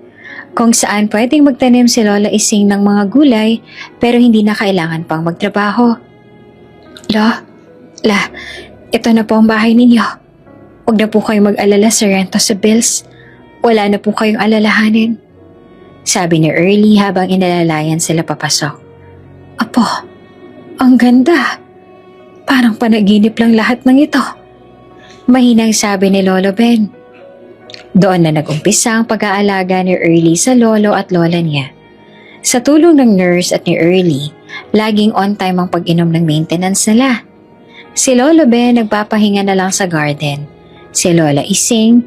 Kung saan pwedeng magtanim si Lola Ising ng mga gulay pero hindi na kailangan pang magtrabaho. La, ito na po ang bahay ninyo. Huwag na po kayong mag-alala sa rento sa bills. Wala na po kayong alalahanin," sabi ni Early habang inalalayan sila papasok. "Apo, ang ganda. Parang panaginip lang lahat ng ito," mahinang sabi ni Lolo Ben. Doon na nag-umpisa ang pag-aalaga ni Early sa lolo at lola niya. Sa tulong ng nurse at ni Early, laging on time ang pag-inom ng maintenance nila. Si Lolo Ben nagpapahinga na lang sa garden. Si Lola Ising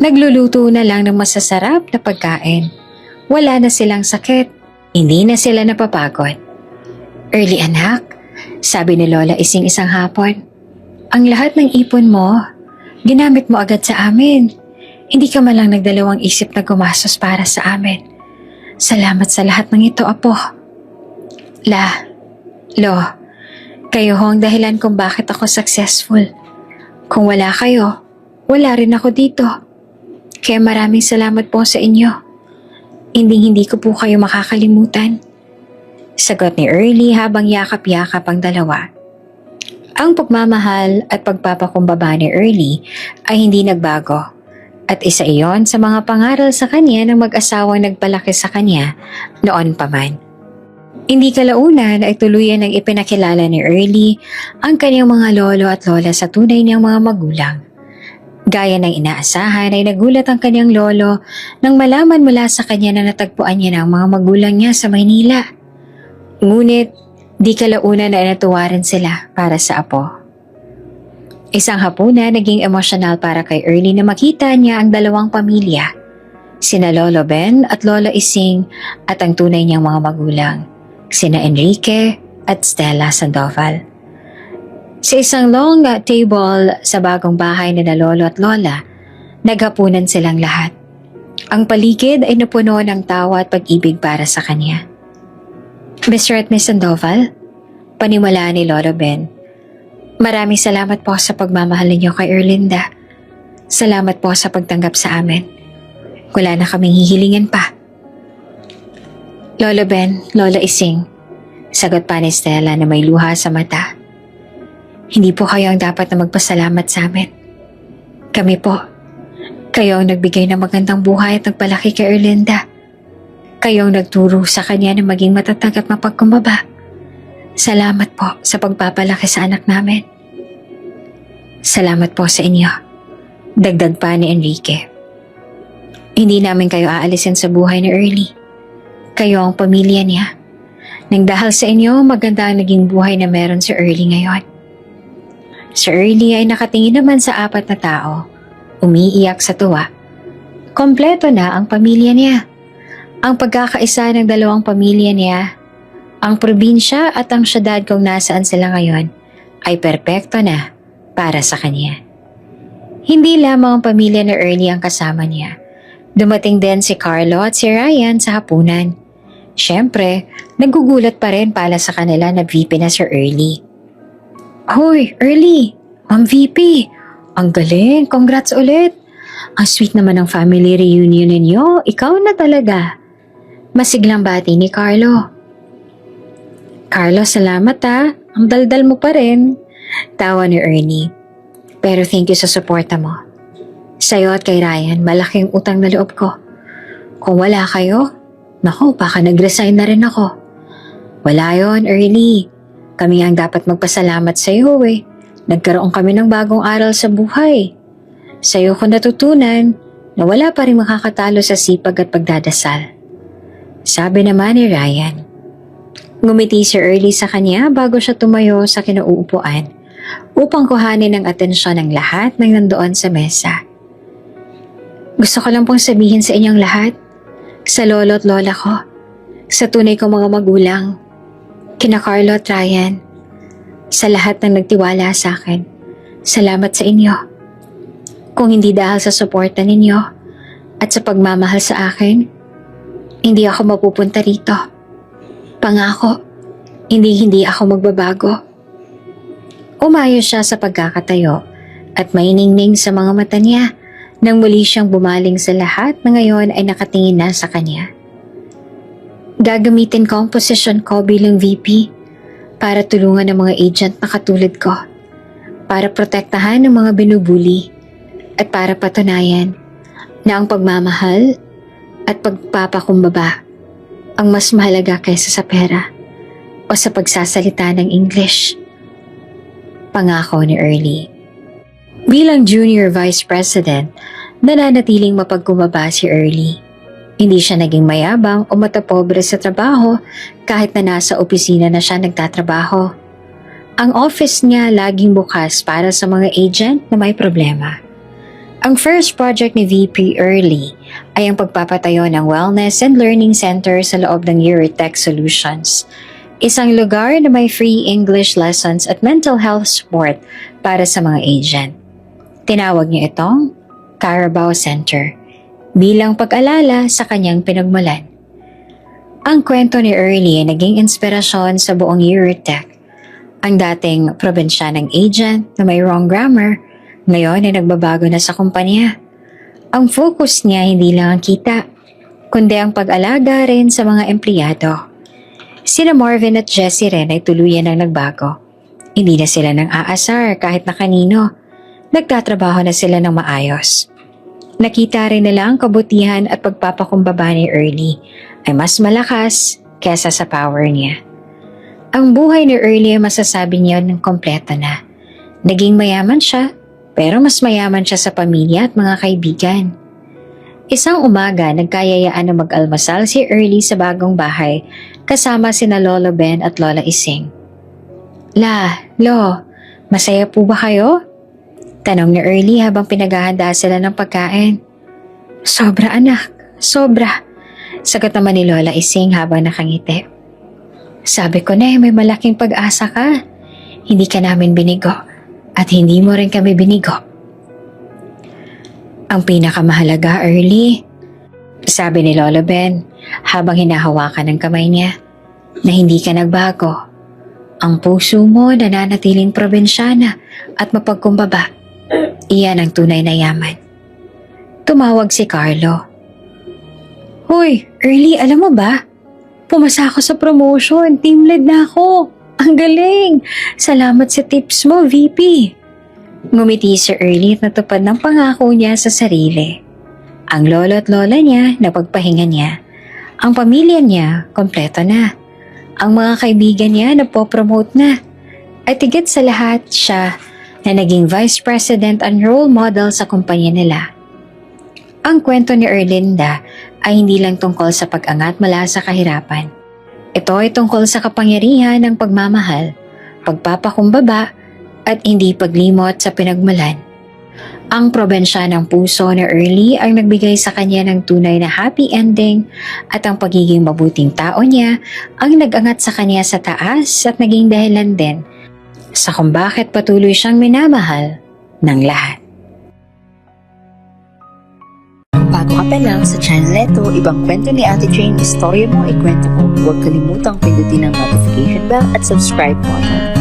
nagluluto na lang ng masasarap na pagkain. Wala na silang sakit. Hindi na sila napapagod. "Early anak," sabi ni Lola Ising isang hapon. "Ang lahat ng ipon mo, ginamit mo agad sa amin. Hindi ka man lang nagdalawang isip na gumastos para sa amin. Salamat sa lahat ng ito, Apo." Lo, kayo ho ang dahilan kung bakit ako successful. Kung wala kayo, wala rin ako dito. Kaya maraming salamat po sa inyo. Hindi ko po kayo makakalimutan," sagot ni Early habang yakap-yakap ang dalawa. Ang pagmamahal at pagpapakumbaba ni Early ay hindi nagbago at isa iyon sa mga pangaral sa kanya ng mag-asawang nagpalaki sa kanya noon pa man. Hindi kalaunan ay tuluyan ng ipinakilala ni Early ang kanyang mga lolo at lola sa tunay niyang mga magulang. Gaya ng inaasahan ay nagulat ang kanyang lolo nang malaman mula sa kanya na natagpuan niya ng mga magulang niya sa Maynila. Ngunit di kalaunan na natuwa rin sila para sa apo. Isang hapunan naging emosyonal para kay Early na makita niya ang dalawang pamilya. Sina Lolo Ben at Lola Ising at ang tunay niyang mga magulang, sina Enrique at Stella Sandoval. Sa isang long table sa bagong bahay ni na Lolo at Lola, naghapunan silang lahat. Ang paligid ay napuno ng tawa at pag-ibig para sa kanya. Mr. at Miss Sandoval, paniwalaan ni Lolo Ben, maraming salamat po sa pagmamahal ninyo kay Erlinda. Salamat po sa pagtanggap sa amin. Wala na kaming hihilingan pa. Lolo Ben, Lola Ising, sagot pa ni Stella na may luha sa mata. Hindi po kayo ang dapat na magpasalamat sa amin. Kami po. Kayo ang nagbigay ng magandang buhay at nagpalaki kay Erlinda. Kayo ang nagturo sa kanya na maging matatag at mapagkumbaba. Salamat po sa pagpapalaki sa anak namin. Salamat po sa inyo. Dagdag pa ni Enrique. Hindi namin kayo aalisin sa buhay ni Early. Kayo ang pamilya niya. Nang dahil sa inyo, maganda ang naging buhay na meron si Early ngayon. Si Early ay nakatingin naman sa 4 na tao, umiiyak sa tuwa. Kompleto na ang pamilya niya. Ang pagkakaisa ng 2 pamilya niya, ang probinsya at ang syudad kung nasaan sila ngayon, ay perpekto na para sa kanya. Hindi lamang ang pamilya ni Early ang kasama niya. Dumating din si Carlo at si Ryan sa hapunan. Siyempre, nagugulat pa rin pala sa kanila na VP na si Early. Hoy, Early! Ma'am VP! Ang galing! Congrats ulit! Ang sweet naman ng family reunion ninyo. Ikaw na talaga. Masiglang bati ni Carlo. Carlo, salamat ha. Ang daldal mo pa rin. Tawa ni Ernie. Pero thank you sa suporta mo. Sa'yo at kay Ryan, malaking utang na loob ko. Kung wala kayo, naku, baka nag-resign na rin ako. Wala yon, Ernie. Kami ang dapat magpasalamat sa iyo eh. Nagkaroon kami ng bagong aral sa buhay. Sa iyo ko natutunan na wala pa rin makakatalo sa sipag at pagdadasal. Sabi naman ni Ryan. Ngumiti si Early sa kanya bago siya tumayo sa kinauupuan upang kuhanin ang atensyon ng lahat ng nandoon sa mesa. Gusto ko lang pong sabihin sa inyong lahat, sa lolo at lola ko, sa tunay kong mga magulang, kina Carlo at Ryan, sa lahat ng nagtiwala sa akin, salamat sa inyo. Kung hindi dahil sa suporta ninyo at sa pagmamahal sa akin, hindi ako mapupunta rito. Pangako, hindi ako magbabago. Umayo siya sa pagkakatayo at mainingning sa mga mata niya nang muli siyang bumaling sa lahat na ngayon ay nakatingin na sa kanya. Gagamitin ko ang posisyon ko bilang VP para tulungan ang mga agent na katulad ko, para protektahan ang mga binubuli at para patunayan na ang pagmamahal at pagpapakumbaba ang mas mahalaga kaysa sa pera o sa pagsasalita ng English. Pangako ni Early. Bilang Junior Vice President, nananatiling mapagkumbaba si Early. Hindi siya naging mayabang o matapobre sa trabaho kahit na nasa opisina na siya nagtatrabaho. Ang office niya laging bukas para sa mga agent na may problema. Ang first project ni VP Early ay ang pagpapatayo ng Wellness and Learning Center sa loob ng Eurotech Solutions, isang lugar na may free English lessons at mental health support para sa mga agent. Tinawag niya itong Carabao Center bilang pag-alala sa kanyang pinagmulan. Ang kwento ni Early ay naging inspirasyon sa buong Eurotech. Ang dating probensya ng agent na may wrong grammar, ngayon ay nagbabago na sa kumpanya. Ang focus niya hindi lang ang kita, kundi ang pag-alaga rin sa mga empleyado. Sina Marvin at Jessie rin ay tuluyan ang nagbago. Hindi na sila nang aasar kahit na kanino. Nagtatrabaho na sila ng maayos. Nakita rin nila ang kabutihan at pagpapakumbaba ni Early ay mas malakas kesa sa power niya. Ang buhay ni Early ay masasabi niya ng kompleto na. Naging mayaman siya, pero mas mayaman siya sa pamilya at mga kaibigan. Isang umaga, nagkayayaan na mag-almasal si Early sa bagong bahay kasama sina Lolo Ben at Lola Ising. Lo, masaya po ba kayo? Tanong ni Early habang pinaghahanda sila ng pagkain. Sobra anak, Sobra. Sagot naman ni Lola Ising habang nakangiti. Sabi ko na may malaking pag-asa ka. Hindi ka namin binigo at hindi mo rin kami binigo. Ang pinakamahalaga, Early, sabi ni Lolo Ben habang hinahawakan ng kamay niya, na hindi ka nagbago. Ang puso mo nananatiling probinsyana at mapagkumbaba. Iyan ang tunay na yaman. Tumawag si Carlo. Hoy, Early, alam mo ba? Pumasa ako sa promotion. Team lead na ako. Ang galing! Salamat sa tips mo, VP. Ngumiti si Early at natupad ng pangako niya sa sarili. Ang lolo at lola niya napagpahinga niya. Ang pamilya niya kompleto na. Ang mga kaibigan niya napopromote na. At higit sa lahat siya na naging vice president and role model sa kumpanya nila. Ang kwento ni Erlinda ay hindi lang tungkol sa pag-angat mula sa kahirapan. Ito ay tungkol sa kapangyarihan ng pagmamahal, pagpapakumbaba at hindi paglimot sa pinagmulan. Ang probensya ng puso ni Early ang nagbigay sa kanya ng tunay na happy ending at ang pagiging mabuting tao niya ang nag-angat sa kanya sa taas at naging dahilan din sa kung bakit patuloy siyang minamahal ng lahat. Bago ka pa lang sa channel neto, ibang kwento ni Ate Jane, istorya mo, ikwento mo. Huwag kalimutang pindutin ang notification bell at subscribe button.